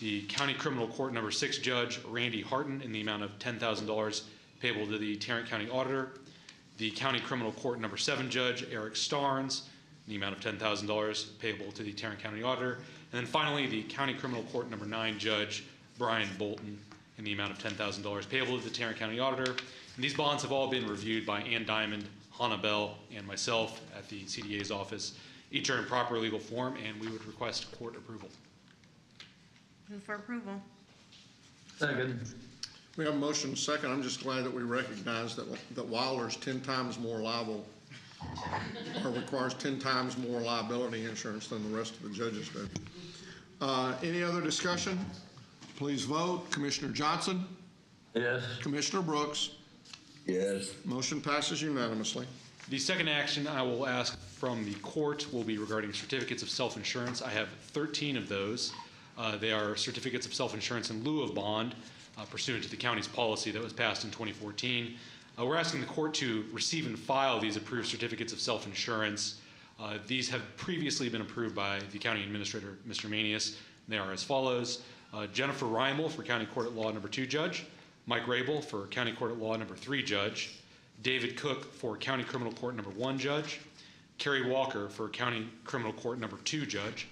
The County Criminal Court Number 6 Judge Randy Harton in the amount of $10,000 payable to the Tarrant County Auditor. The County Criminal Court Number 7 Judge Eric Starnes in the amount of $10,000 payable to the Tarrant County Auditor. And then finally, the County Criminal Court Number 9 Judge Brian Bolton in the amount of $10,000 payable to the Tarrant County Auditor. And these bonds have all been reviewed by Ann Diamond, Hannah Bell, and myself at the CDA's office. Each are in proper legal form, and we would request court approval. Move for approval. Second. We have a motion and a second. I'm just glad that we recognize that Wilder's 10 times more liable or requires 10 times more liability insurance than the rest of the judges do. Any other discussion? Please vote. Commissioner Johnson? Yes. Commissioner Brooks? Yes. Motion passes unanimously. The second action I will ask from the court will be regarding certificates of self-insurance. I have 13 of those. They are certificates of self-insurance in lieu of bond pursuant to the county's policy that was passed in 2014. We're asking the court to receive and file these approved certificates of self-insurance. These have previously been approved by the county administrator, Mr. Manius. They are as follows. Jennifer Reimel for County Court at Law Number 2 Judge. Mike Rabel for County Court at Law Number 3 Judge. David Cook for County Criminal Court Number 1 Judge. Kerry Walker for County Criminal Court Number 2 Judge.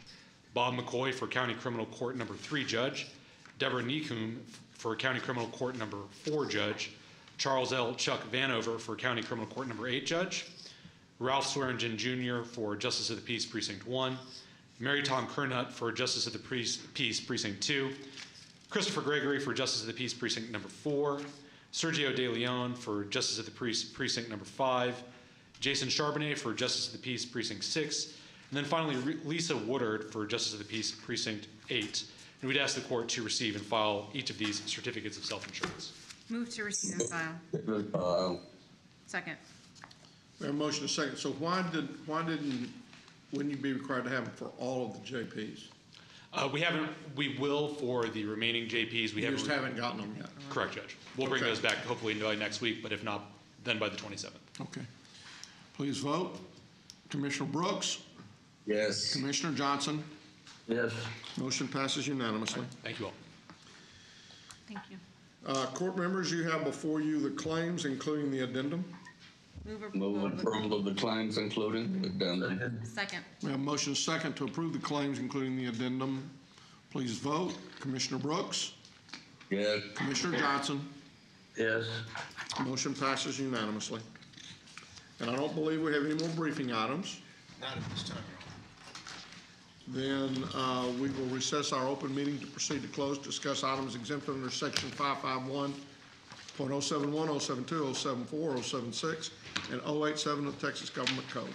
Bob McCoy for County Criminal Court Number 3 Judge. Deborah Neekum for County Criminal Court Number 4 Judge. Charles L. Chuck Vanover for County Criminal Court Number 8 Judge. Ralph Swearingen Jr. for Justice of the Peace Precinct 1. Mary Tom Kernut for Justice of the Peace Precinct 2. Christopher Gregory for Justice of the Peace Precinct Number 4. Sergio De Leon for Justice of the Peace Precinct Number 5. Jason Charbonnet for Justice of the Peace Precinct 6. And then finally, Lisa Woodard for Justice of the Peace Precinct 8. And we'd ask the court to receive and file each of these certificates of self-insurance. Move to receive and file. Second. We have a motion and a second. So wouldn't you be required to have them for all of the JPs? We haven't. We will for the remaining JPs. We just haven't gotten them yet. Correct, Judge. We'll bring Okay. those back hopefully by next week, but if not, then by the 27th. Okay. Please vote. Commissioner Brooks? Yes. Commissioner Johnson? Yes. Motion passes unanimously. Thank you all. Thank you. Court members, you have before you the claims, including the addendum. Move approval of the claims, including the addendum. Second. We have a motion second to approve the claims, including the addendum. Please vote. Commissioner Brooks? Yes. Commissioner Johnson? Yes. Motion passes unanimously. And I don't believe we have any more briefing items. Not at this time, Then we will recess our open meeting to proceed to close, discuss items exempt under section 551.071, 072, 074, 076, and 087 of the Texas Government Code.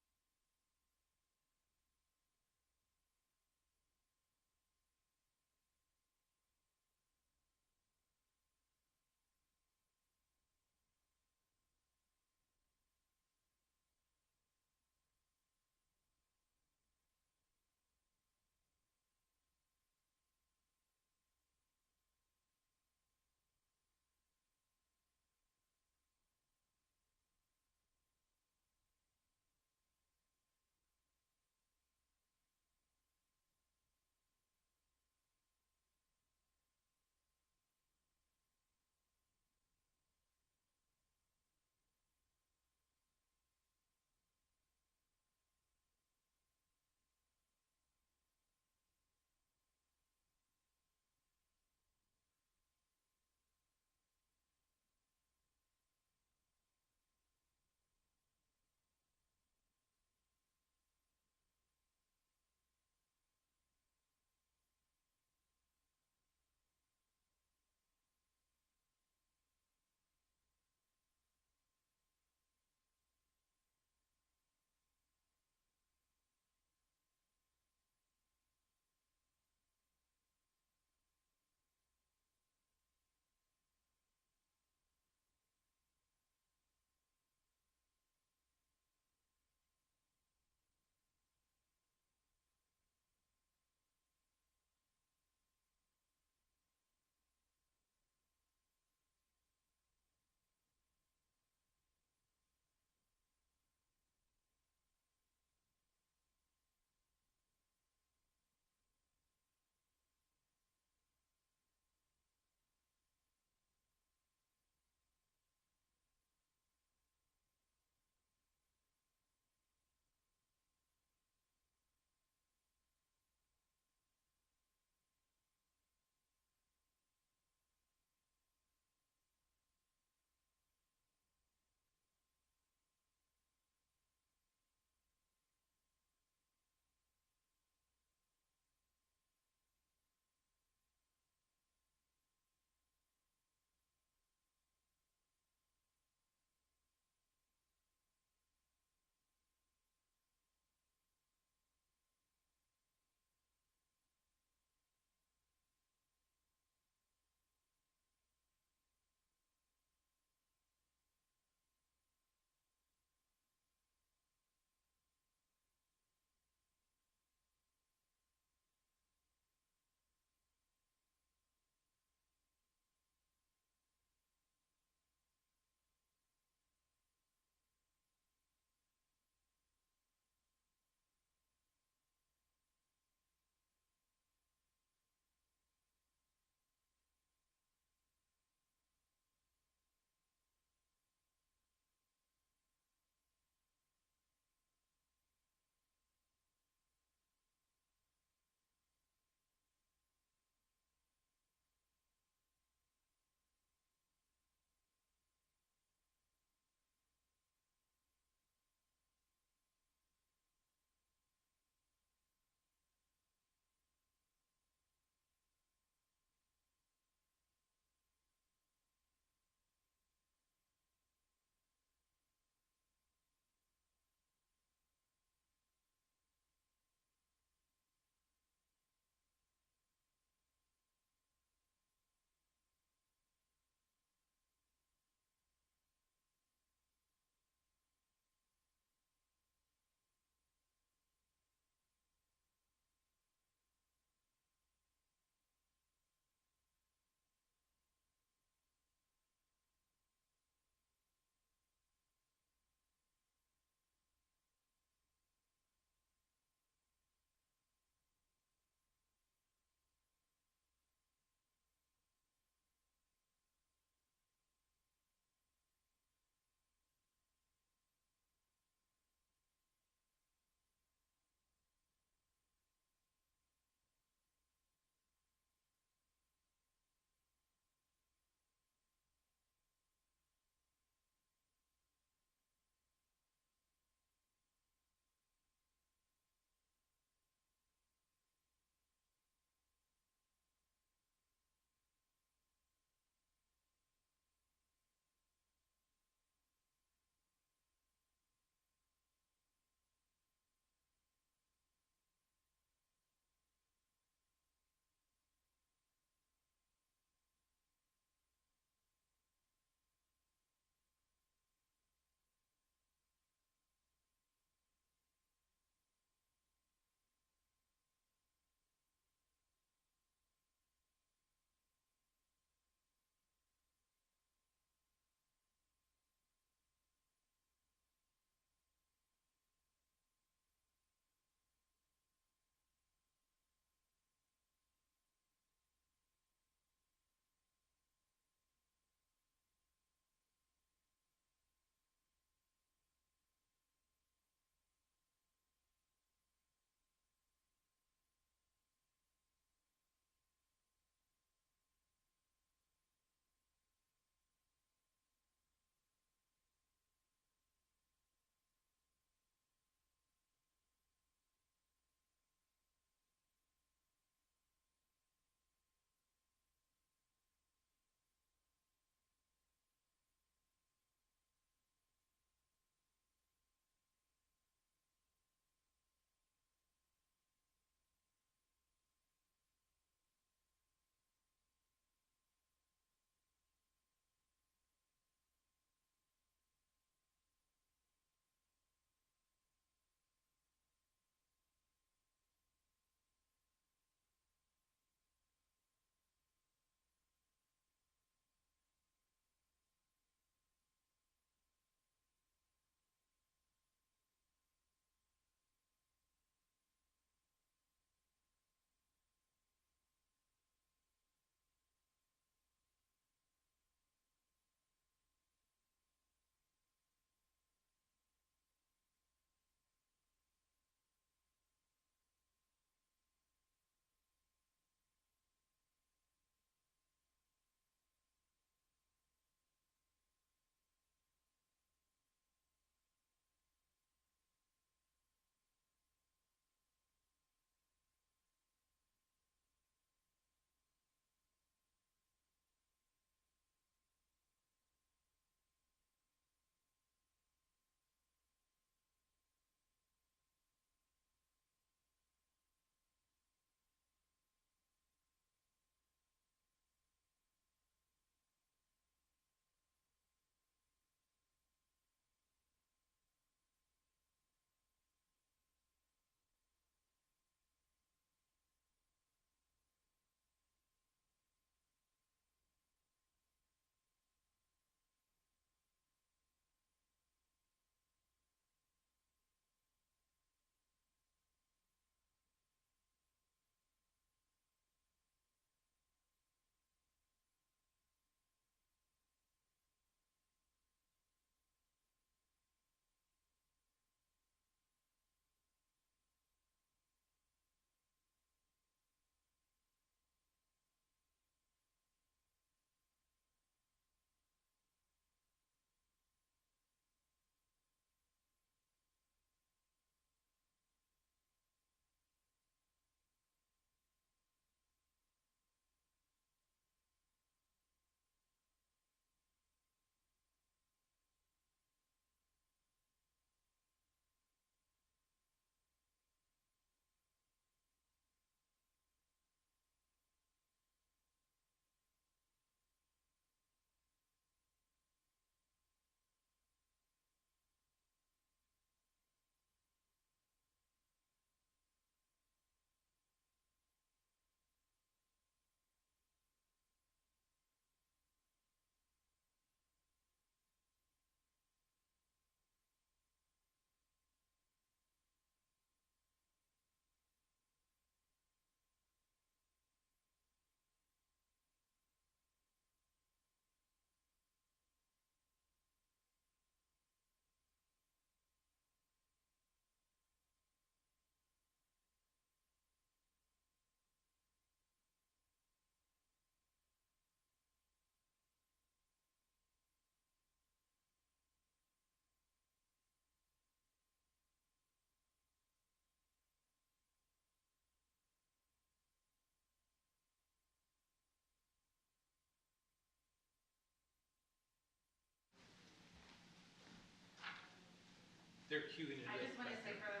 I just want to say for the